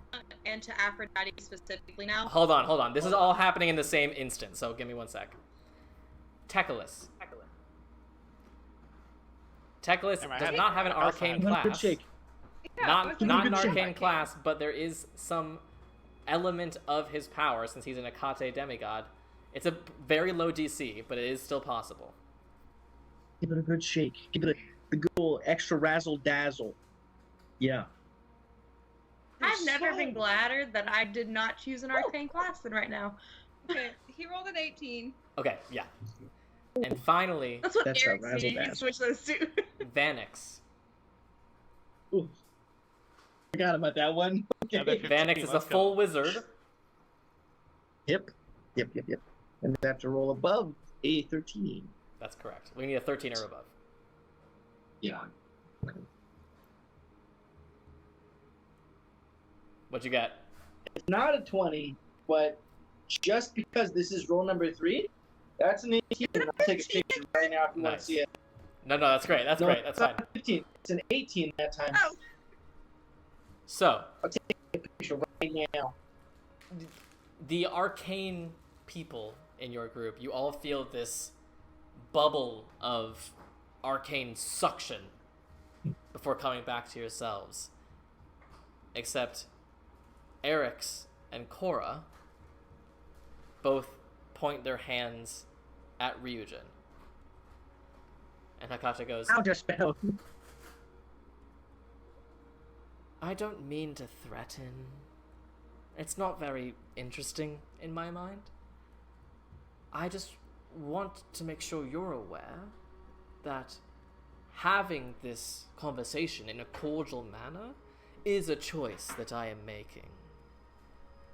and to Aphrodite specifically now?
Hold on. This is all happening in the same instant, so give me 1 sec. Teclis
Am I
does
having-
not have an
I'll
arcane
find-
Good
class.
shake.
Yeah,
Not
what's
an
good shake.
arcane class, but there is some element of his power since he's an Akate demigod. It's a very low DC, but it is still possible.
Give it a good shake. Give it the good old extra razzle dazzle. Yeah.
I've never been gladder that I did not choose an arcane class than right now.
Okay, he rolled an 18.
Okay, yeah. And finally,
That's what
That's
Eric
a
said. You can
razzle-dazzle.
switch those two.
Vanix.
Ooh. Forgot about that one.
Another
Okay.
15,
Vanix is a
let's go.
full wizard.
Yep. And they have to roll above a 13.
That's correct. We need a 13 or above.
Yeah.
What'd you get?
It's not a 20, but just because this is roll number 3, that's an 18. And I'll take a picture right now if you want
Nice.
to see it.
No, that's great. That's
No,
great. That's
it's
fine.
not 15. It's an 18 that time.
Oh.
So,
I'll take a picture right now.
the arcane people in your group, you all feel this bubble of arcane suction before coming back to yourselves. Except Eric's and Cora both point their hands at Ryujin. And Hakata goes,
Counter spell.
I don't mean to threaten. It's not very interesting in my mind. I just want to make sure you're aware that having this conversation in a cordial manner is a choice that I am making.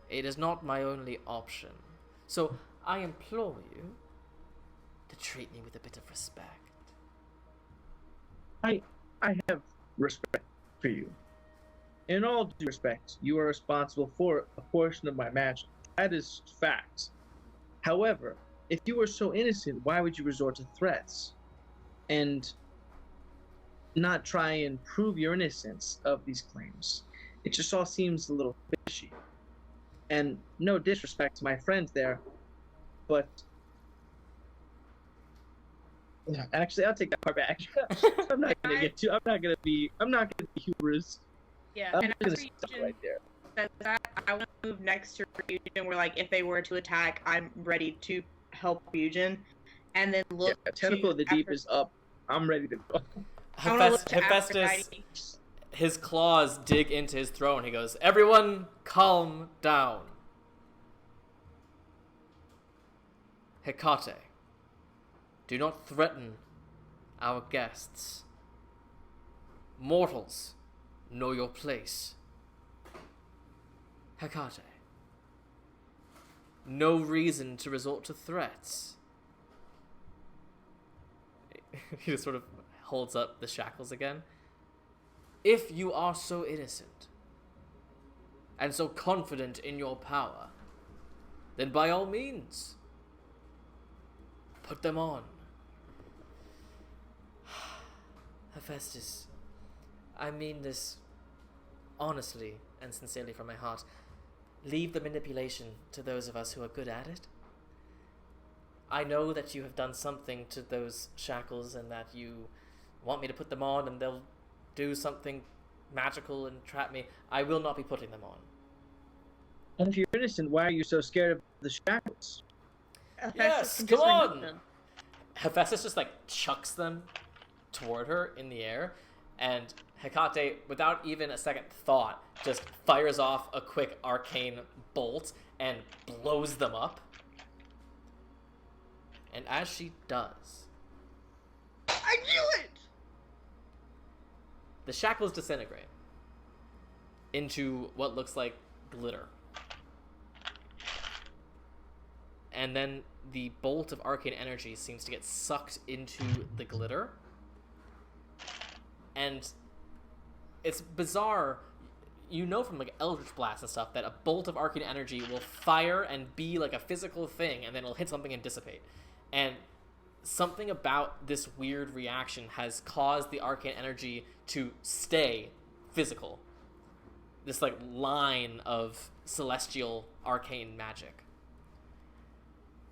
It is not my only option. So I implore you to treat me with a bit of respect.
I have respect for you. In all due respect, you are responsible for a portion of my magic. That is fact. However, if you were so innocent, why would you resort to threats? And not try and prove your innocence of these claims? It just all seems a little fishy. And no disrespect to my friends there, but yeah, actually, I'll take that part back. I'm not gonna be hubris.
Yeah,
I'm
and
gonna
after
stop
Ryujin
right there.
says that, I want to move next to Ryujin where, like, if they were to attack, I'm ready to help Ryujin. And then look
Yeah, Tentacle of the Deep
Aphro-
is up. I'm ready to go.
I wanna look to
Hephaestus,
Aphrodite.
his claws dig into his throat and he goes, "Everyone calm down. Hecate, do not threaten our guests. Mortals, know your place. Hecate, no reason to resort to threats." He just sort of holds up the shackles again. if you are so innocent and so confident in your power, then by all means, put them on. Hephaestus, I mean this honestly and sincerely from my heart. Leave the manipulation to those of us who are good at it. I know that you have done something to those shackles and that you want me to put them on and they'll do something magical and trap me. I will not be putting them on.
And if you're innocent, why are you so scared of the shackles?
Yes, come on! Hephaestus just chucks them toward her in the air, and Hecate, without even a second thought, just fires off a quick arcane bolt and blows them up. And as she does,
I knew it!
the shackles disintegrate into what looks like glitter. And then the bolt of arcane energy seems to get sucked into the glitter. And it's bizarre. You know from Eldritch Blast and stuff that a bolt of arcane energy will fire and be like a physical thing, and then it'll hit something and dissipate. And something about this weird reaction has caused the arcane energy to stay physical. This line of celestial arcane magic.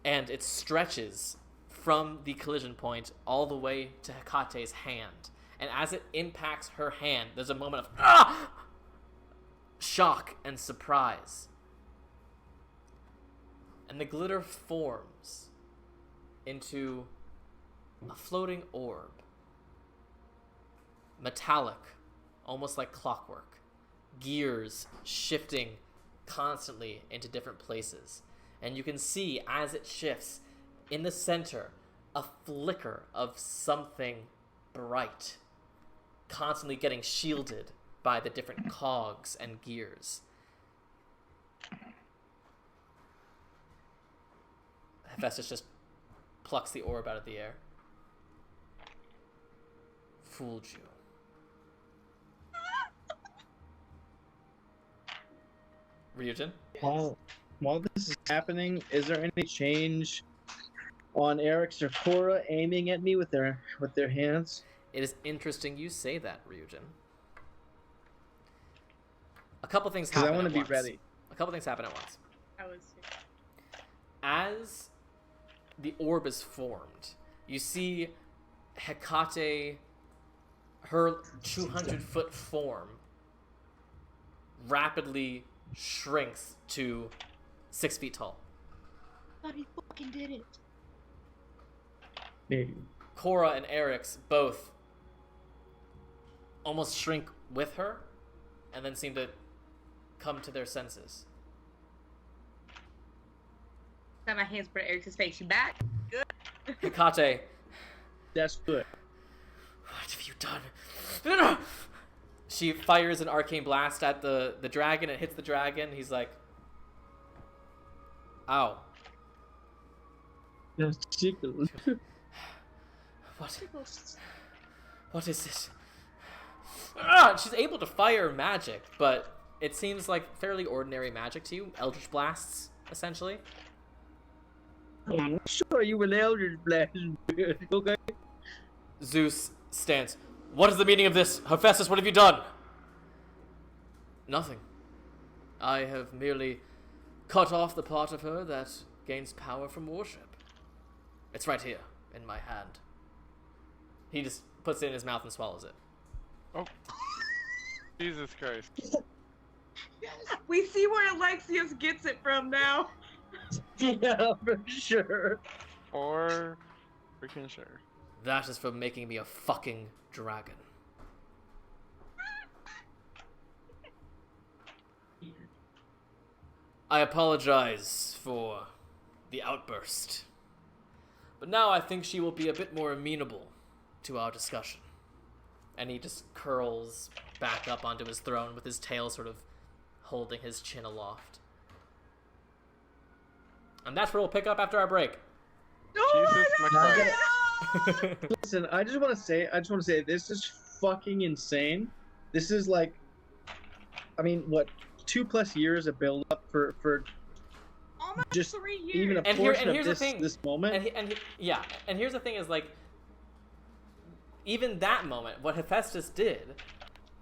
And it stretches from the collision point all the way to Hecate's hand. And as it impacts her hand, there's a moment of shock and surprise. And the glitter forms into a floating orb. Metallic, almost like clockwork. Gears shifting constantly into different places. And you can see, as it shifts, in the center, a flicker of something bright, constantly getting shielded by the different cogs and gears. Hephaestus just plucks the orb out of the air. Fooled you. Ryujin?
While this is happening, is there any change on Eric's or Cora aiming at me with their hands?
It is interesting you say that, Ryujin. A couple things happen at once.
I want to be ready.
A couple things happen at once.
I was.
As the orb is formed, you see Hecate, her 200-foot form, rapidly shrinks to 6 feet tall.
But he fucking did it.
Maybe.
Cora and Eric's both almost shrink with her and then seem to come to their senses.
Got my hands put Eric's face. You back? Good.
Hecate,
That's good.
what have you done? She fires an arcane blast at the dragon. It hits the dragon. He's like, ow.
That's secret.
What is this? She's able to fire magic, but it seems like fairly ordinary magic to you. Eldritch blasts, essentially.
I'm sure you will Eldritch Blast. Okay.
Zeus stands. What is the meaning of this? Hephaestus, what have you done? Nothing. I have merely cut off the part of her that gains power from worship. It's right here, in my hand. He just puts it in his mouth and swallows it.
Oh. Jesus Christ.
We see where Alexius gets it from now.
Yeah, for sure.
For freaking sure.
That is for making me a fucking dragon. I apologize for the outburst. But now I think she will be a bit more amenable to our discussion. And he just curls back up onto his throne with his tail sort of holding his chin aloft. And that's where we'll pick up after our break.
Jesus Christ.
Listen, I just want to say, this is fucking insane This is like, I mean, what, 2+ years of build up for
Almost
just
3 years.
even a
And
portion
here's
of
the thing.
this moment.
And here's the thing is like, even that moment, what Hephaestus did,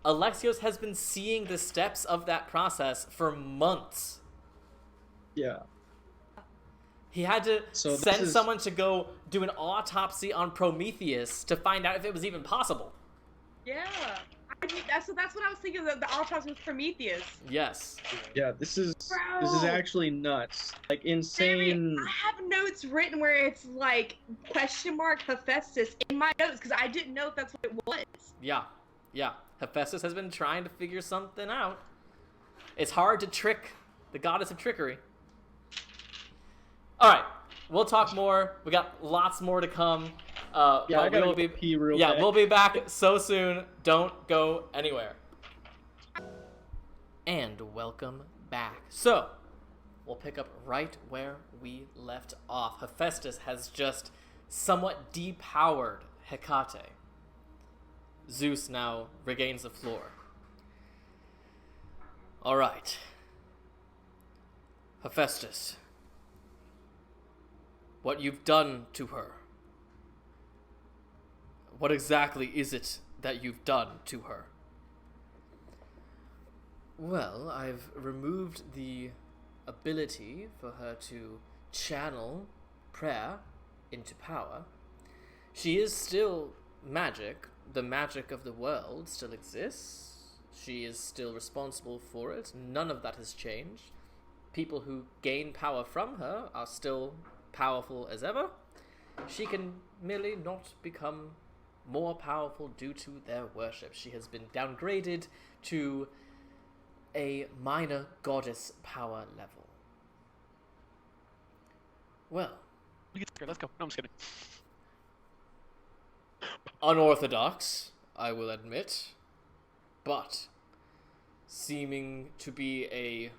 Alexios has been seeing the steps of that process for months.
Yeah.
He had to
So this
send
is-
someone to go do an autopsy on Prometheus to find out if it was even possible.
Yeah. That's what I was thinking of, the autopsy with Prometheus.
Yes.
Yeah, this is
Bro.
actually nuts. Like
Sammy,
insane.
I have notes written where it's like question mark Hephaestus in my notes because I didn't know if that's what it was.
Yeah. Yeah. Hephaestus has been trying to figure something out. It's hard to trick the goddess of trickery. Alright. We'll talk more. We got lots more to come.
Yeah, I
but
gotta pee real quick.
we'll be back so soon. Don't go anywhere. And welcome back. So, we'll pick up right where we left off. Hephaestus has just somewhat depowered Hecate. Zeus now regains the floor. Alright. Hephaestus. What you've done to her. What exactly is it that you've done to her? Well, I've removed the ability for her to channel prayer into power. She is still magic. The magic of the world still exists. She is still responsible for it. None of that has changed. People who gain power from her are still powerful as ever. She can merely not become more powerful due to their worship. She has been downgraded to a minor goddess power level. Well,
Let's go. No, I'm just kidding.
unorthodox, I will admit, but seeming to be a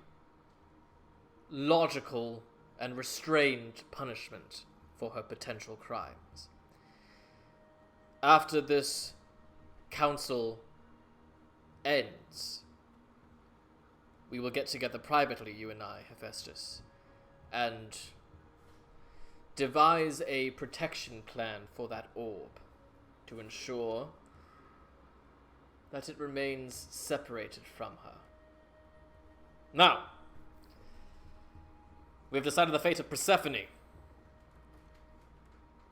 logical and restrained punishment for her potential crimes. After this council ends, we will get together privately, you and I, Hephaestus, and devise a protection plan for that orb to ensure that it remains separated from her. Now, we have decided the fate of Persephone.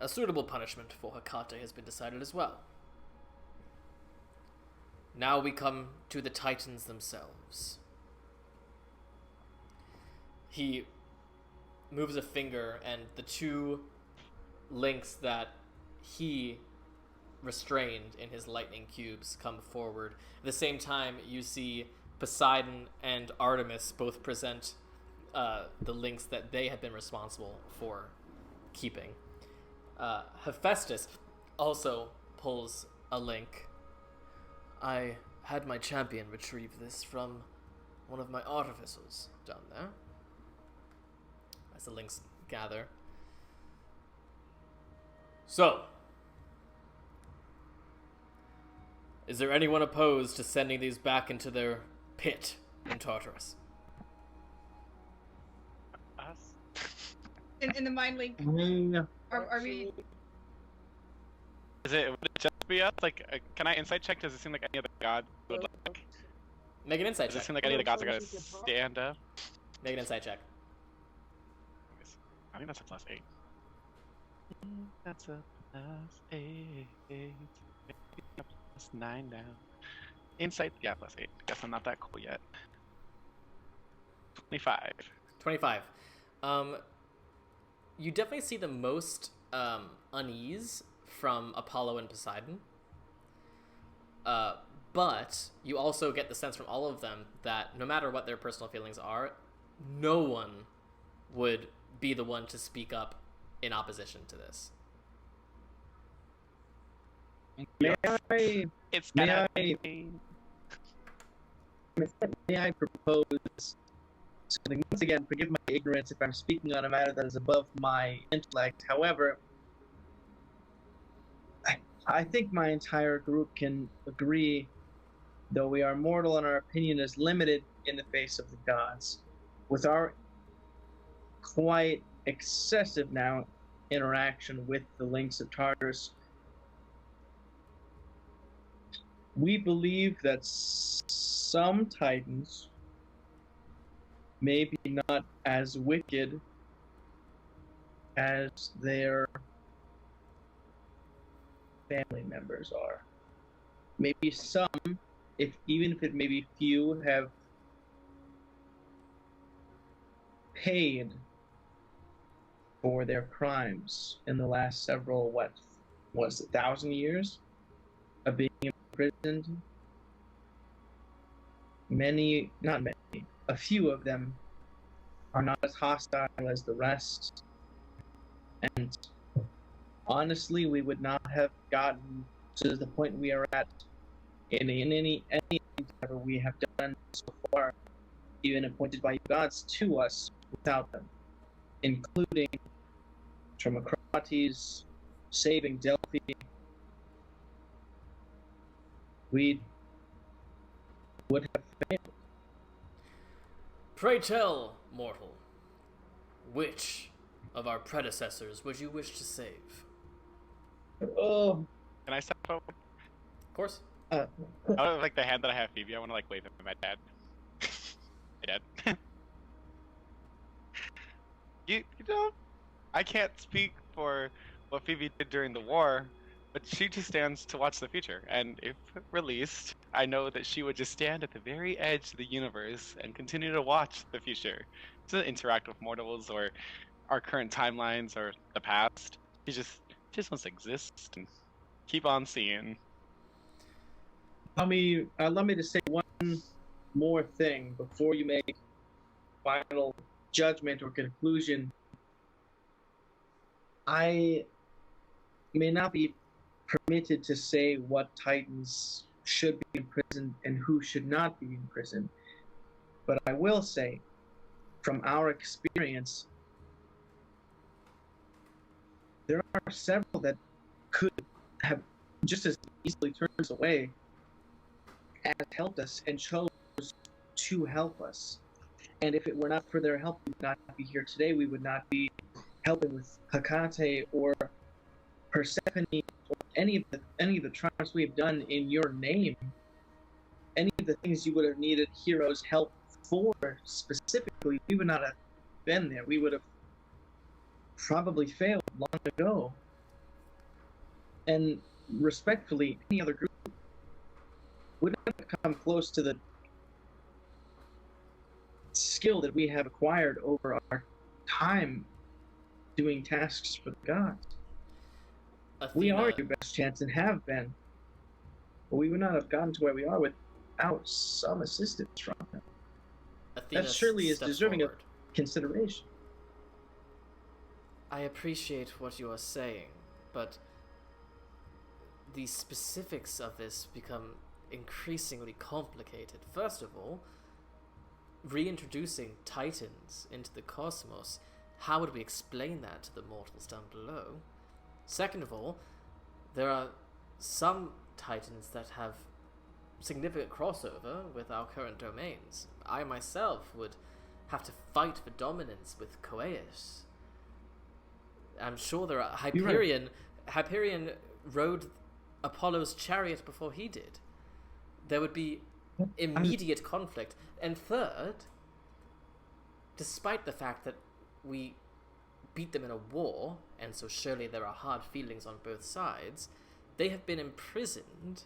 A suitable punishment for Hecate has been decided as well. Now we come to the Titans themselves. He moves a finger, and the two links that he restrained in his lightning cubes come forward. At the same time, you see Poseidon and Artemis both present the links that they had been responsible for keeping. Hephaestus also pulls a link. I had my champion retrieve this from one of my artificers down there. As the links gather. So, is there anyone opposed to sending these back into their pit in Tartarus?
Us?
In the mind link, are we?
Would it just be us? Like, can I insight check? Does it seem like any other god would like?
Make an insight
Does it
check.
seem like any of the gods are gonna stand up?
Make an insight check.
I think that's a +8. That's a +8. +9 now. Insight, yeah, +8. Guess I'm not that cool yet. 25.
25. You definitely see the most unease from Apollo and Poseidon. But you also get the sense from all of them that no matter what their personal feelings are, no one would be the one to speak up in opposition to this.
May I,
It's
May
gonna
I-
be...
may I propose something? Once again, forgive my ignorance if I'm speaking on a matter that is above my intellect. However, I think my entire group can agree Though we are mortal and our opinion is limited in the face of the gods, with our quite excessive now interaction with the links of Tartarus, we believe that some titans may be not as wicked as their family members are. Maybe some, even if it may be few, have paid for their crimes in the last several, what was it, 1,000 years of being imprisoned. Many, not many, a few of them are not as hostile as the rest. And honestly, we would not have gotten to the point we are at in any endeavor we have done so far, even appointed by you gods to us, without them, including Drachmae, saving Delphi. We would have failed.
Pray tell, mortal, which of our predecessors would you wish to save?
Oh,
Can I step up?
Of course.
I don't like the hand that I have Phoebe. I want to like wave at my dad. My dad. you know, I can't speak for what Phoebe did during the war, but she just stands to watch the future. And if released, I know that she would just stand at the very edge of the universe and continue to watch the future. She doesn't interact with mortals or our current timelines or the past. She just wants to exist and keep on seeing.
allow me to say one more thing before you make final judgment or conclusion. I may not be permitted to say what titans should be imprisoned and who should not be imprisoned, but I will say, from our experience, there are several that could have just as easily turned us away as helped us and chose to help us. And if it were not for their help, we would not be here today. We would not be helping with Hecate or Persephone or any of the triumphs we have done in your name. Any of the things you would have needed heroes' help for specifically, we would not have been there. We would have probably failed long ago. And respectfully, any other group would not have come close to the skill that we have acquired over our time doing tasks for the gods.
Athena,
We are your best chance and have been, but we would not have gotten to where we are without some assistance from them.
Athena
That surely is
steps
deserving
forward.
of consideration.
I appreciate what you are saying, but the specifics of this become increasingly complicated. First of all, reintroducing Titans into the cosmos, how would we explain that to the mortals down below? Second of all, there are some Titans that have significant crossover with our current domains. I myself would have to fight for dominance with Coeus. I'm sure there are Hyperion. Hyperion rode Apollo's chariot before he did. There would be immediate conflict. And third, despite the fact that we beat them in a war, and so surely there are hard feelings on both sides, they have been imprisoned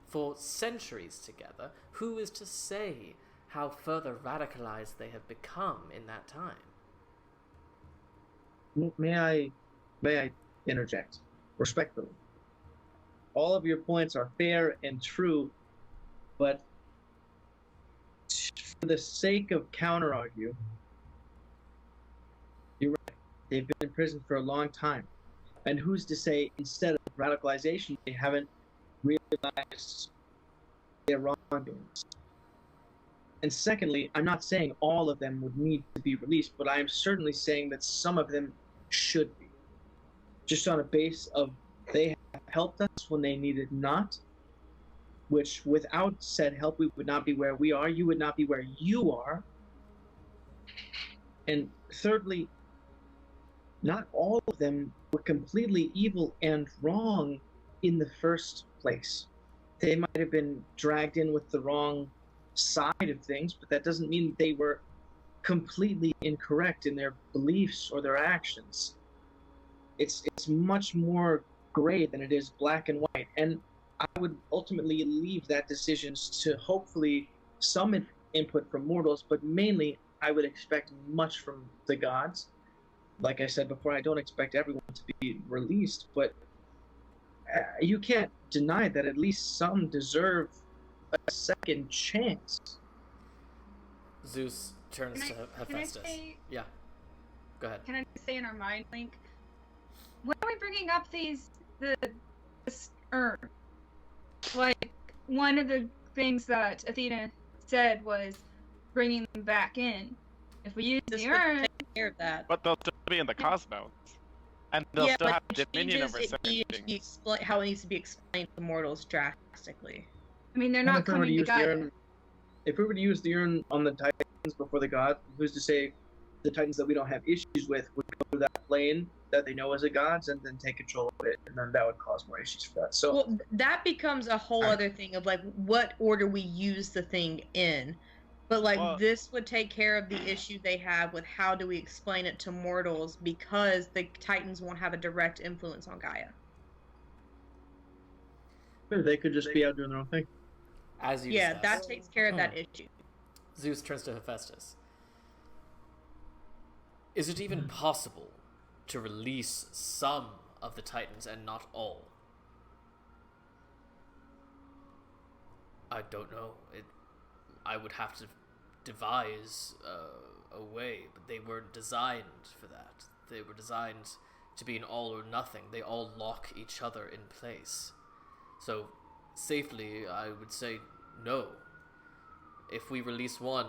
for centuries together. Who is to say how further radicalized they have become in that time?
May I interject respectfully? All of your points are fair and true, but for the sake of counter-argue, you're right. They've been in prison for a long time. And who's to say instead of radicalization, they haven't realized their wrongdoings? And secondly, I'm not saying all of them would need to be released, but I am certainly saying that some of them should be. Just on a base of they have helped us when they needed not, which without said help, we would not be where we are. You would not be where you are. And thirdly, not all of them were completely evil and wrong in the first place. They might have been dragged in with the wrong side of things, but that doesn't mean they were completely incorrect in their beliefs or their actions. It's much more gray than it is black and white. And I would ultimately leave that decisions to hopefully some input from mortals, but mainly I would expect much from the gods. Like I said before, I don't expect everyone to be released, but you can't deny that at least some deserve a second chance.
Zeus turns to Hephaestus. Yeah. Go ahead.
Can I just say in our mind link, when are we bringing up this urn? Like, one of the things that Athena said was bringing them back in. If we use the urn,
take care of that.
But they'll still be in the cosmos. And they'll still have dominion over certain things.
How it needs to be explained to mortals drastically.
I mean, they're not coming to Gaia.
If we were to use the urn on the Titans before the gods, who's to say the Titans that we don't have issues with would go to that plane that they know as the gods and then take control of it, and then that would cause more issues for that. So,
well, that becomes a whole other thing of like what order we use the thing in. But like this would take care of the issue they have with how do we explain it to mortals, because the Titans won't have a direct influence on Gaia.
They could just be out doing their own thing.
As you
discussed.
That
takes care of that issue.
Zeus turns to Hephaestus. Is it even possible to release some of the Titans and not all? I don't know. I would have to devise a way, but they weren't designed for that. They were designed to be an all or nothing. They all lock each other in place. So, safely, I would say no. If we release one,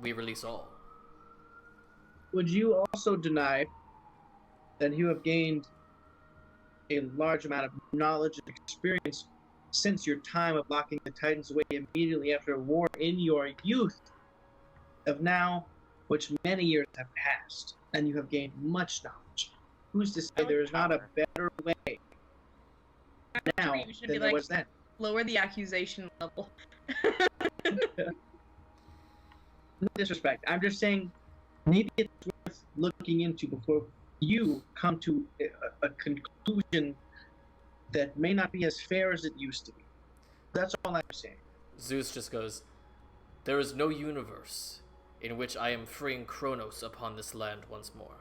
we release all.
Would you also deny that you have gained a large amount of knowledge and experience since your time of locking the Titans away immediately after a war in your youth of now, which many years have passed, and you have gained much knowledge? Who's to say there is not a better way now than there was then?
Lower the accusation level.
No disrespect. I'm just saying maybe it's worth looking into before you come to a conclusion that may not be as fair as it used to be. That's all I'm saying.
Zeus just goes, "There is no universe in which I am freeing Kronos upon this land once more."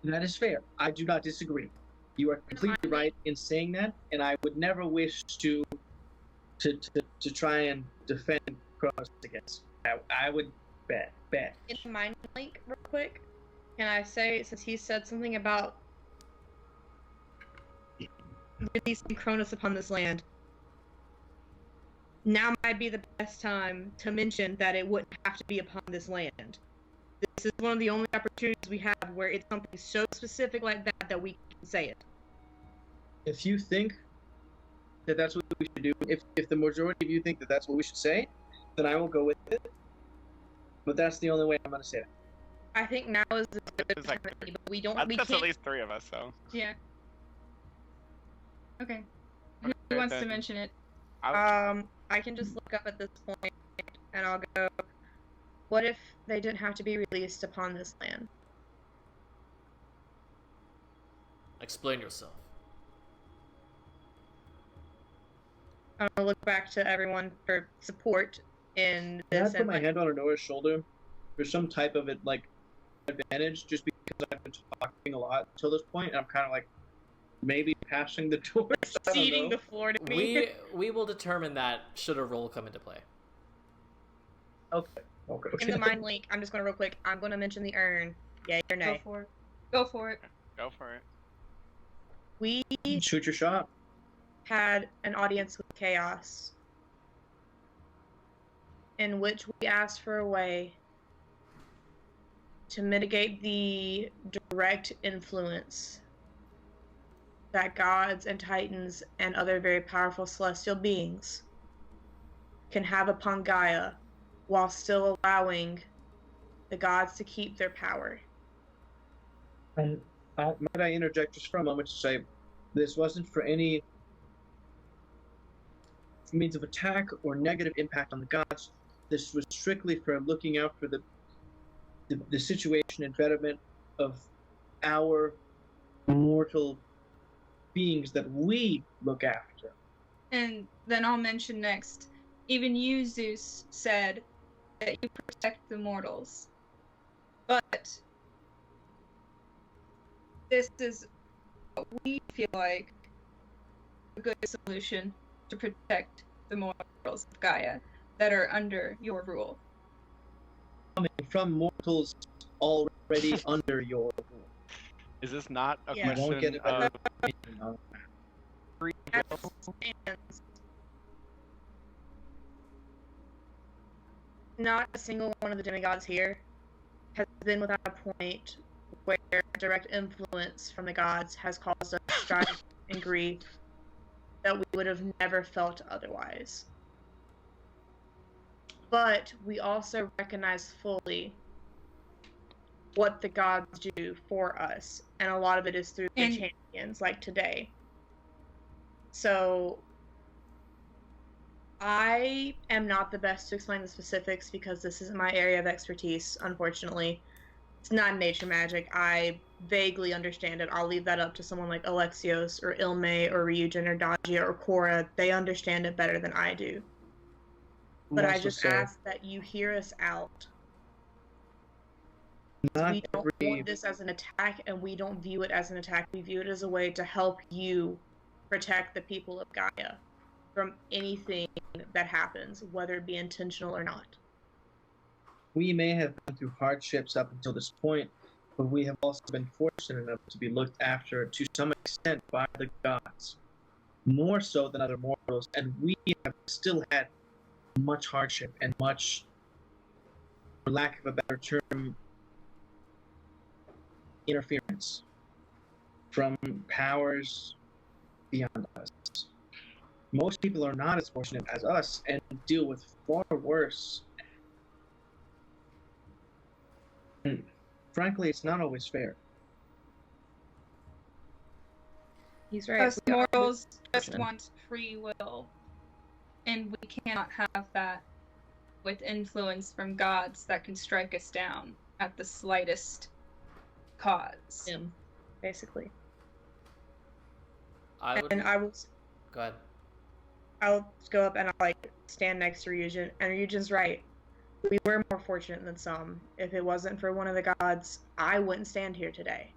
That is fair. I do not disagree. You are completely right in saying that, and I would never wish to try and defend Kronos against. I would bet.
In the mind link, real quick, can I say, since he said something about releasing Kronos upon this land, now might be the best time to mention that it wouldn't have to be upon this land. This is one of the only opportunities we have where it's something so specific like that we can say it.
If you think that that's what we should do, if the majority of you think that that's what we should say, then I will go with it. But that's the only way I'm going to say it.
I think now is the good time, but we can't.
That's at least 3 of us, so.
Yeah. Okay. Who wants to mention it?
I can just look up at this point, and I'll go, what if they didn't have to be released upon this land?
Explain yourself.
I'm gonna look back to everyone for support in
Can
this.
I put my hand on Noah's shoulder for some type of advantage, just because I've been talking a lot until this point, and I'm kind of like maybe passing the torch.
Ceding the floor to me.
We will determine that should a roll come into play.
Okay.
In the mind link, I'm just gonna real quick. I'm gonna mention the urn. Yay or nay?
Go for it.
Go for it.
We
Shoot your shot.
had an audience with Chaos, in which we asked for a way to mitigate the direct influence that gods and titans and other very powerful celestial beings can have upon Gaia while still allowing the gods to keep their power.
And might I interject just for a moment to say, this wasn't for any means of attack or negative impact on the gods. This was strictly for looking out for the situation and betterment of our mortal beings that we look after.
And then I'll mention next, even you, Zeus, said that you protect the mortals. But this is what we feel like a good solution to protect the mortals of Gaia that are under your rule.
Coming from mortals already under your rule.
Is this not a
Yeah.
You won't
question
get a better
of
opinion on that.
free
As
will?
it stands, not a single one of the demigods here has been without a point where direct influence from the gods has caused us strife and grief that we would have never felt otherwise. But we also recognize fully what the gods do for us, and a lot of it is through their
And-
champions, like today. So I am not the best to explain the specifics because this isn't my area of expertise, unfortunately. It's not nature magic. I vaguely understand it. I'll leave that up to someone like Alexios or Ilme or Ryujin or Dagia or Korra. They understand it better than I do. But I
Also
just
say,
ask that you hear us out.
not
We don't
every
want this as an attack, and we don't view it as an attack. We view it as a way to help you protect the people of Gaia from anything that happens, whether it be intentional or not.
we may have been through hardships up until this point, but we have also been fortunate enough to be looked after to some extent by the gods, more so than other mortals, and we have still had much hardship and much, for lack of a better term, interference from powers beyond us. Most people are not as fortunate as us and deal with far worse. And frankly, it's not always fair.
He's right.
Us
We are
mortals just
fortunate.
want free will. And we cannot have that with influence from gods that can strike us down at the slightest cause.
him, basically.
I would.
And I will
Go ahead.
I'll go up and I'll like stand next to Ryujin, and Ryujin's right. We were more fortunate than some. If it wasn't for one of the gods, I wouldn't stand here today.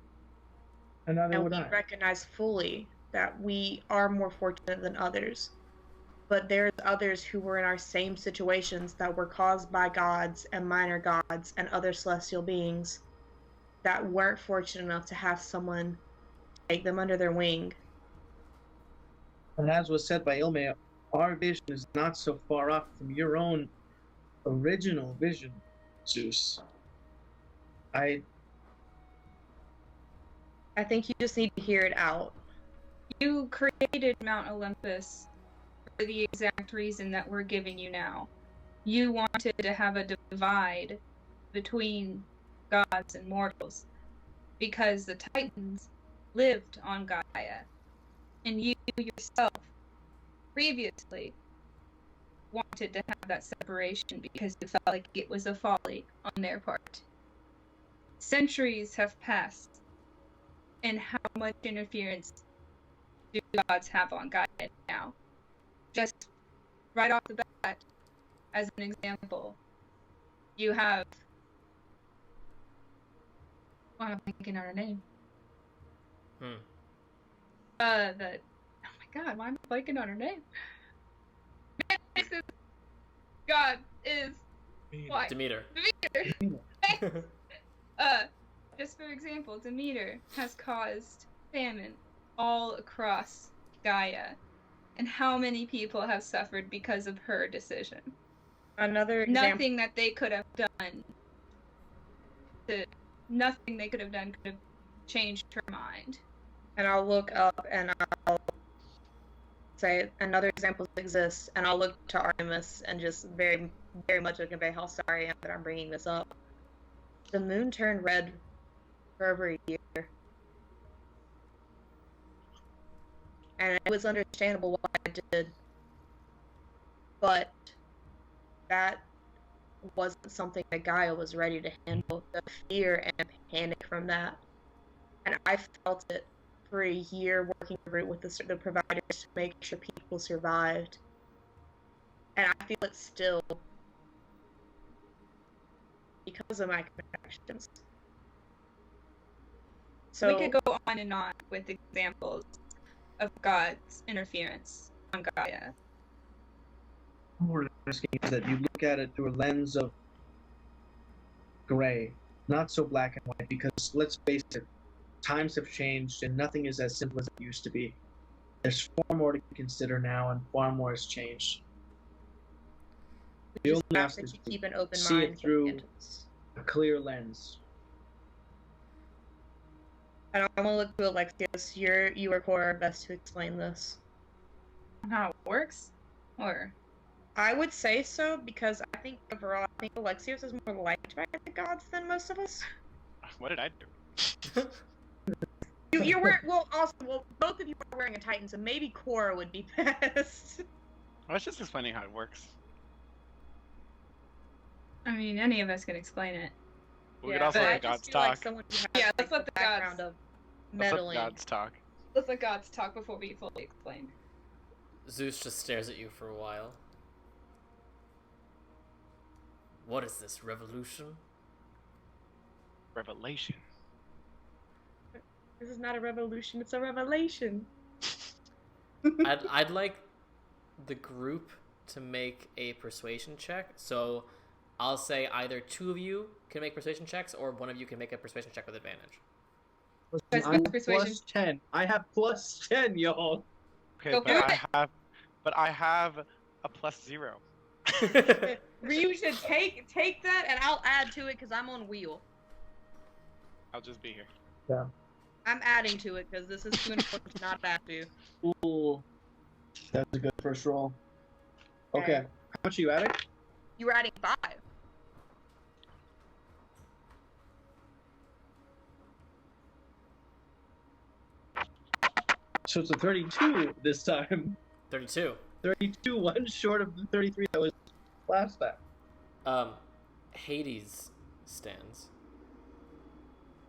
And neither
And
would
we
I.
recognize fully that we are more fortunate than others. But there's others who were in our same situations that were caused by gods and minor gods and other celestial beings that weren't fortunate enough to have someone take them under their wing.
And as was said by Ilme, our vision is not so far off from your own original vision, Zeus.
I think you just need to hear it out.
You created Mount Olympus for the exact reason that we're giving you now. You wanted to have a divide between gods and mortals because the Titans lived on Gaia. And you yourself previously wanted to have that separation because you felt like it was a folly on their part. Centuries have passed, and how much interference do gods have on Gaia now? Just right off the bat, as an example, you have. Why am I thinking on her name? Oh my god, why am I blanking on her name? God is why?
Demeter.
Demeter. Just for example, Demeter has caused famine all across Gaia. And how many people have suffered because of her decision?
Another example.
Nothing that they could have done could have changed her mind.
And I'll look up and I'll say another example exists, and I'll look to Artemis and just very, very much convey how sorry I am that I'm bringing this up. The moon turned red for over a year. And it was understandable why it did. But that wasn't something that Gaia was ready to handle. The fear and panic from that. And I felt it for a year working with the providers to make sure people survived. And I feel it still because of my connections. So
we could go on and on with examples of God's interference on Gaia.
What we're asking is that you look at it through a lens of gray, not so black and white, because let's face it, times have changed and nothing is as simple as it used to be. There's far more to consider now and far more has changed.
we
The
just
only
have
ask
to
is
keep an open
see
mind.
it through a clear lens.
And I'm gonna look to Alexius. You or Cora are best to explain this.
How it works? Or
I would say so because I think overall, I think Alexios is more liked by the gods than most of us.
What did I do?
You're wearing both of you are wearing a Titan, so maybe Cora would be best.
I was just explaining how it works.
I mean, any of us could explain it.
We could also
but I
let
just
gods
feel like
talk.
someone who has,
Yeah,
like,
let's let the
background
gods-
of
Let's let
meddling.
gods talk.
Let's let gods talk before we fully explain.
Zeus just stares at you for a while. What is this, revolution?
Revelation.
This is not a revolution; it's a revelation.
I'd like the group to make a persuasion check. So I'll say either two of you can make persuasion checks, or one of you can make a persuasion check with advantage.
Listen, I'm
Persuasion.
plus 10. I have plus 10, y'all.
Okay,
Go
but
for
I have a +0.
Ryu should take that, and I'll add to it because I'm on wheel.
I'll just be here.
I'm adding to it because this is too important to not add to.
Ooh. That's a good first roll. Okay. How much are you adding?
You were adding 5.
So it's a 32 this time.
32.
32, one short of the 33 that was last time.
Hades stands.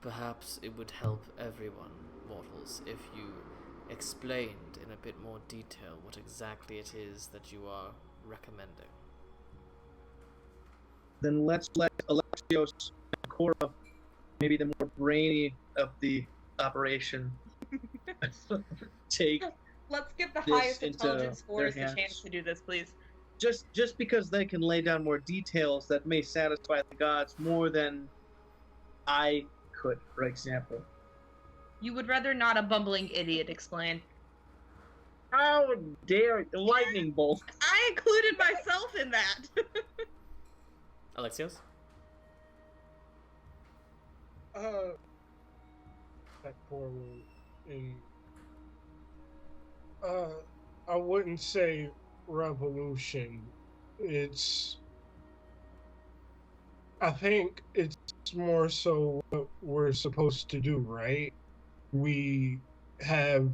Perhaps it would help everyone, mortals, if you explained in a bit more detail what exactly it is that you are recommending.
Then let's let Alexios and Cora, maybe the more brainy of the operation, take
Let's give the
this
highest
into
intelligence scores
their
the chance
hands.
to do this, please.
just because they can lay down more details that may satisfy the gods more than I could, for example.
You would rather not a bumbling idiot explain.
How dare lightning bolt?
I included myself in that.
Alexios?
That poor one. In, I wouldn't say revolution. I think it's more so what we're supposed to do, right? We have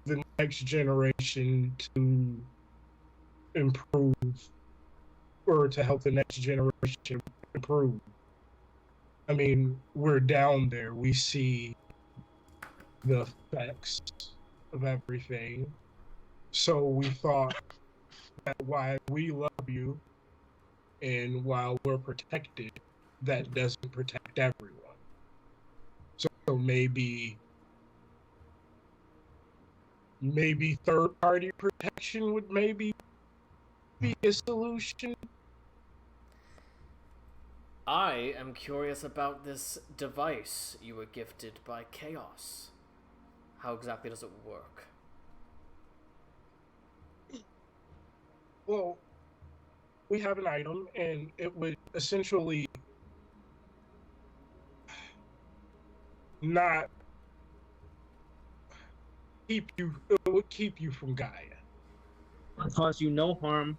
the next generation to improve, or to help the next generation improve. I mean, we're down there. We see the effects of everything. So we thought that while we love you and while we're protected, that doesn't protect everyone. So maybe third-party protection would maybe be a solution.
I am curious about this device you were gifted by Chaos. How exactly does it work?
Well, we have an item, and it would essentially not it would keep you from Gaia.
Cause you no harm,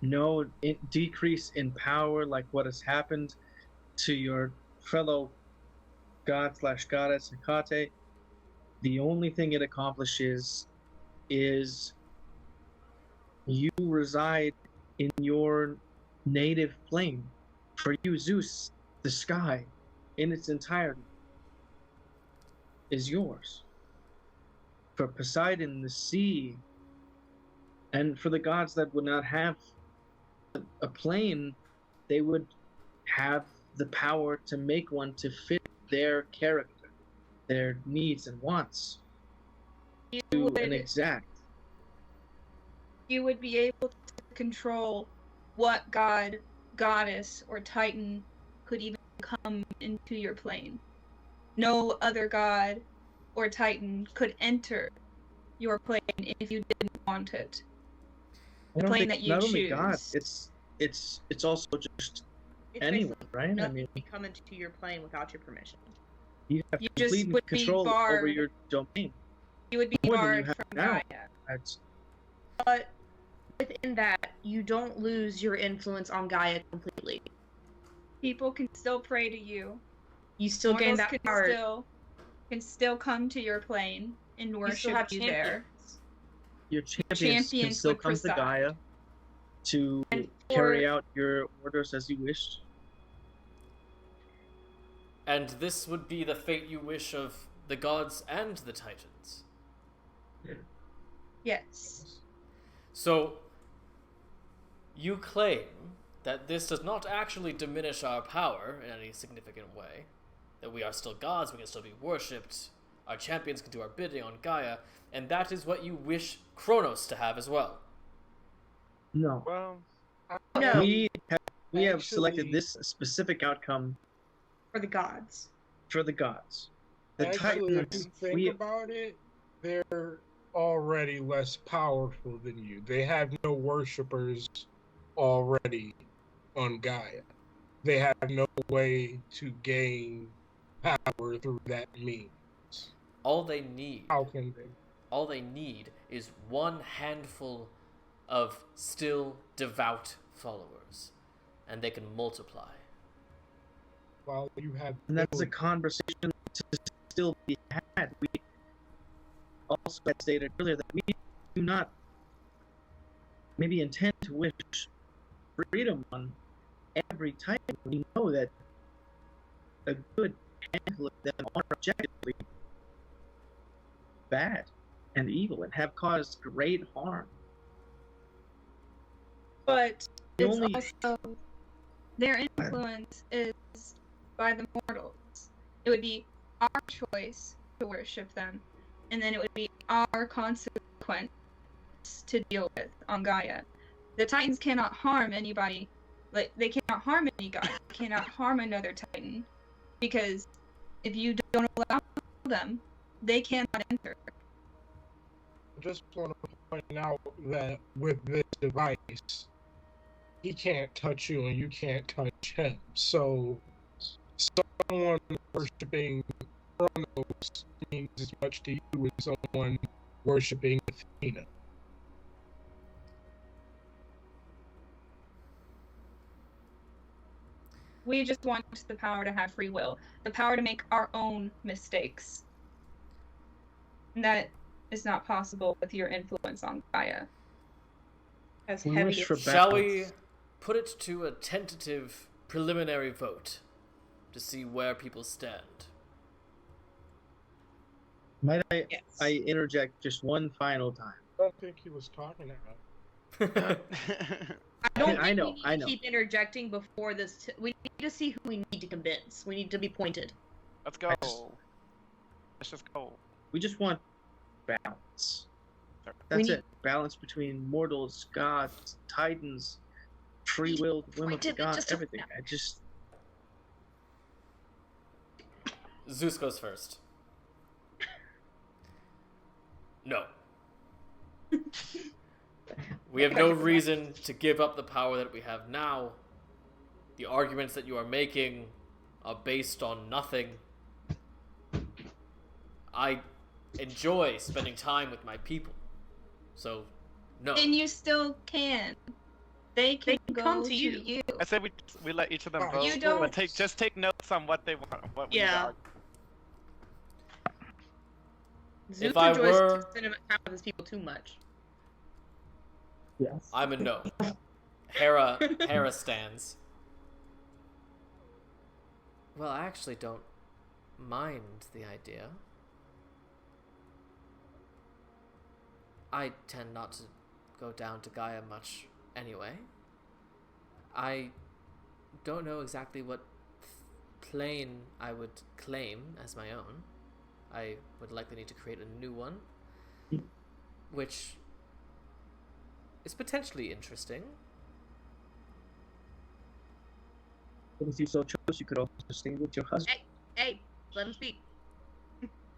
no decrease in power like what has happened to your fellow god slash goddess Hecate. The only thing it accomplishes is you reside in your native plane. For you, Zeus, the sky in its entirety is yours. For Poseidon, the sea, and for the gods that would not have a plane, they would have the power to make one to fit their character, their needs and wants to an exact.
You would be able to control what god, goddess, or titan could even come into your plane. No other god or titan could enter your plane if you didn't want it. The plane that you
not
choose.
Only God, it's also just
It's
anyone,
basically
right? I
nothing
mean,
can come into your plane without your permission.
you have
You just
complete
would be
control over
barred.
your domain.
You would be
More than you
barred
have
from
now.
Gaia.
That's
But within that, you don't lose your influence on Gaia completely.
People can still pray to you.
You still gain
Mortals
that power.
can still come to your plane and
You still
worship
have
you
champions.
there.
your champions can
Champions
still
would
come to
preside.
Gaia to
And
carry
for-
out your orders as you wished.
And this would be the fate you wish of the gods and the titans.
Yes.
So, you claim that this does not actually diminish our power in any significant way, that we are still gods, we can still be worshipped, our champions can do our bidding on Gaia, and that is what you wish Kronos to have as well.
No.
Well,
No,
We have selected
Actually-
this specific outcome
for the gods.
for the gods. The
Actually, if you
Titans,
think about it, they're already less powerful than you. They have no worshippers already on Gaia. They have no way to gain power through that means.
All they need
How can they?
All they need is one handful of still devout followers, and they can multiply.
While you have
and that's a
billions.
conversation to still be had. We also had stated earlier that we do not maybe intend to wish freedom on every Titan. We know that a good handful of them are objectively bad and evil and have caused great harm.
But
The
it's
only-
also their influence is by the mortals. It would be our choice to worship them, and then it would be our consequence to deal with on Gaia. The Titans cannot harm anybody. Like, they cannot harm any god. They cannot harm another Titan, because if you don't allow them, they cannot enter.
I just want to point out that with this device, he can't touch you and you can't touch him. So, someone worshiping Kronos means as much to you as someone worshiping Athena.
We just want the power to have free will, the power to make our own mistakes. And that is not possible with your influence on Gaia.
As
We
heavy
wish
as
for
Shall we
balance.
put it to a tentative preliminary vote to see where people stand?
Might I,
Yes.
I interject just one final time?
I don't think he was talking about.
I don't think
I know,
we need
I
to
know.
keep interjecting before this. We need to see who we need to convince. We need to be pointed.
let's go. Let's just go.
We just want balance.
Sorry.
That's
need-
it. Balance between mortals, gods, titans, free will, whim of the
Pointed,
god,
just-
everything. I just
Zeus goes first. No. We have no reason to give up the power that we have now. The arguments that you are making are based on nothing. I enjoy spending time with my people. So, no.
And you still can. They can go
come
to
to
you.
you.
I say we let each of them
Oh,
vote.
You don't-
But take notes on what they want. What we
Yeah.
argue.
Zeus
If I
enjoys
were-
spending time with his people too much.
Yes.
I'm a no. Hera stands. Well, I actually don't mind the idea. I tend not to go down to Gaia much anyway. I don't know exactly what plane I would claim as my own. I would likely need to create a new one, which is potentially interesting.
But if you so chose, you could also stay with your husband.
Hey, let him speak.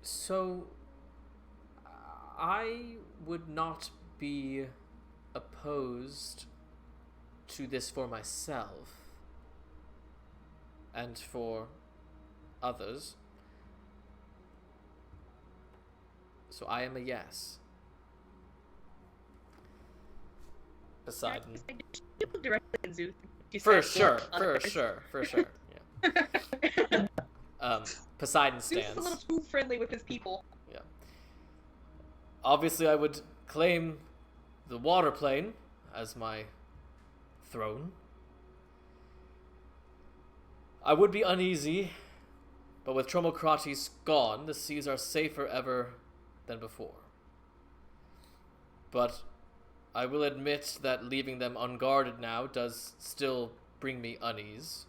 So, I would not be opposed to this for myself and for others. So I am a yes. Poseidon.
You look directly at Zeus. You
For
said,
sure,
"Well,
for
others."
sure. Yeah. Poseidon
Zeus is a
stands.
little too friendly with his people.
Yeah. Obviously, I would claim the water plane as my throne. I would be uneasy, but with Tromocrates gone, the seas are safer ever than before. But I will admit that leaving them unguarded now does still bring me unease.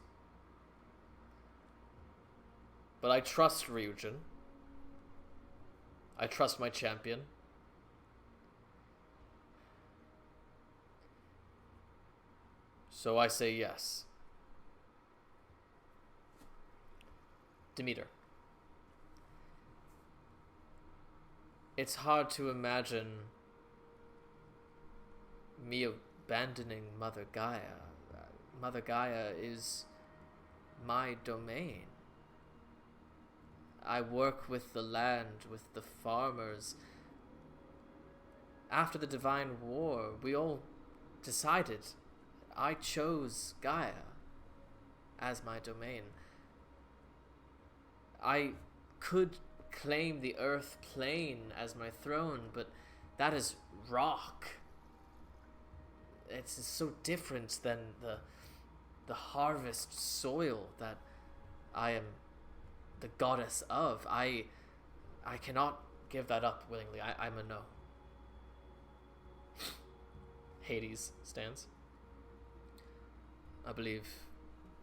But I trust Ryujin. I trust my champion. So I say yes. Demeter. It's hard to imagine me abandoning Mother Gaia. Mother Gaia is my domain. I work with the land, with the farmers. After the Divine War, we all decided I chose Gaia as my domain. I could claim the Earth plane as my throne, but that is rock. It's so different than the harvest soil that I am the goddess of. I cannot give that up willingly. I'm a no. Hades stands. I believe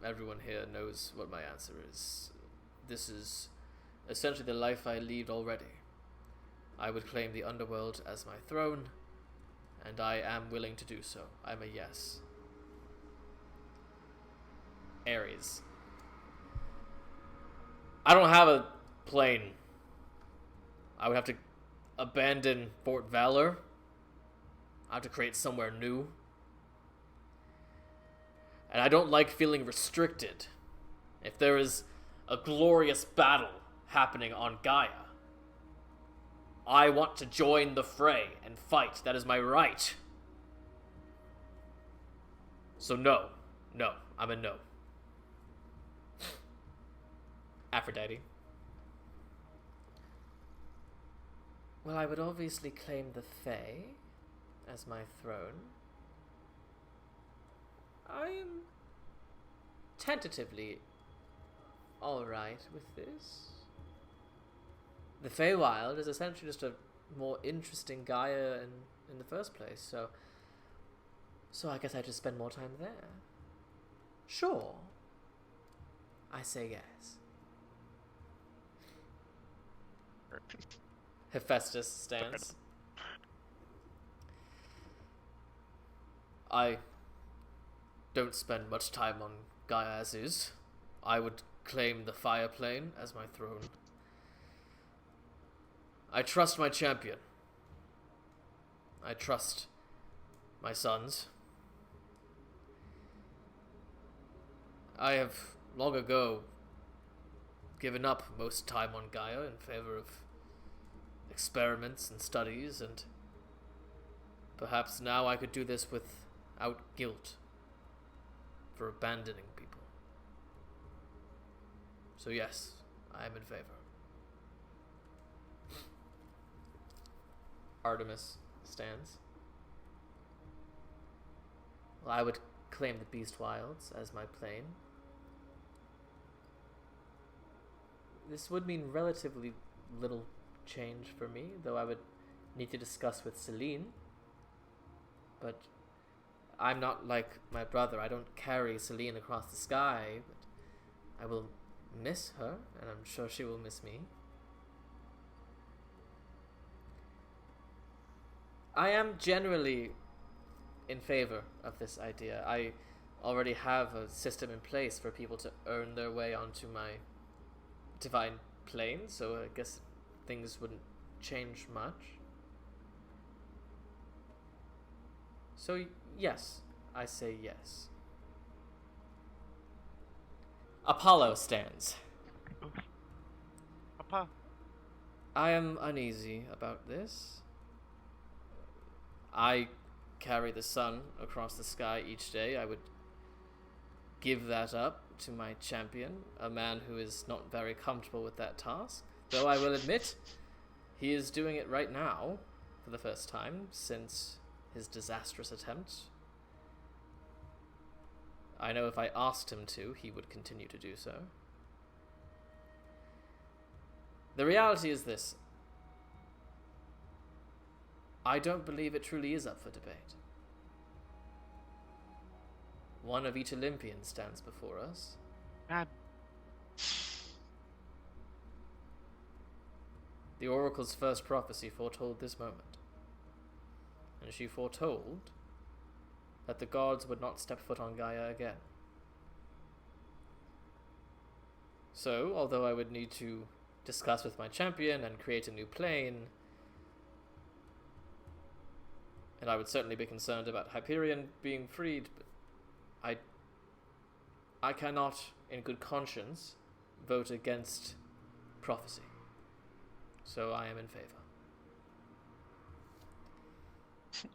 everyone here knows what my answer is. This is essentially the life I lead already. I would claim the underworld as my throne, and I am willing to do so. I'm a yes. Ares. I don't have a plane. I would have to abandon Fort Valor. I have to create somewhere new. And I don't like feeling restricted. If there is a glorious battle happening on Gaia, I want to join the fray and fight. That is my right. So no, I'm a no. Aphrodite. Well, I would obviously claim the Fae as my throne. I am tentatively alright with this. The Feywild is essentially just a more interesting Gaia in the first place, so I guess I just spend more time there. Sure. I say yes. Hephaestus stands. I don't spend much time on Gaia as is. I would claim the fire plane as my throne. I trust my champion. I trust my sons. I have long ago given up most time on Gaia in favor of experiments and studies, and perhaps now I could do this without guilt for abandoning people. So yes, I am in favor. Artemis stands. Well, I would claim the Beast Wilds as my plane. This would mean relatively little change for me, though I would need to discuss with Celine. But I'm not like my brother. I don't carry Celine across the sky, but I will miss her, and I'm sure she will miss me. I am generally in favor of this idea. I already have a system in place for people to earn their way onto my divine plane, so I guess things wouldn't change much. So yes, I say yes. Apollo stands.
Papa.
I am uneasy about this. I carry the sun across the sky each day. I would give that up to my champion, a man who is not very comfortable with that task. Though I will admit, he is doing it right now, for the first time, since his disastrous attempt. I know if I asked him to, he would continue to do so. The reality is this. I don't believe it truly is up for debate. One of each Olympian stands before us.
God.
The Oracle's first prophecy foretold this moment. And she foretold that the gods would not step foot on Gaia again. So, although I would need to discuss with my champion and create a new plane, and I would certainly be concerned about Hyperion being freed, but I cannot, in good conscience, vote against prophecy. So I am in favor.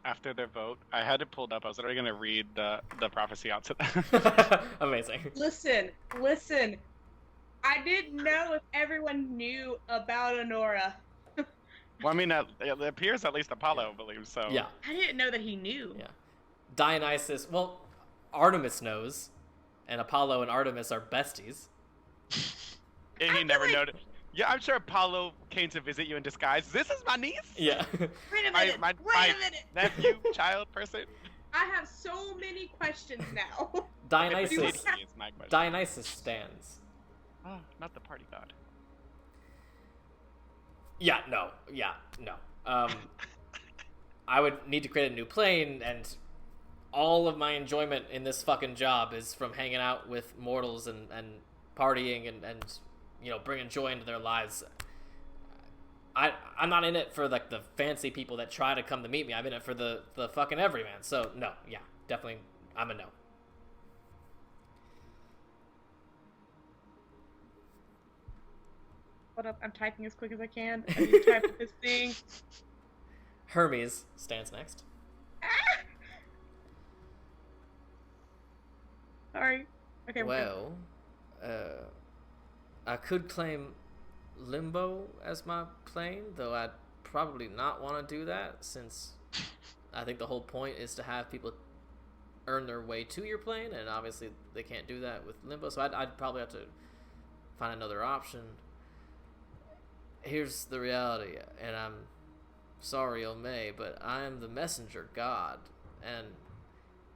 After their vote, I had it pulled up. I was already going to read the prophecy out to them.
Amazing.
Listen. I didn't know if everyone knew about Honora.
Well, I mean, it appears at least Apollo believes so.
Yeah.
I didn't know that he knew.
Yeah. Dionysus, well, Artemis knows, and Apollo and Artemis are besties.
And he never noticed. Yeah, I'm sure Apollo came to visit you in disguise. This is my niece?
Yeah.
Wait a minute.
My
Wait a minute.
nephew, child, person.
I have so many questions now.
Dionysus
It's my question.
Dionysus stands.
Oh, not the party god.
Yeah, no. I would need to create a new plane, and all of my enjoyment in this fucking job is from hanging out with mortals and partying and you know, bringing joy into their lives. I'm not in it for like the fancy people that try to come to meet me. I'm in it for the fucking everyman. So no, yeah, definitely, I'm a no.
Hold up, I'm typing as quick as I can. I need to type this thing.
Hermes stands next.
Sorry. Okay.
Well, I could claim Limbo as my plane, though I'd probably not want to do that, since I think the whole point is to have people earn their way to your plane, and obviously they can't do that with Limbo, so I'd probably have to find another option. Here's the reality, and I'm sorry, Omei, but I am the messenger god, and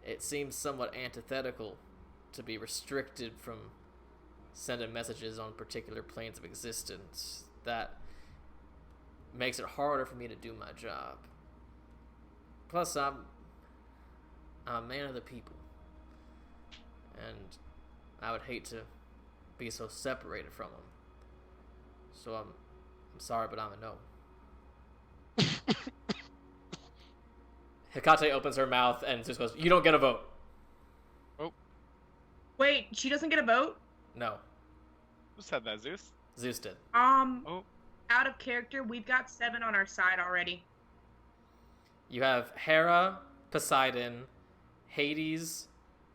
it seems somewhat antithetical to be restricted from sending messages on particular planes of existence. That makes it harder for me to do my job. Plus, I'm a man of the people, and I would hate to be so separated from them. So I'm sorry, but I'm a no. Hecate opens her mouth and Zeus goes, "You don't get a vote."
Oh.
Wait, she doesn't get a vote?
No,
Who said that, Zeus?
Zeus did.
Oh.
out of character, we've got 7 on our side already.
You have Hera, Poseidon, Hades,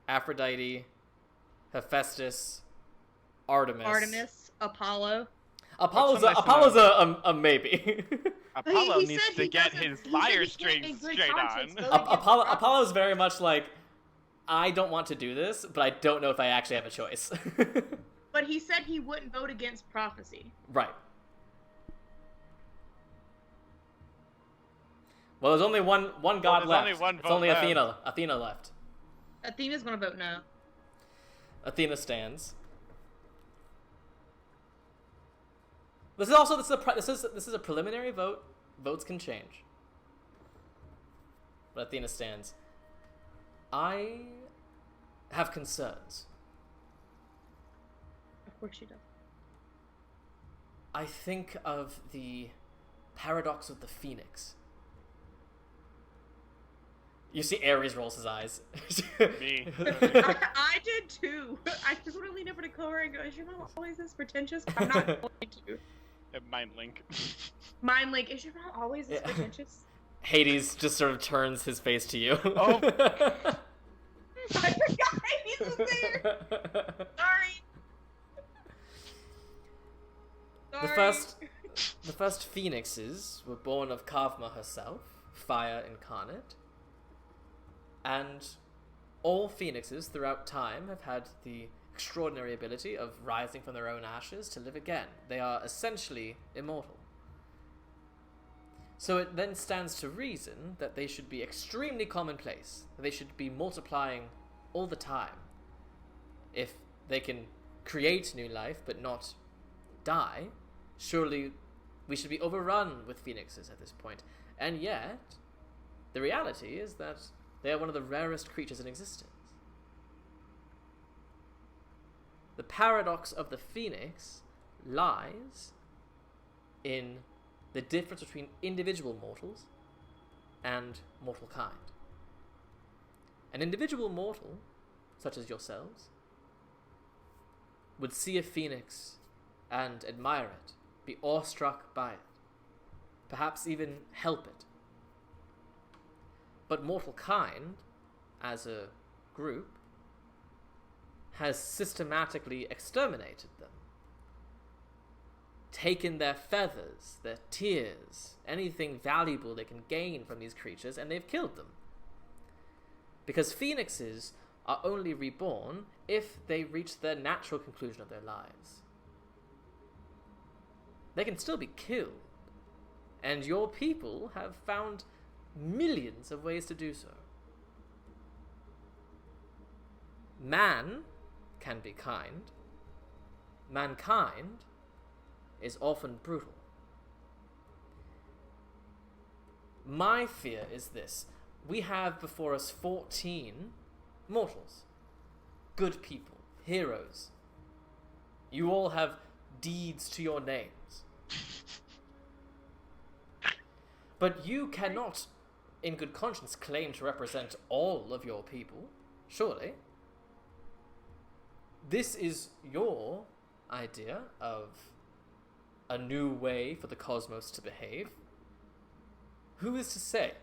Aphrodite, Hephaestus, Artemis.
Apollo.
Apollo's a maybe.
Apollo
He
needs
said
to
he
get
doesn't-
his
he said
lyre
he can't
strings
in good
straight
conscience
on.
vote against
Apollo's very much like, I don't want to do this, but I don't know if I actually have a choice.
But he said he wouldn't vote against prophecy.
Right. Well, there's only one god
there's
left.
only one
it's
vote
only
left.
Athena left.
Athena's gonna vote no.
Athena stands. This is a preliminary vote. Votes can change. But Athena stands. I have concerns.
Of course she does.
I think of the paradox of the phoenix. You see Ares rolls his eyes.
Me.
I did too. I just want to lean over to Cora and go, is your mom always this pretentious? I'm not going to.
Mind link.
Mine, like, is your mom always this pretentious?
Hades just sort of turns his face to you.
Oh.
I forgot Hades was there. Sorry.
The first phoenixes were born of Kavma herself, fire incarnate. And all phoenixes throughout time have had the extraordinary ability of rising from their own ashes to live again. They are essentially immortal. So it then stands to reason that they should be extremely commonplace. That they should be multiplying all the time. If they can create new life but not die, surely we should be overrun with phoenixes at this point. And yet, the reality is that they are one of the rarest creatures in existence. The paradox of the phoenix lies in the difference between individual mortals and mortal kind. An individual mortal, such as yourselves, would see a phoenix and admire it, be awestruck by it, perhaps even help it. But mortal kind, as a group, has systematically exterminated them. Taken their feathers, their tears, anything valuable they can gain from these creatures, and they've killed them. Because phoenixes are only reborn if they reach the natural conclusion of their lives. They can still be killed, and your people have found millions of ways to do so. Man can be kind. Mankind is often brutal. My fear is this. We have before us 14 mortals. Good people. Heroes. You all have deeds to your names. But you cannot, in good conscience, claim to represent all of your people, surely. This is your idea of a new way for the cosmos to behave. Who is to say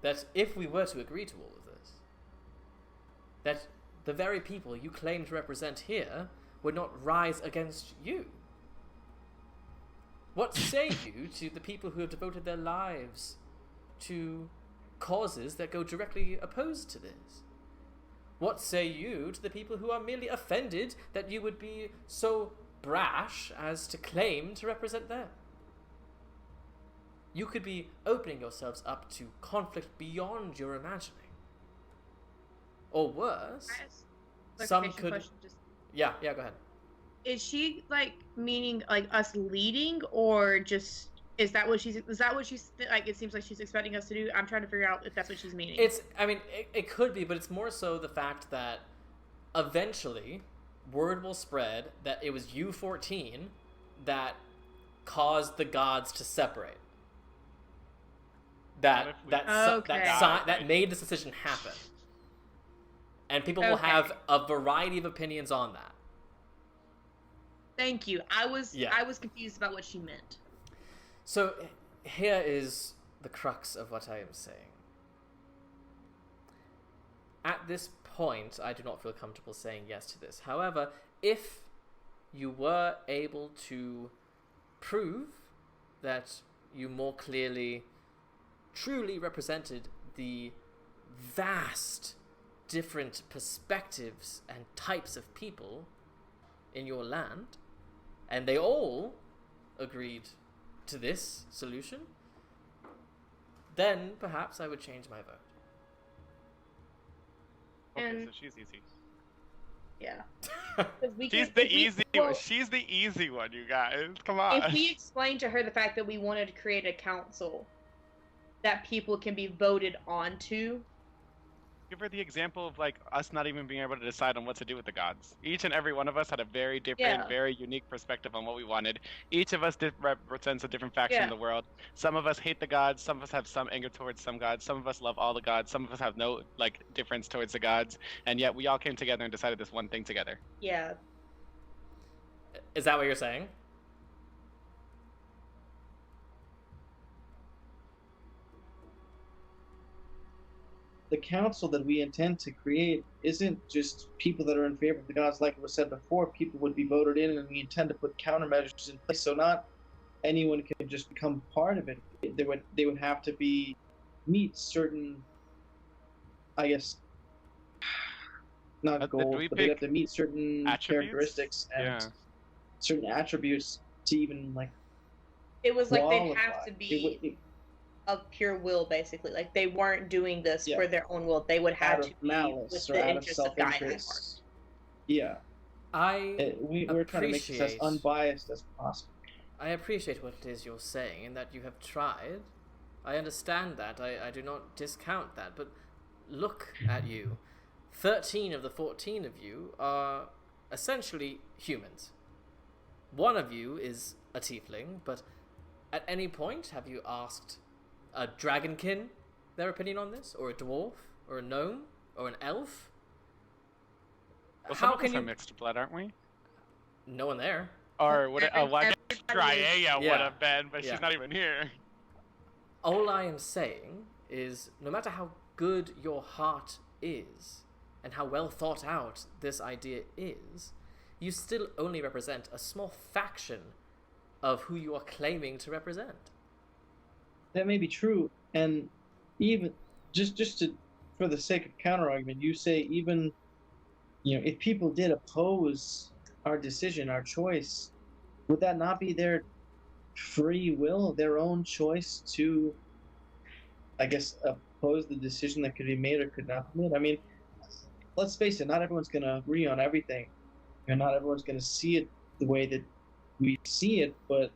that if we were to agree to all of this, that the very people you claim to represent here would not rise against you? What say you to the people who have devoted their lives to causes that go directly opposed to this? What say you to the people who are merely offended that you would be so brash as to claim to represent them? You could be opening yourselves up to conflict beyond your imagining. Or worse, some could...
Question, just...
Yeah, go ahead.
Is she, like, meaning, like, us leading, or just... Is that what she's like, it seems like she's expecting us to do? I'm trying to figure out if that's what she's meaning.
It could be, but it's more so the fact that eventually word will spread that it was you 14 that caused the gods to separate. That made this decision happen. And people will have a variety of opinions on that.
Thank you. I was
Yeah.
confused about what she meant.
So here is the crux of what I am saying. At this point, I do not feel comfortable saying yes to this. However, if you were able to prove that you more clearly, truly represented the vast different perspectives and types of people in your land, and they all agreed to this solution, then perhaps I would change my vote.
Okay,
And-
so she's easy.
Yeah. 'Cause we
She's
can-
the
if we-
easy
well,
one. She's the easy one, you guys. Come on.
If we explain to her the fact that we wanted to create a council that people can be voted onto,
Give her the example of like us not even being able to decide on what to do with the gods. Each and every one of us had a very different,
Yeah.
very unique perspective on what we wanted. Each of us represents a different faction
Yeah.
in the world. Some of us hate the gods. Some of us have some anger towards some gods. Some of us love all the gods. Some of us have no like difference towards the gods. And yet we all came together and decided this one thing together.
yeah.
Is that what you're saying?
The council that we intend to create isn't just people that are in favor of the gods. Like was said before, people would be voted in, and we intend to put countermeasures in place. So not anyone can just become part of it. They would have to meet certain, I guess, not
Did
goals,
we
but they have
pick
to meet certain
attributes?
characteristics and
Yeah.
certain attributes to even like.
It was like they'd have
qualify.
to
It
be
would-
of pure will, basically. Like they weren't doing this
Yeah.
for their own will. They would have
out
to
of
be
malice
with
or
the
out of
interest of Gaia at heart.
self-interest. Yeah, we're trying to make this as
appreciate-
unbiased as possible.
I appreciate what it is you're saying and that you have tried. I understand that. I do not discount that. But look at you. 13 of the 14 of you are essentially humans. One of you is a tiefling, but at any point have you asked a dragonkin their opinion on this? Or a dwarf? Or a gnome? Or an elf?
Well, some
How
of
can
us are
you...
mixed blood, aren't we?
No one there.
Or would it? Oh, well, I guess
Everybody is-
Drachmae would
Yeah.
have been, but
Yeah.
she's not even here.
All I am saying is, no matter how good your heart is, and how well thought out this idea is, you still only represent a small faction of who you are claiming to represent.
That may be true, and even just to for the sake of counter argument, you say even if people did oppose our decision, our choice, would that not be their free will, their own choice to, I guess, oppose the decision that could be made or could not be made? I mean, let's face it, not everyone's going to agree on everything, and not everyone's going to see it the way that we see it, but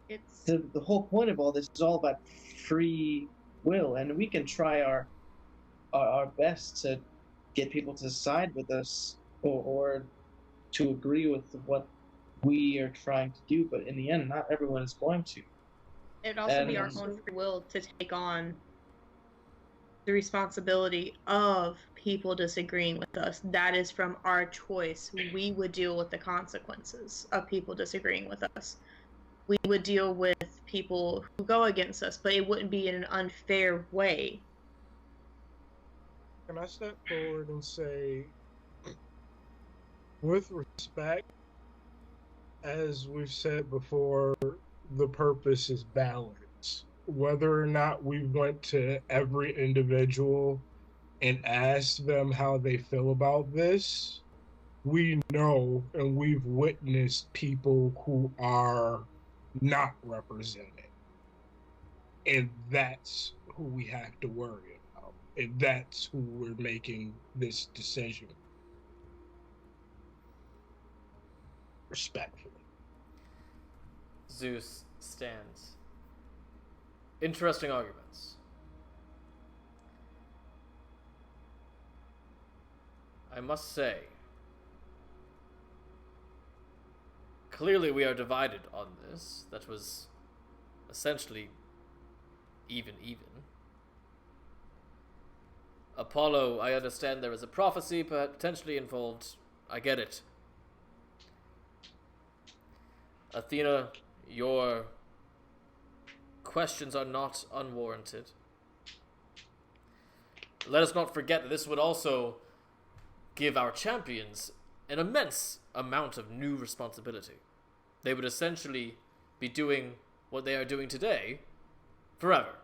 It's
the whole point of all this is all about free will, and we can try our best to get people to side with us or to agree with what we are trying to do, but in the end, not everyone is going to.
it'd also be our
And-
own free will to take on the responsibility of people disagreeing with us. That is from our choice. We would deal with the consequences of people disagreeing with us. We would deal with people who go against us, but it wouldn't be in an unfair way.
Can I step forward and say, with respect, as we've said before, the purpose is balance. Whether or not we went to every individual and asked them how they feel about this, we know and we've witnessed people who are not represented. And that's who we have to worry about. And that's who we're making this decision. Respectfully.
Zeus stands. Interesting arguments. I must say, clearly we are divided on this. That was essentially even. Apollo, I understand there is a prophecy potentially involved. I get it. Athena, your questions are not unwarranted. Let us not forget that this would also give our champions an immense amount of new responsibility. They would essentially be doing what they are doing today forever.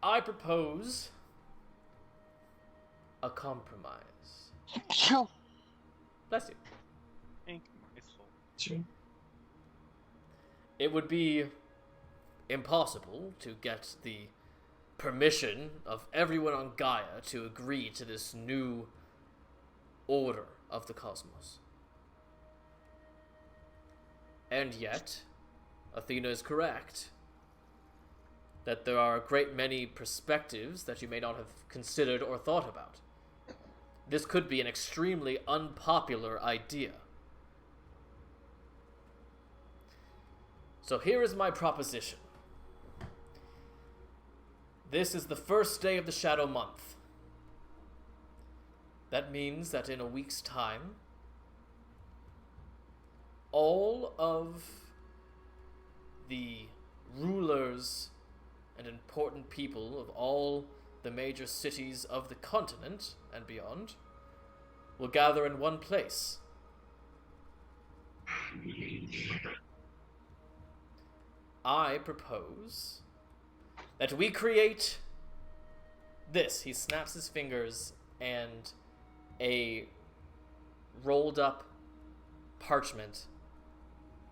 I propose a compromise. Bless you.
Thank you, Graceful.
Sure.
It would be impossible to get the permission of everyone on Gaia to agree to this new order of the cosmos. And yet, Athena is correct that there are a great many perspectives that you may not have considered or thought about. This could be an extremely unpopular idea. So here is my proposition. This is the first day of the Shadow Month. That means that in a week's time, all of the rulers and important people of all the major cities of the continent and beyond will gather in one place. I propose that we create this. He snaps his fingers and a rolled up parchment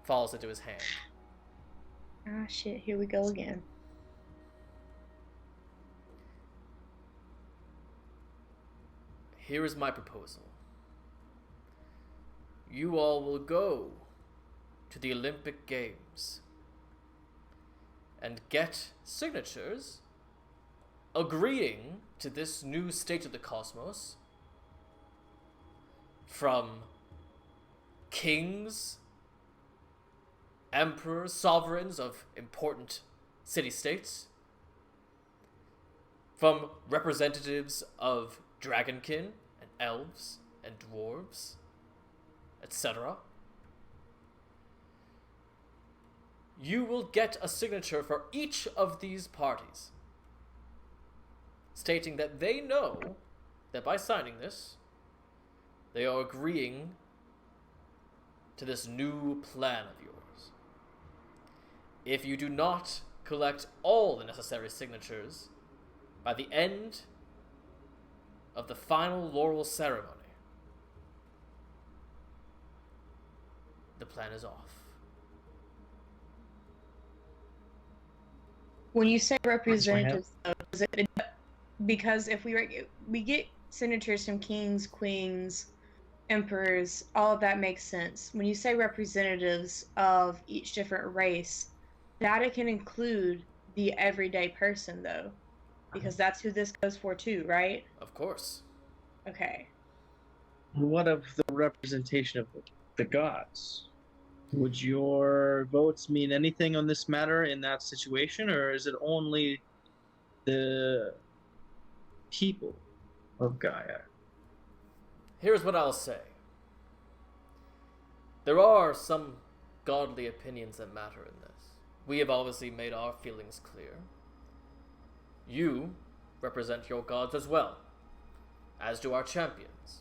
falls into his hand.
Ah, shit, here we go again.
Here is my proposal. You all will go to the Olympic Games and get signatures agreeing to this new state of the cosmos from kings, emperors, sovereigns of important city-states, from representatives of dragonkin and elves and dwarves, etc. You will get a signature for each of these parties, stating that they know that by signing this, they are agreeing to this new plan of yours. If you do not collect all the necessary signatures by the end of the final laurel ceremony, the plan is off.
When you say representatives, though, is it because if we get signatures from kings, queens, emperors, all of that makes sense. When you say representatives of each different race, that can include the everyday person, though, because that's who this goes for too, right?
Of course.
Okay.
What of the representation of the gods? Would your votes mean anything on this matter in that situation, or is it only the people of Gaia?
Here's what I'll say. There are some godly opinions that matter in this. We have obviously made our feelings clear. You represent your gods as well, as do our champions.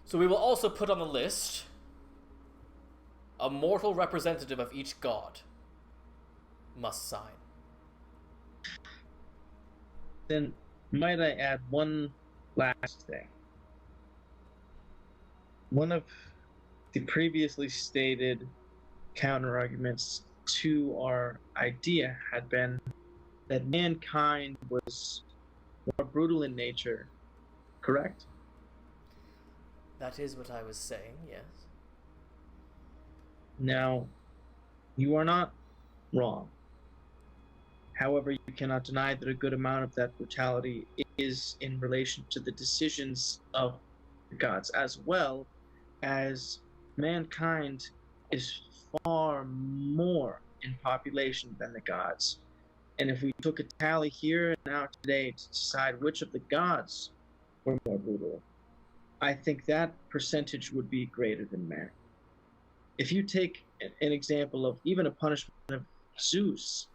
So we will also put on the list a mortal representative of each god must sign.
Then might I add one last thing? One of the previously stated counter-arguments to our idea had been that mankind was more brutal in nature, correct?
That is what I was saying, yes.
Now, you are not wrong. However, you cannot deny that a good amount of that brutality is in relation to the decisions of the gods, as well as mankind is far more in population than the gods. And if we took a tally here and now today to decide which of the gods I think that percentage would be greater than merit. If you take an example of even a punishment of Zeus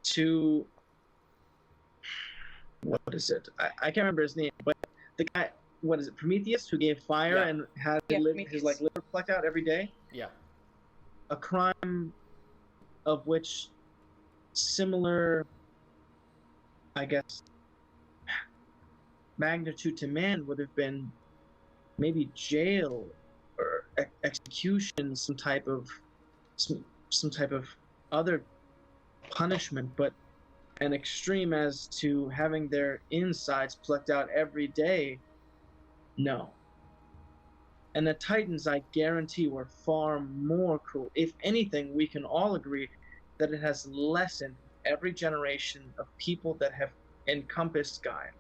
to what is it? I can't remember his name, but the guy, what is it, Prometheus, who gave fire
Yeah.
and had
Yeah,
his like liver plucked out every day?
Yeah.
A crime of which similar, I guess, magnitude to man would have been maybe jail or execution, some type of other punishment, but an extreme as to having their insides plucked out every day, no. And the Titans, I guarantee, were far more cruel. If anything, we can all agree that it has lessened every generation of people that have encompassed Gaia.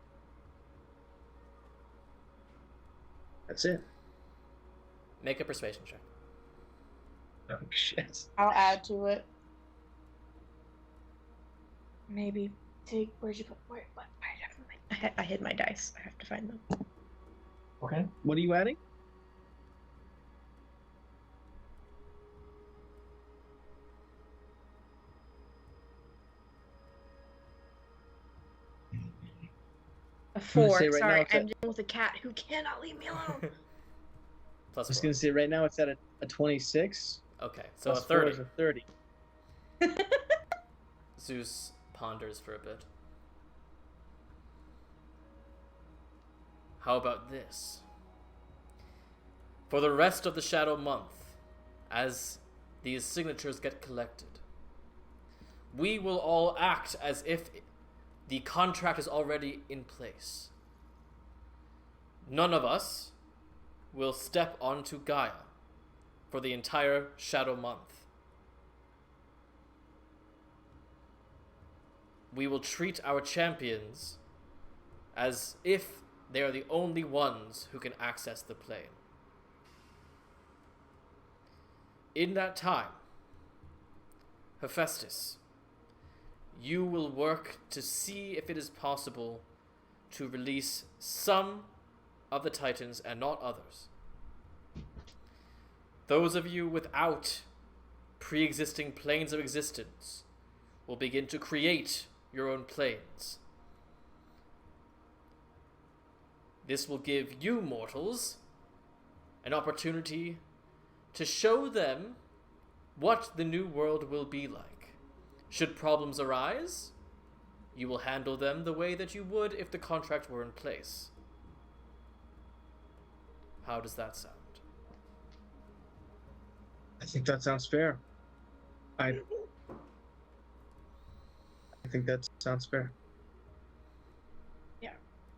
That's it.
Make a persuasion check.
Oh, shit.
I'll add to it. Maybe take. Where'd you put? Where? What? I hid my dice. I have to find them.
Okay. What are you adding?
A 4.
say right now
Sorry,
it's
I'm dealing with a cat who cannot leave me alone.
Plus
I was
4.
going to say right now it's at a 26.
Okay, so a
Plus 4
30.
is a 30.
Zeus ponders for a bit. How about this? For the rest of the Shadow Month, as these signatures get collected, we will all act as if the contract is already in place. None of us will step onto Gaia for the entire Shadow Month. We will treat our champions as if they are the only ones who can access the plane. In that time, Hephaestus, you will work to see if it is possible to release some of the Titans and not others. Those of you without pre-existing planes of existence will begin to create your own planes. This will give you mortals an opportunity to show them what the new world will be like. Should problems arise, you will handle them the way that you would if the contract were in place. How does that sound?
I think that sounds fair. I think that sounds fair.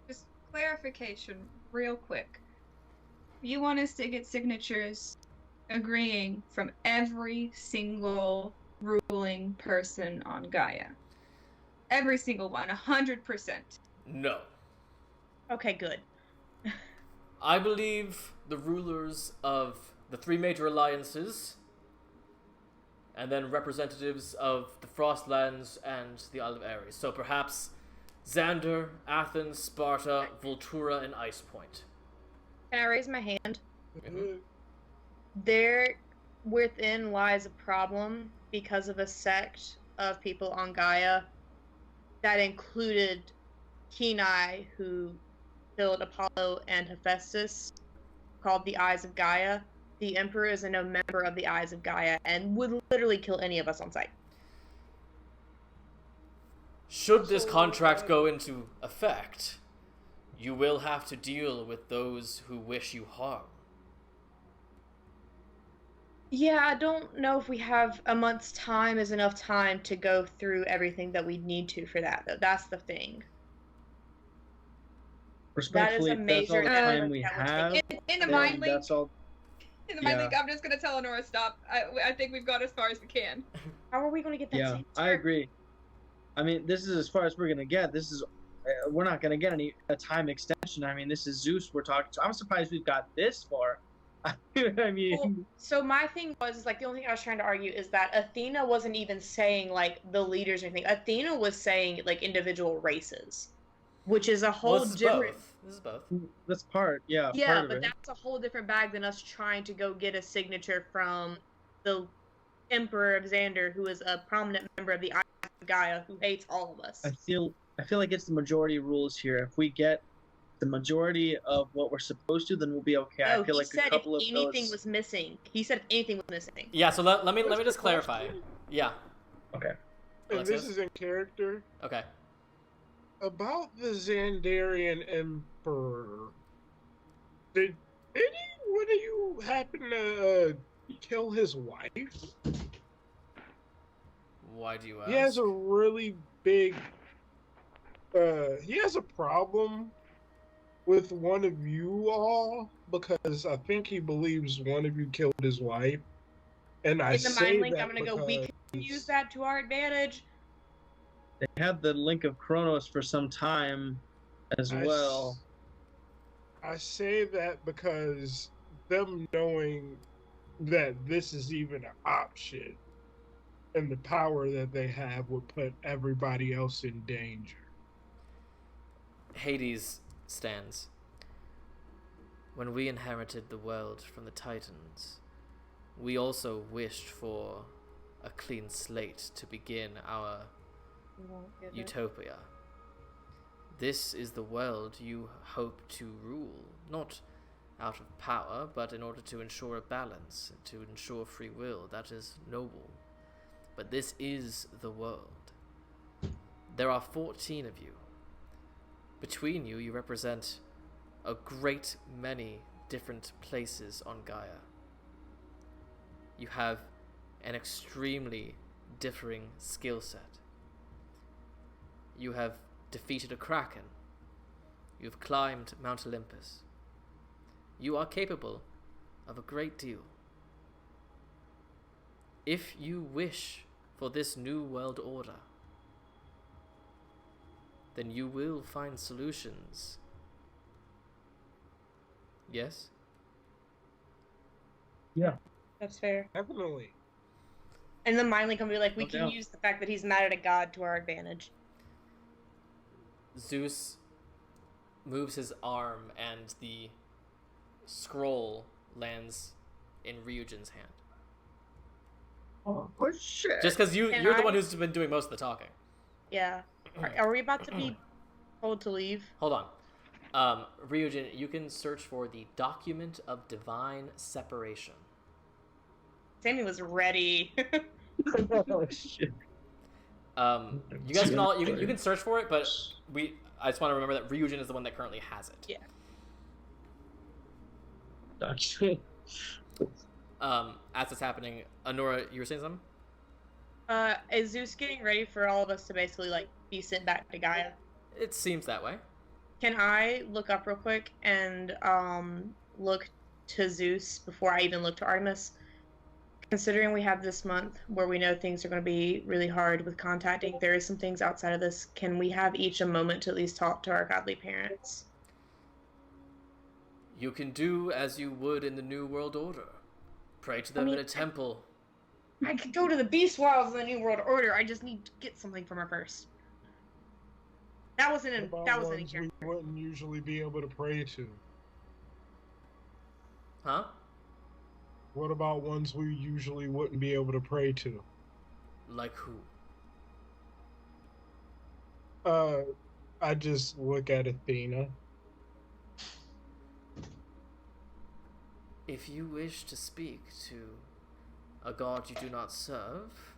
Just clarification, real quick. You want us to get signatures agreeing from every single ruling person on Gaia? Every single one, 100%.
No.
Okay, good.
I believe the rulers of the 3 major alliances, and then representatives of the Frostlands and the Isle of Ares. So perhaps Xander, Athens, Sparta, Voltura, and Ice Point.
Can I raise my hand?
Mhm.
There within lies a problem because of a sect of people on Gaia that included Kenai, who killed Apollo and Hephaestus, called the Eyes of Gaia. The Emperor is a no member of the Eyes of Gaia and would literally kill any of us on sight.
Should this contract go into effect, you will have to deal with those who wish you harm.
Yeah, I don't know if we have a month's time is enough time to go through everything that we need to for that, though. That's the thing.
Respectfully,
That
if
is
that's all
a
the
major
time we
that would
have,
take
In the
then
mind link,
that's all.
in the mind
yeah.
link, I'm just gonna tell Honora stop. I think we've got as far as we can.
How are we going to get that
Yeah,
signature?
I agree. I mean, this is as far as we're gonna get. This is, we're not gonna get a time extension. I mean, this is Zeus we're talking to. I'm surprised we've got this far. I mean,
Well, so my thing was like the only thing I was trying to argue is that Athena wasn't even saying like the leaders or anything. Athena was saying like individual races, which is a whole
Well, it's
different.
both. This is both.
That's part, yeah.
Yeah,
part of
but
it.
that's a whole different bag than us trying to go get a signature from the Emperor of Xander, who is a prominent member of the Eye of Gaia, who hates all of us.
I feel like it's the majority rules here. If we get the majority of what we're supposed to, then we'll be okay.
No,
I feel
he
like
said
a couple
if
of
anything
those.
was missing. He said if anything was missing.
Yeah, so let me
What's
just
the
clarify.
question?
Yeah.
Okay.
And this
Alexios?
is in character.
Okay.
About the Xandarian Emperor, did any of you happen to kill his wife?
Why do you ask?
He has a really big. He has a problem with one of you all because I think he believes one of you killed his wife. And I
In the
say
mind link,
that
I'm gonna go. We can use that to our advantage.
They had the link of Kronos for some time as well.
I say that because them knowing that this is even an option and the power that they have would put everybody else in danger.
Hades stands. When we inherited the world from the Titans, we also wished for a clean slate to begin our utopia. This is the world you hope to rule, not out of power, but in order to ensure a balance, to ensure free will. That is noble. But this is the world. There are 14 of you. Between you, you represent a great many different places on Gaia. You have an extremely differing skill set. You have defeated a kraken. You have climbed Mount Olympus. You are capable of a great deal. If you wish for this new world order, then you will find solutions. Yes?
Yeah.
That's fair.
Definitely.
And the mind link will be like, we
No
can
doubt.
use the fact that he's mad at a god to our advantage.
Zeus moves his arm and the scroll lands in Ryujin's hand.
Oh shit!
Just because you're the
I-
one who's been doing most of the talking.
Yeah. Are we about to be told to leave?
Hold on. Ryujin, you can search for the Document of Divine Separation.
Sammy was ready.
Oh shit!
You guys can all you can search for it, but I just want to remember that Ryujin is the one that currently has it.
Yeah.
Gotcha.
As it's happening, Anora, you were saying something?
Is Zeus getting ready for all of us to basically like be sent back to Gaia?
It seems that way.
Can I look up real quick and look to Zeus before I even look to Artemis? Considering we have this month where we know things are going to be really hard with contacting, there is some things outside of this. Can we have each a moment to at least talk to our godly parents?
You can do as you would in the New World Order. Pray to them in a temple.
I could go to the Beast Wilds in the New World Order. I just need to get something from her first. That wasn't in.
About
That wasn't in
ones
character.
we wouldn't usually be able to pray to.
Huh?
What about ones we usually wouldn't be able to pray to?
Like who?
I just look at Athena.
If you wish to speak to a god you do not serve,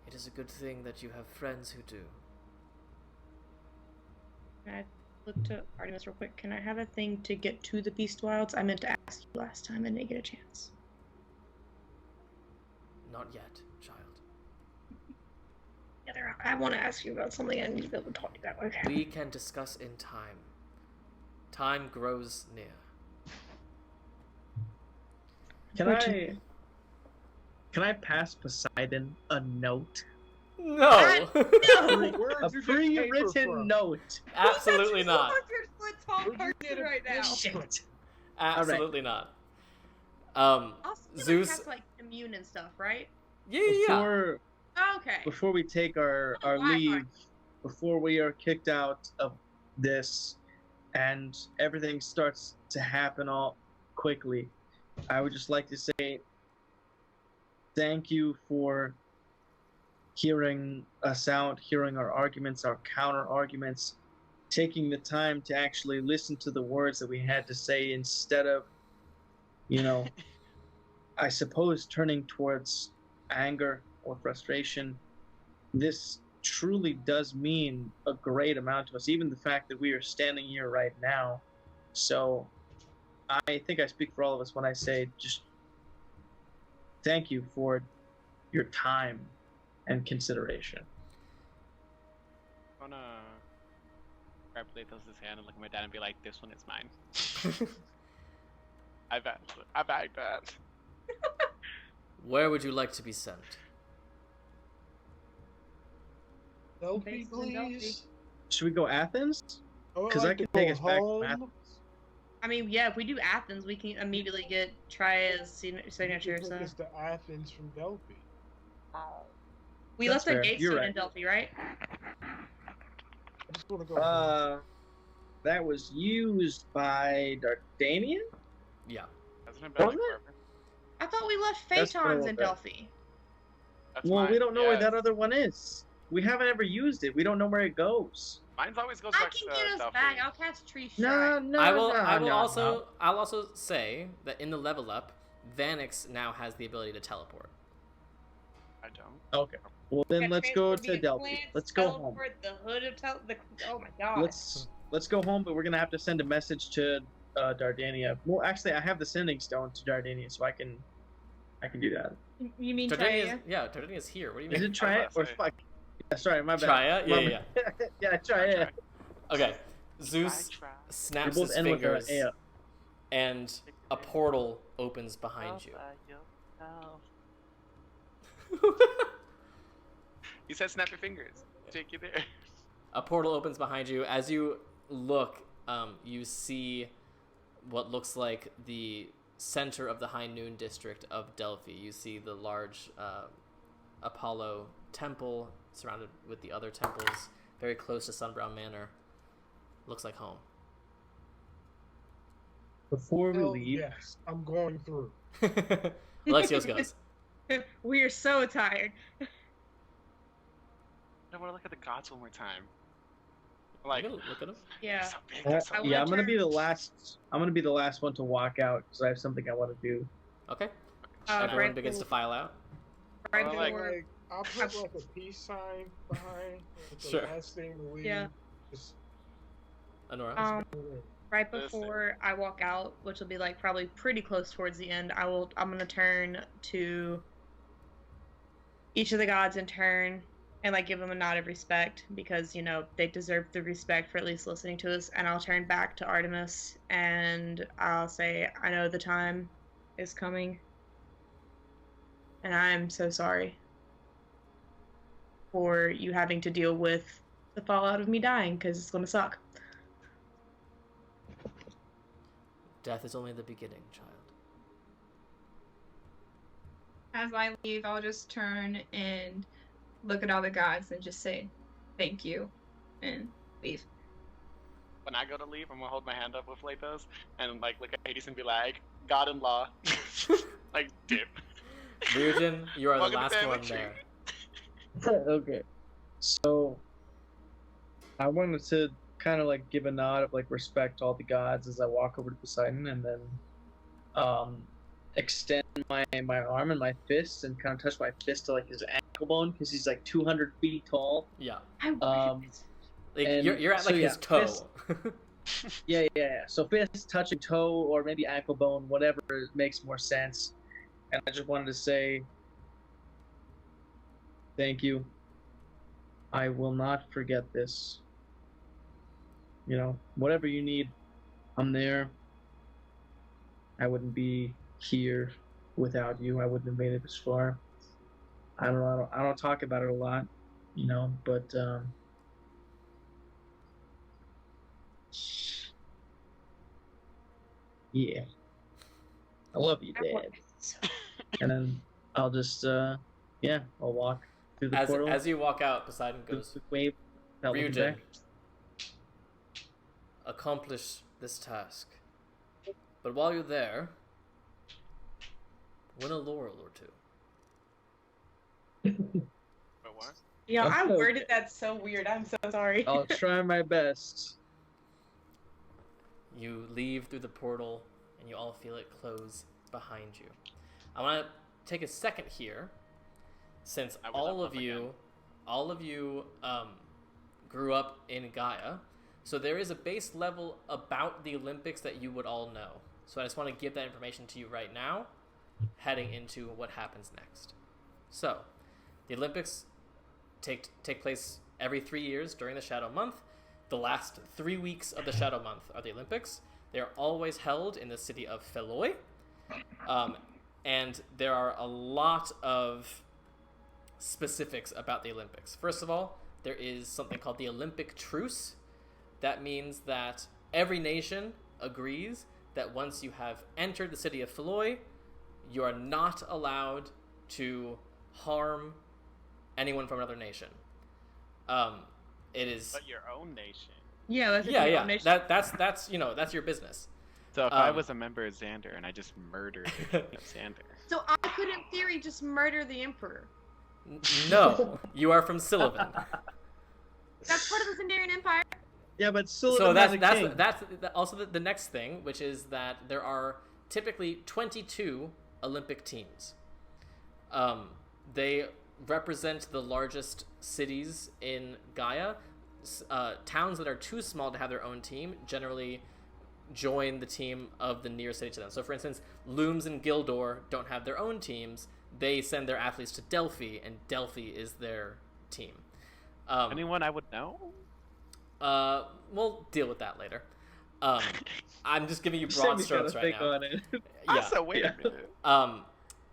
it is a good thing that you have friends who do.
Can I look to Artemis real quick? Can I have a thing to get to the Beast Wilds? I meant to ask you last time and didn't get a chance.
Not yet, child.
Yeah, I want to ask you about something. I need to be able to talk to you about. Okay.
We can discuss in time. Time grows near.
Can I pass Poseidon a note?
No!
No!
Where'd
A
you get paper
pre-written
from?
note.
Absolutely not.
200-foot tall
Where'd you
person
get it?
right now.
Shit.
Absolutely not.
Also,
Zeus-
has like immune and stuff, right?
Yeah.
Before
Oh, okay.
before we take our
Alright,
leave,
alright.
before we are kicked out of this and everything starts to happen all quickly, I would just like to say thank you for hearing us out, hearing our arguments, our counter arguments, taking the time to actually listen to the words that we had to say instead of, I suppose, turning towards anger or frustration. This truly does mean a great amount to us, even the fact that we are standing here right now. So I think I speak for all of us when I say just thank you for your time and consideration.
I wanna grab Lathos' hand and look at my dad and be like, "This one is mine." I bagged that.
Where would you like to be sent?
Delphi,
Based in Delphi.
please.
Should we go Athens? Because I
like
can
to
take
go
us back from
home.
Athens.
I mean, yeah, if we do Athens, we can immediately get Tria's signature.
You
So
took us to Athens from Delphi.
we
That's
left our
fair.
gate
You're
soon
right.
in Delphi, right?
I just want to go home.
That was used by Dardania?
Yeah.
Hasn't it been
Wasn't
like
it?
forever?
I thought we left
That's been a
Phaetons
little
in
bit.
Delphi.
That's
Well,
mine.
we don't know where that
Yes.
other one is. We haven't ever used it. We don't know where it goes.
Mine's always goes
I
back
can
to
get us
Delphi.
back. I'll cast Tree
No,
Shrine.
no,
I will.
no,
I will
no,
also.
no.
I'll also say that in the level up, Vanix now has the ability to teleport.
I don't.
Okay. Well, then
Got
let's go
transport
to
via
Delphi.
plants,
Let's go home.
teleport, The hood of oh my god.
Let's go home, but we're gonna have to send a message to Dardania. Well, actually, I have the sending stone to Dardania, so I can do that.
You mean
Tardania's,
Tria?
yeah, Tardania's here. What do you
Is
mean?
it try it or
say.
fuck? Yeah, sorry, my bad.
Trya?
My
Yeah,
bad. Yeah, try it.
Okay. Zeus
Try.
We
snaps
both
his
end with a
fingers,
yeah.
and a portal opens behind you.
You said snap your fingers. Take you there.
A portal opens behind you. As you look, you see what looks like the center of the High Noon district of Delphi. You see the large Apollo temple surrounded with the other temples, very close to Sunbrown Manor. Looks like home.
Before we
Hell
leave,
yes, I'm going through.
Alexios goes.
We are so tired.
I want to look at the gods one more time.
You
Like,
gonna look at him?
Yeah.
so big, they're so
I
big.
yeah,
wanna
I'm gonna
turn-
be the last. I'm gonna be the last one to walk out because I have something I want to do.
Okay.
Uh,
Everyone
right
begins to
before-
file out.
Right
Well, like-
before.
Like, I'll put like a peace sign behind. Like, the
Sure.
last thing to leave.
Yeah.
Just
Honora.
Right
Listen.
before I walk out, which will be like probably pretty close towards the end, I'm gonna turn to each of the gods in turn and like give them a nod of respect because they deserve the respect for at least listening to us. And I'll turn back to Artemis and I'll say, I know the time is coming, and I'm so sorry for you having to deal with the fallout of me dying because it's gonna suck.
Death is only the beginning, child.
As I leave, I'll just turn and look at all the gods and just say thank you and leave.
When I go to leave, I'm gonna hold my hand up with Lathos and like look at Hades and be like, God-in-law, like dip.
Ryujin, you are the
Welcome to
last
family
one
tree.
there.
Okay. So I wanted to kind of like give a nod of like respect to all the gods as I walk over to Poseidon and then extend my arm and my fist and kind of touch my fist to like his ankle bone because he's like 200 feet tall.
Yeah.
And
You're at
so,
like
yeah,
his toe.
fist- Yeah. So fist touching toe or maybe ankle bone, whatever makes more sense. And I just wanted to say thank you. I will not forget this. Whatever you need, I'm there. I wouldn't be here without you. I wouldn't have made it this far. I don't talk about it a lot, but yeah. I love you, Dad. And then I'll just I'll walk through the portal.
As you walk out, Poseidon goes,
wave. without looking
Ryujin,
back.
accomplish this task. But while you're there, win a laurel or two.
But what?
Yeah, I
Okay.
worded that so weird. I'm so sorry.
I'll try my best.
You leave through the portal, and you all feel it close behind you. I want to take a second here, since
I will
all
up
of you grew up in Gaia, so there is a base level about the Olympics that you would all know. So I just want to give that information to you right now, heading into what happens next. So, the Olympics take place every 3 years during the Shadow Month. The last 3 weeks of the Shadow Month are the Olympics. They are always held in the city of Feloi. And there are a lot of specifics about the Olympics. First of all, there is something called the Olympic Truce. That means that every nation agrees that once you have entered the city of Feloi, you are not allowed to harm anyone from another nation. It is
But your own nation.
Yeah, that's
yeah. That's your business.
So if I was a member of Xander and I just murdered Xander.
So I could, in theory, just murder the Emperor.
No, you are from Sylvan.
That's part of the Zendarian Empire.
Yeah, but still,
So
that's
that's also the next thing, which is that there are typically 22 Olympic teams. They represent the largest cities in Gaia. Towns that are too small to have their own team generally join the team of the nearest city to them. So, for instance, Looms and Gildor don't have their own teams. They send their athletes to Delphi, and Delphi is their team.
Anyone I would know?
We'll deal with that later. I'm just giving you broad strokes right now.
Also, wait a minute.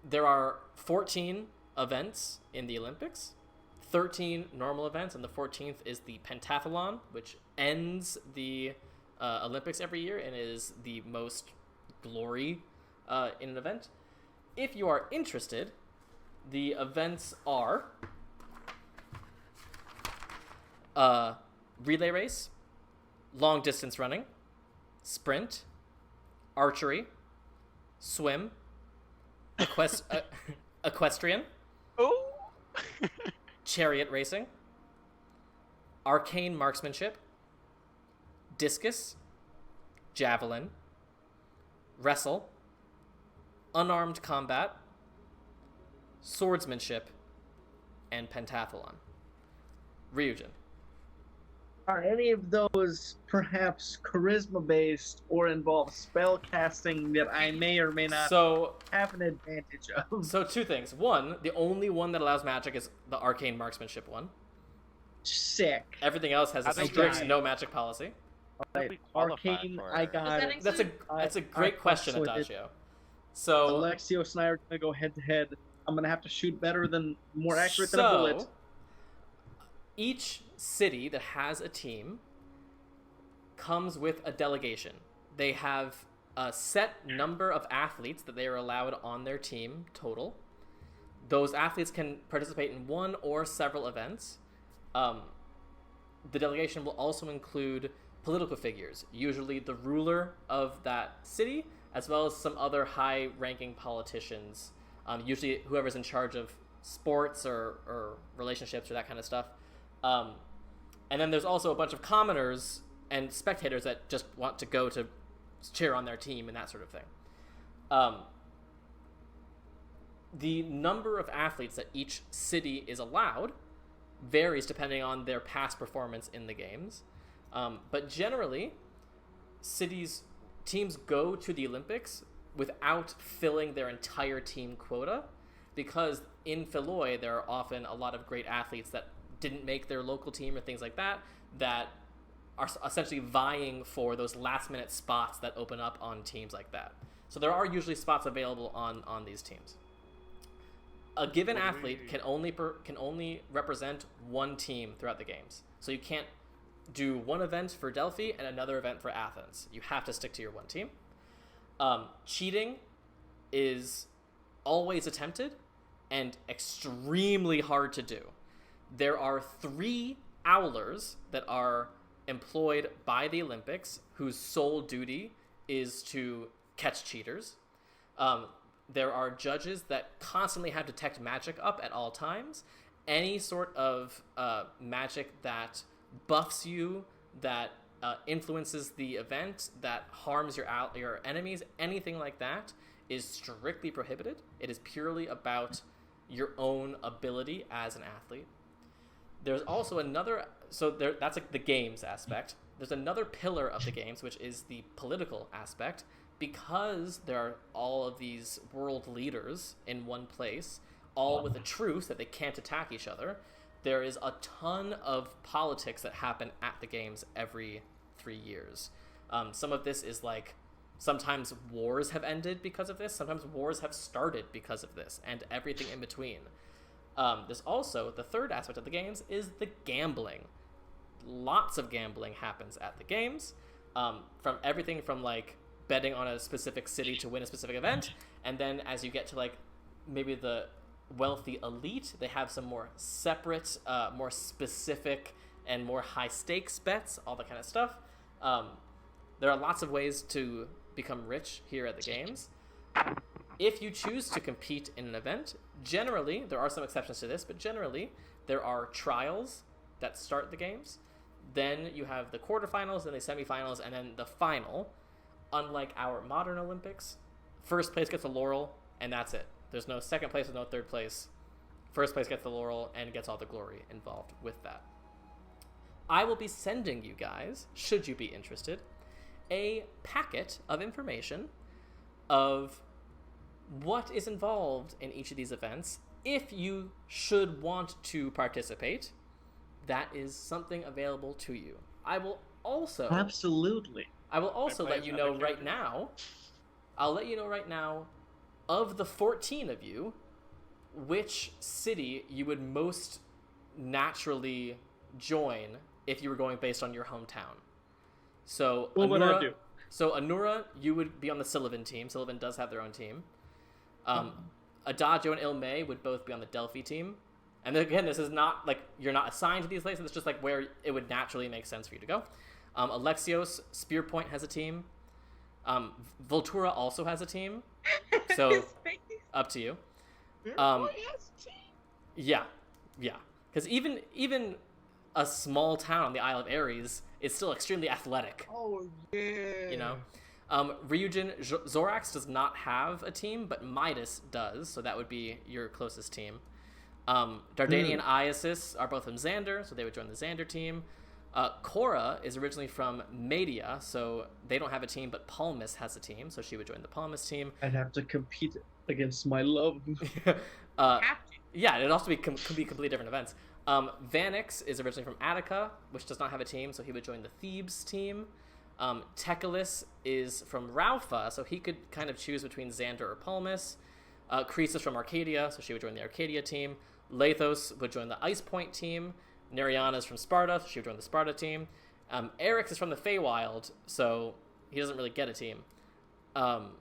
There are 14 events in the Olympics, 13 normal events, and the 14th is the pentathlon, which ends the Olympics every year and is the most glory in an event. If you are interested, the events are relay race, long distance running, sprint, archery, swim, equestrian,
Oh.
chariot racing, arcane marksmanship, discus, javelin, wrestle, unarmed combat, swordsmanship, and pentathlon. Ryujin.
Are any of those perhaps charisma-based or involve spell casting that I may or may not have an advantage of?
So two things. One, the only one that allows magic is the arcane marksmanship one.
Sick.
Everything else has a
I
strict
got it.
no magic policy.
Right.
qualify
Arcane,
for-
I got
Does
it.
that
That's a great question,
absolutely did.
Adagio. So
Alexios and I are going to go head-to-head. I'm going to have to shoot better than, more accurate than a bullet.
Each city that has a team comes with a delegation. They have a set number of athletes that they are allowed on their team total. Those athletes can participate in one or several events. The delegation will also include political figures, usually the ruler of that city, as well as some other high-ranking politicians, usually whoever's in charge of sports or relationships or that kind of stuff. And then there's also a bunch of commoners and spectators that just want to go to cheer on their team and that sort of thing. The number of athletes that each city is allowed varies depending on their past performance in the games. But generally, teams go to the Olympics without filling their entire team quota, because in Feloi there are often a lot of great athletes that didn't make their local team or things like that are essentially vying for those last minute spots that open up on teams like that. So there are usually spots available on these teams. A given athlete can only represent one team throughout the games. So you can't do one event for Delphi and another event for Athens. You have to stick to your one team. Cheating is always attempted and extremely hard to do. There are 3 owlers that are employed by the Olympics whose sole duty is to catch cheaters. There are judges that constantly have detect magic up at all times. Any sort of magic that buffs you, that influences the event, that harms your enemies, anything like that is strictly prohibited. It is purely about your own ability as an athlete. There's also another, that's like the games aspect. There's another pillar of the games, which is the political aspect. Because there are all of these world leaders in one place, all with a truce that they can't attack each other, there is a ton of politics that happen at the games every 3 years. Some of this is like, sometimes wars have ended because of this, sometimes wars have started because of this, and everything in between. There's also, the third aspect of the games is the gambling. Lots of gambling happens at the games, from everything from like betting on a specific city to win a specific event, and then as you get to like maybe the wealthy elite, they have some more separate, more specific and more high stakes bets, all that kind of stuff. There are lots of ways to become rich here at the games. If you choose to compete in an event, generally, there are some exceptions to this, but generally there are trials that start the games. Then you have the quarterfinals, then the semifinals, and then the final. Unlike our modern Olympics, first place gets a laurel, and that's it. There's no second place, there's no third place. First place gets the laurel and gets all the glory involved with that. I will be sending you guys, should you be interested, a packet of information of what is involved in each of these events. If you should want to participate, that is something available to you. I will also...
Absolutely.
I will also let you know right now, of the 14 of you, which city you would most naturally join if you were going based on your hometown. So,
What would I do?
So, Anura, you would be on the Sylvan team. Sylvan does have their own team. Adagio and Ilme would both be on the Delphi team. And again, this is not like you're not assigned to these places. It's just like where it would naturally make sense for you to go. Alexios, Spearpoint has a team. Voltura also has a team. So up to you. Yeah. Because even a small town on the Isle of Ares is still extremely athletic.
Oh yeah.
You know. Ryujin Zorax does not have a team, but Midas does, so that would be your closest team. Dardania and Iasis are both from Xander, so they would join the Xander team. Cora is originally from Media, so they don't have a team, but Palmus has a team, so she would join the Palmus team.
I'd have to compete against my love.
Yeah, it'd also be completely different events. Vanix is originally from Attica, which does not have a team, so he would join the Thebes team. Teclis is from Raufa, so he could kind of choose between Xander or Palmus. Croesus from Arcadia, so she would join the Arcadia team. Lathos would join the Ice Point team. Neriana is from Sparta, so she would join the Sparta team. Erix is from the Feywild, so he doesn't really get a team. And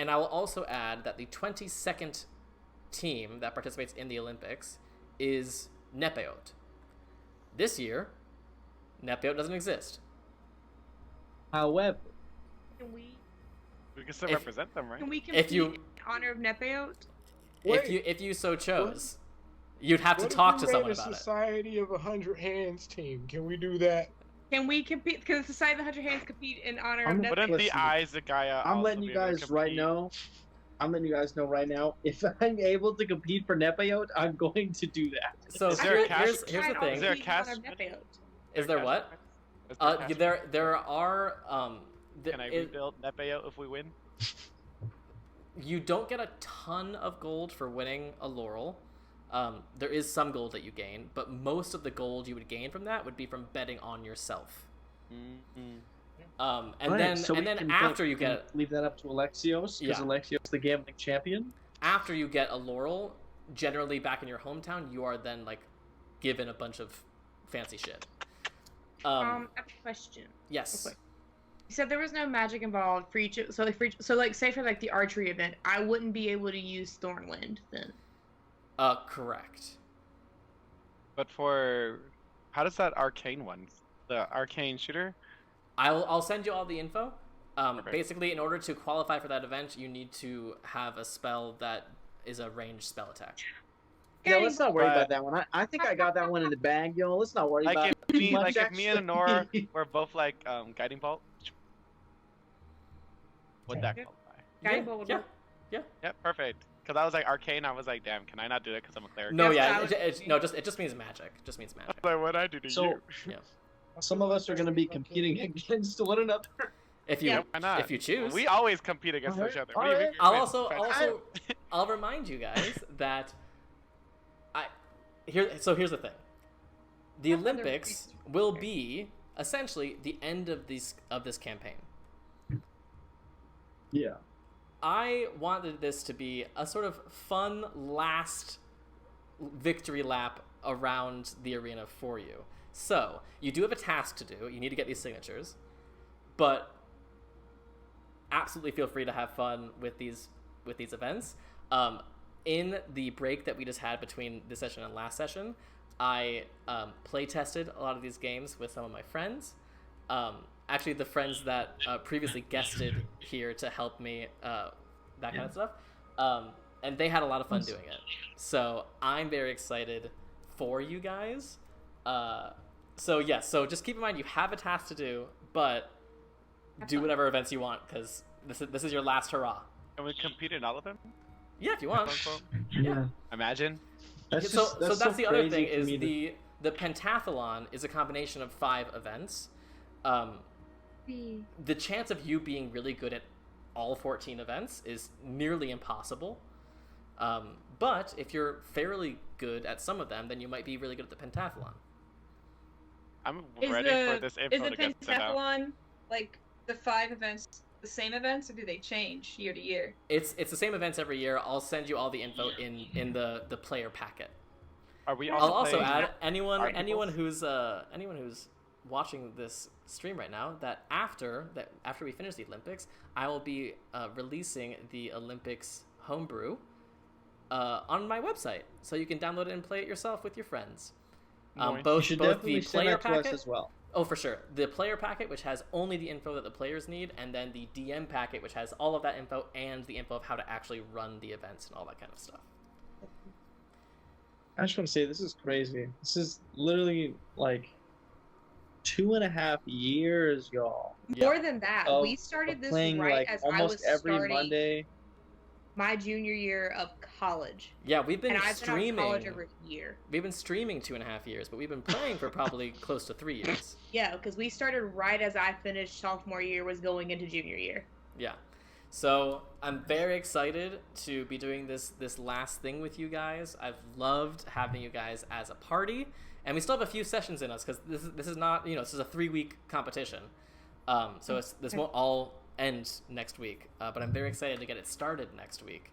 I will also add that the 22nd team that participates in the Olympics is Nepeot. This year, Nepeot doesn't exist.
However,
We
can still represent them, right?
can we compete
you-
in honor of Nepeot?
If you so chose, you'd have to talk to someone about
a
it.
Society of 100 Hands team. Can we do that?
Can we compete? Can the Society of the 100 Hands compete in honor of
I'm-
Nepeot?
Wouldn't the
Listen,
eyes of Gaia
I'm
also
letting
be
you
able to
guys right
compete?
now. I'm letting you guys know right now. If I'm able to compete for Nepeot, I'm going to do that.
So
Is there a cash-
here's the
I'd
thing.
Is there a
compete in honor
cast-
of Nepeot.
Is there what?
Is there a cash-
There are.
Can I rebuild Nepeot if we win?
You don't get a ton of gold for winning a laurel. There is some gold that you gain, but most of the gold you would gain from that would be from betting on yourself.
Mm-hmm.
And
Alright,
then
so we can
after you
can
get
leave that up to Alexios, because
Yeah.
Alexios is the gambling champion.
after you get a laurel, generally back in your hometown, you are then like given a bunch of fancy shit.
I have a question.
Yes.
Okay. You said there was no magic involved for each. So like say for like the archery event, I wouldn't be able to use Thornwind then.
Correct.
But for how does that arcane one the arcane shooter?
I'll send you all the info.
Perfect.
Basically, in order to qualify for that event, you need to have a spell that is a ranged spell attack.
Yeah, let's not worry
But-
about that one. I think I got that one in the bag, yo. Let's not worry
Like
about
if
it too
me,
much,
like if me and
actually.
Honora were both like guiding bolt, would that
Yeah.
qualify?
Guiding bolt would
yeah.
work.
Yeah, perfect. Because I was like arcane, I was like, damn, can I not do it because I'm a cleric?
No,
That's
yeah,
what I was
it just means magic. Just means magic.
Like what I do to
So-
you?
Yeah.
Some of us are going to be competing against one another.
If you
Yeah.
Why not?
if you choose.
We always compete against
Alright,
each other.
alright.
We- we-
I'll
we-
also
we-
I'll remind you guys that here's the thing. The
Another
Olympics
beast.
will be essentially the end of this campaign.
Yeah.
I wanted this to be a sort of fun last victory lap around the arena for you. So, you do have a task to do. You need to get these signatures. But absolutely feel free to have fun with these events. In the break that we just had between this session and last session, I play tested a lot of these games with some of my friends. Actually, the friends that previously guested here to help me, that kind of stuff. And they had a lot of fun doing it. So I'm very excited for you guys. So just keep in mind you have a task to do, but do whatever events you want, because this is your last hurrah.
And we compete in all of them?
Yeah, if you want.
Quote, unquote?
Yeah.
Imagine.
That's
so
just,
that's the other
crazy
thing
for
is
me to-
the pentathlon is a combination of 5 events. The chance of you being really good at all 14 events is nearly impossible. But if you're fairly good at some of them, then you might be really good at the pentathlon.
I'm
Is
ready for this
is
info
the
to get sent out.
pentathlon like the 5 events the same events, or do they change year to year?
It's the same events every year. I'll send you all the info in the player packet.
Are we
I'll also
playing
add anyone
articles?
who's watching this stream right now that after we finish the Olympics, I will be releasing the Olympics homebrew on my website, so you can download it and play it yourself with your friends.
Nice.
Both
You should
both
definitely
the
send
player
that to us
packet.
as well.
Oh, for sure. The player packet, which has only the info that the players need, and then the DM packet, which has all of that info and the info of how to actually run the events and all that kind of stuff.
I just want to say this is crazy. This is literally like 2.5 years, y'all.
Yeah.
More than that,
of-
we started
of
this
playing
right
like
as I
almost
was
every
starting
Monday.
my junior year of college.
Yeah, we've been
And I've been out of
streaming.
college over a year.
We've been streaming 2.5 years, but we've been playing for probably close to 3 years.
Yeah, because we started right as I finished sophomore year, was going into junior year.
Yeah. So I'm very excited to be doing this last thing with you guys. I've loved having you guys as a party, and we still have a few sessions in us because this is not, this is a 3-week competition. So this won't all end next week, but I'm very excited to get it started next week.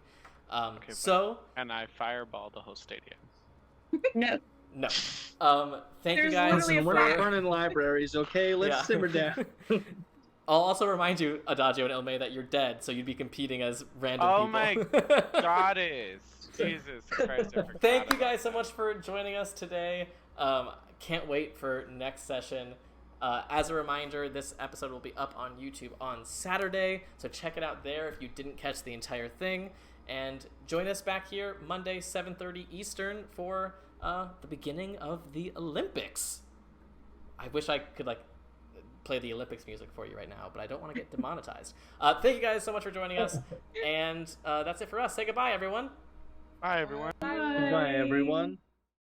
Okay,
So
And I fireball the whole stadium.
No.
no. Thank you
There's
guys.
literally
Listen,
a
we're
fire.
not burning libraries, okay? Let's
Yeah.
simmer down.
I'll also remind you, Adagio and Ilme, that you're dead, so you'd be competing as random
Oh
people.
my goddess. Jesus Christ. I forgot
Thank you
about
guys so
that.
much for joining us today. Can't wait for next session. As a reminder, this episode will be up on YouTube on Saturday, so check it out there if you didn't catch the entire thing. And join us back here Monday, 7:30 Eastern for the beginning of the Olympics. I wish I could play the Olympics music for you right now, but I don't want to get demonetized. Thank you guys so much for joining us, and that's it for us. Say goodbye, everyone.
Bye, everyone.
Bye, everyone.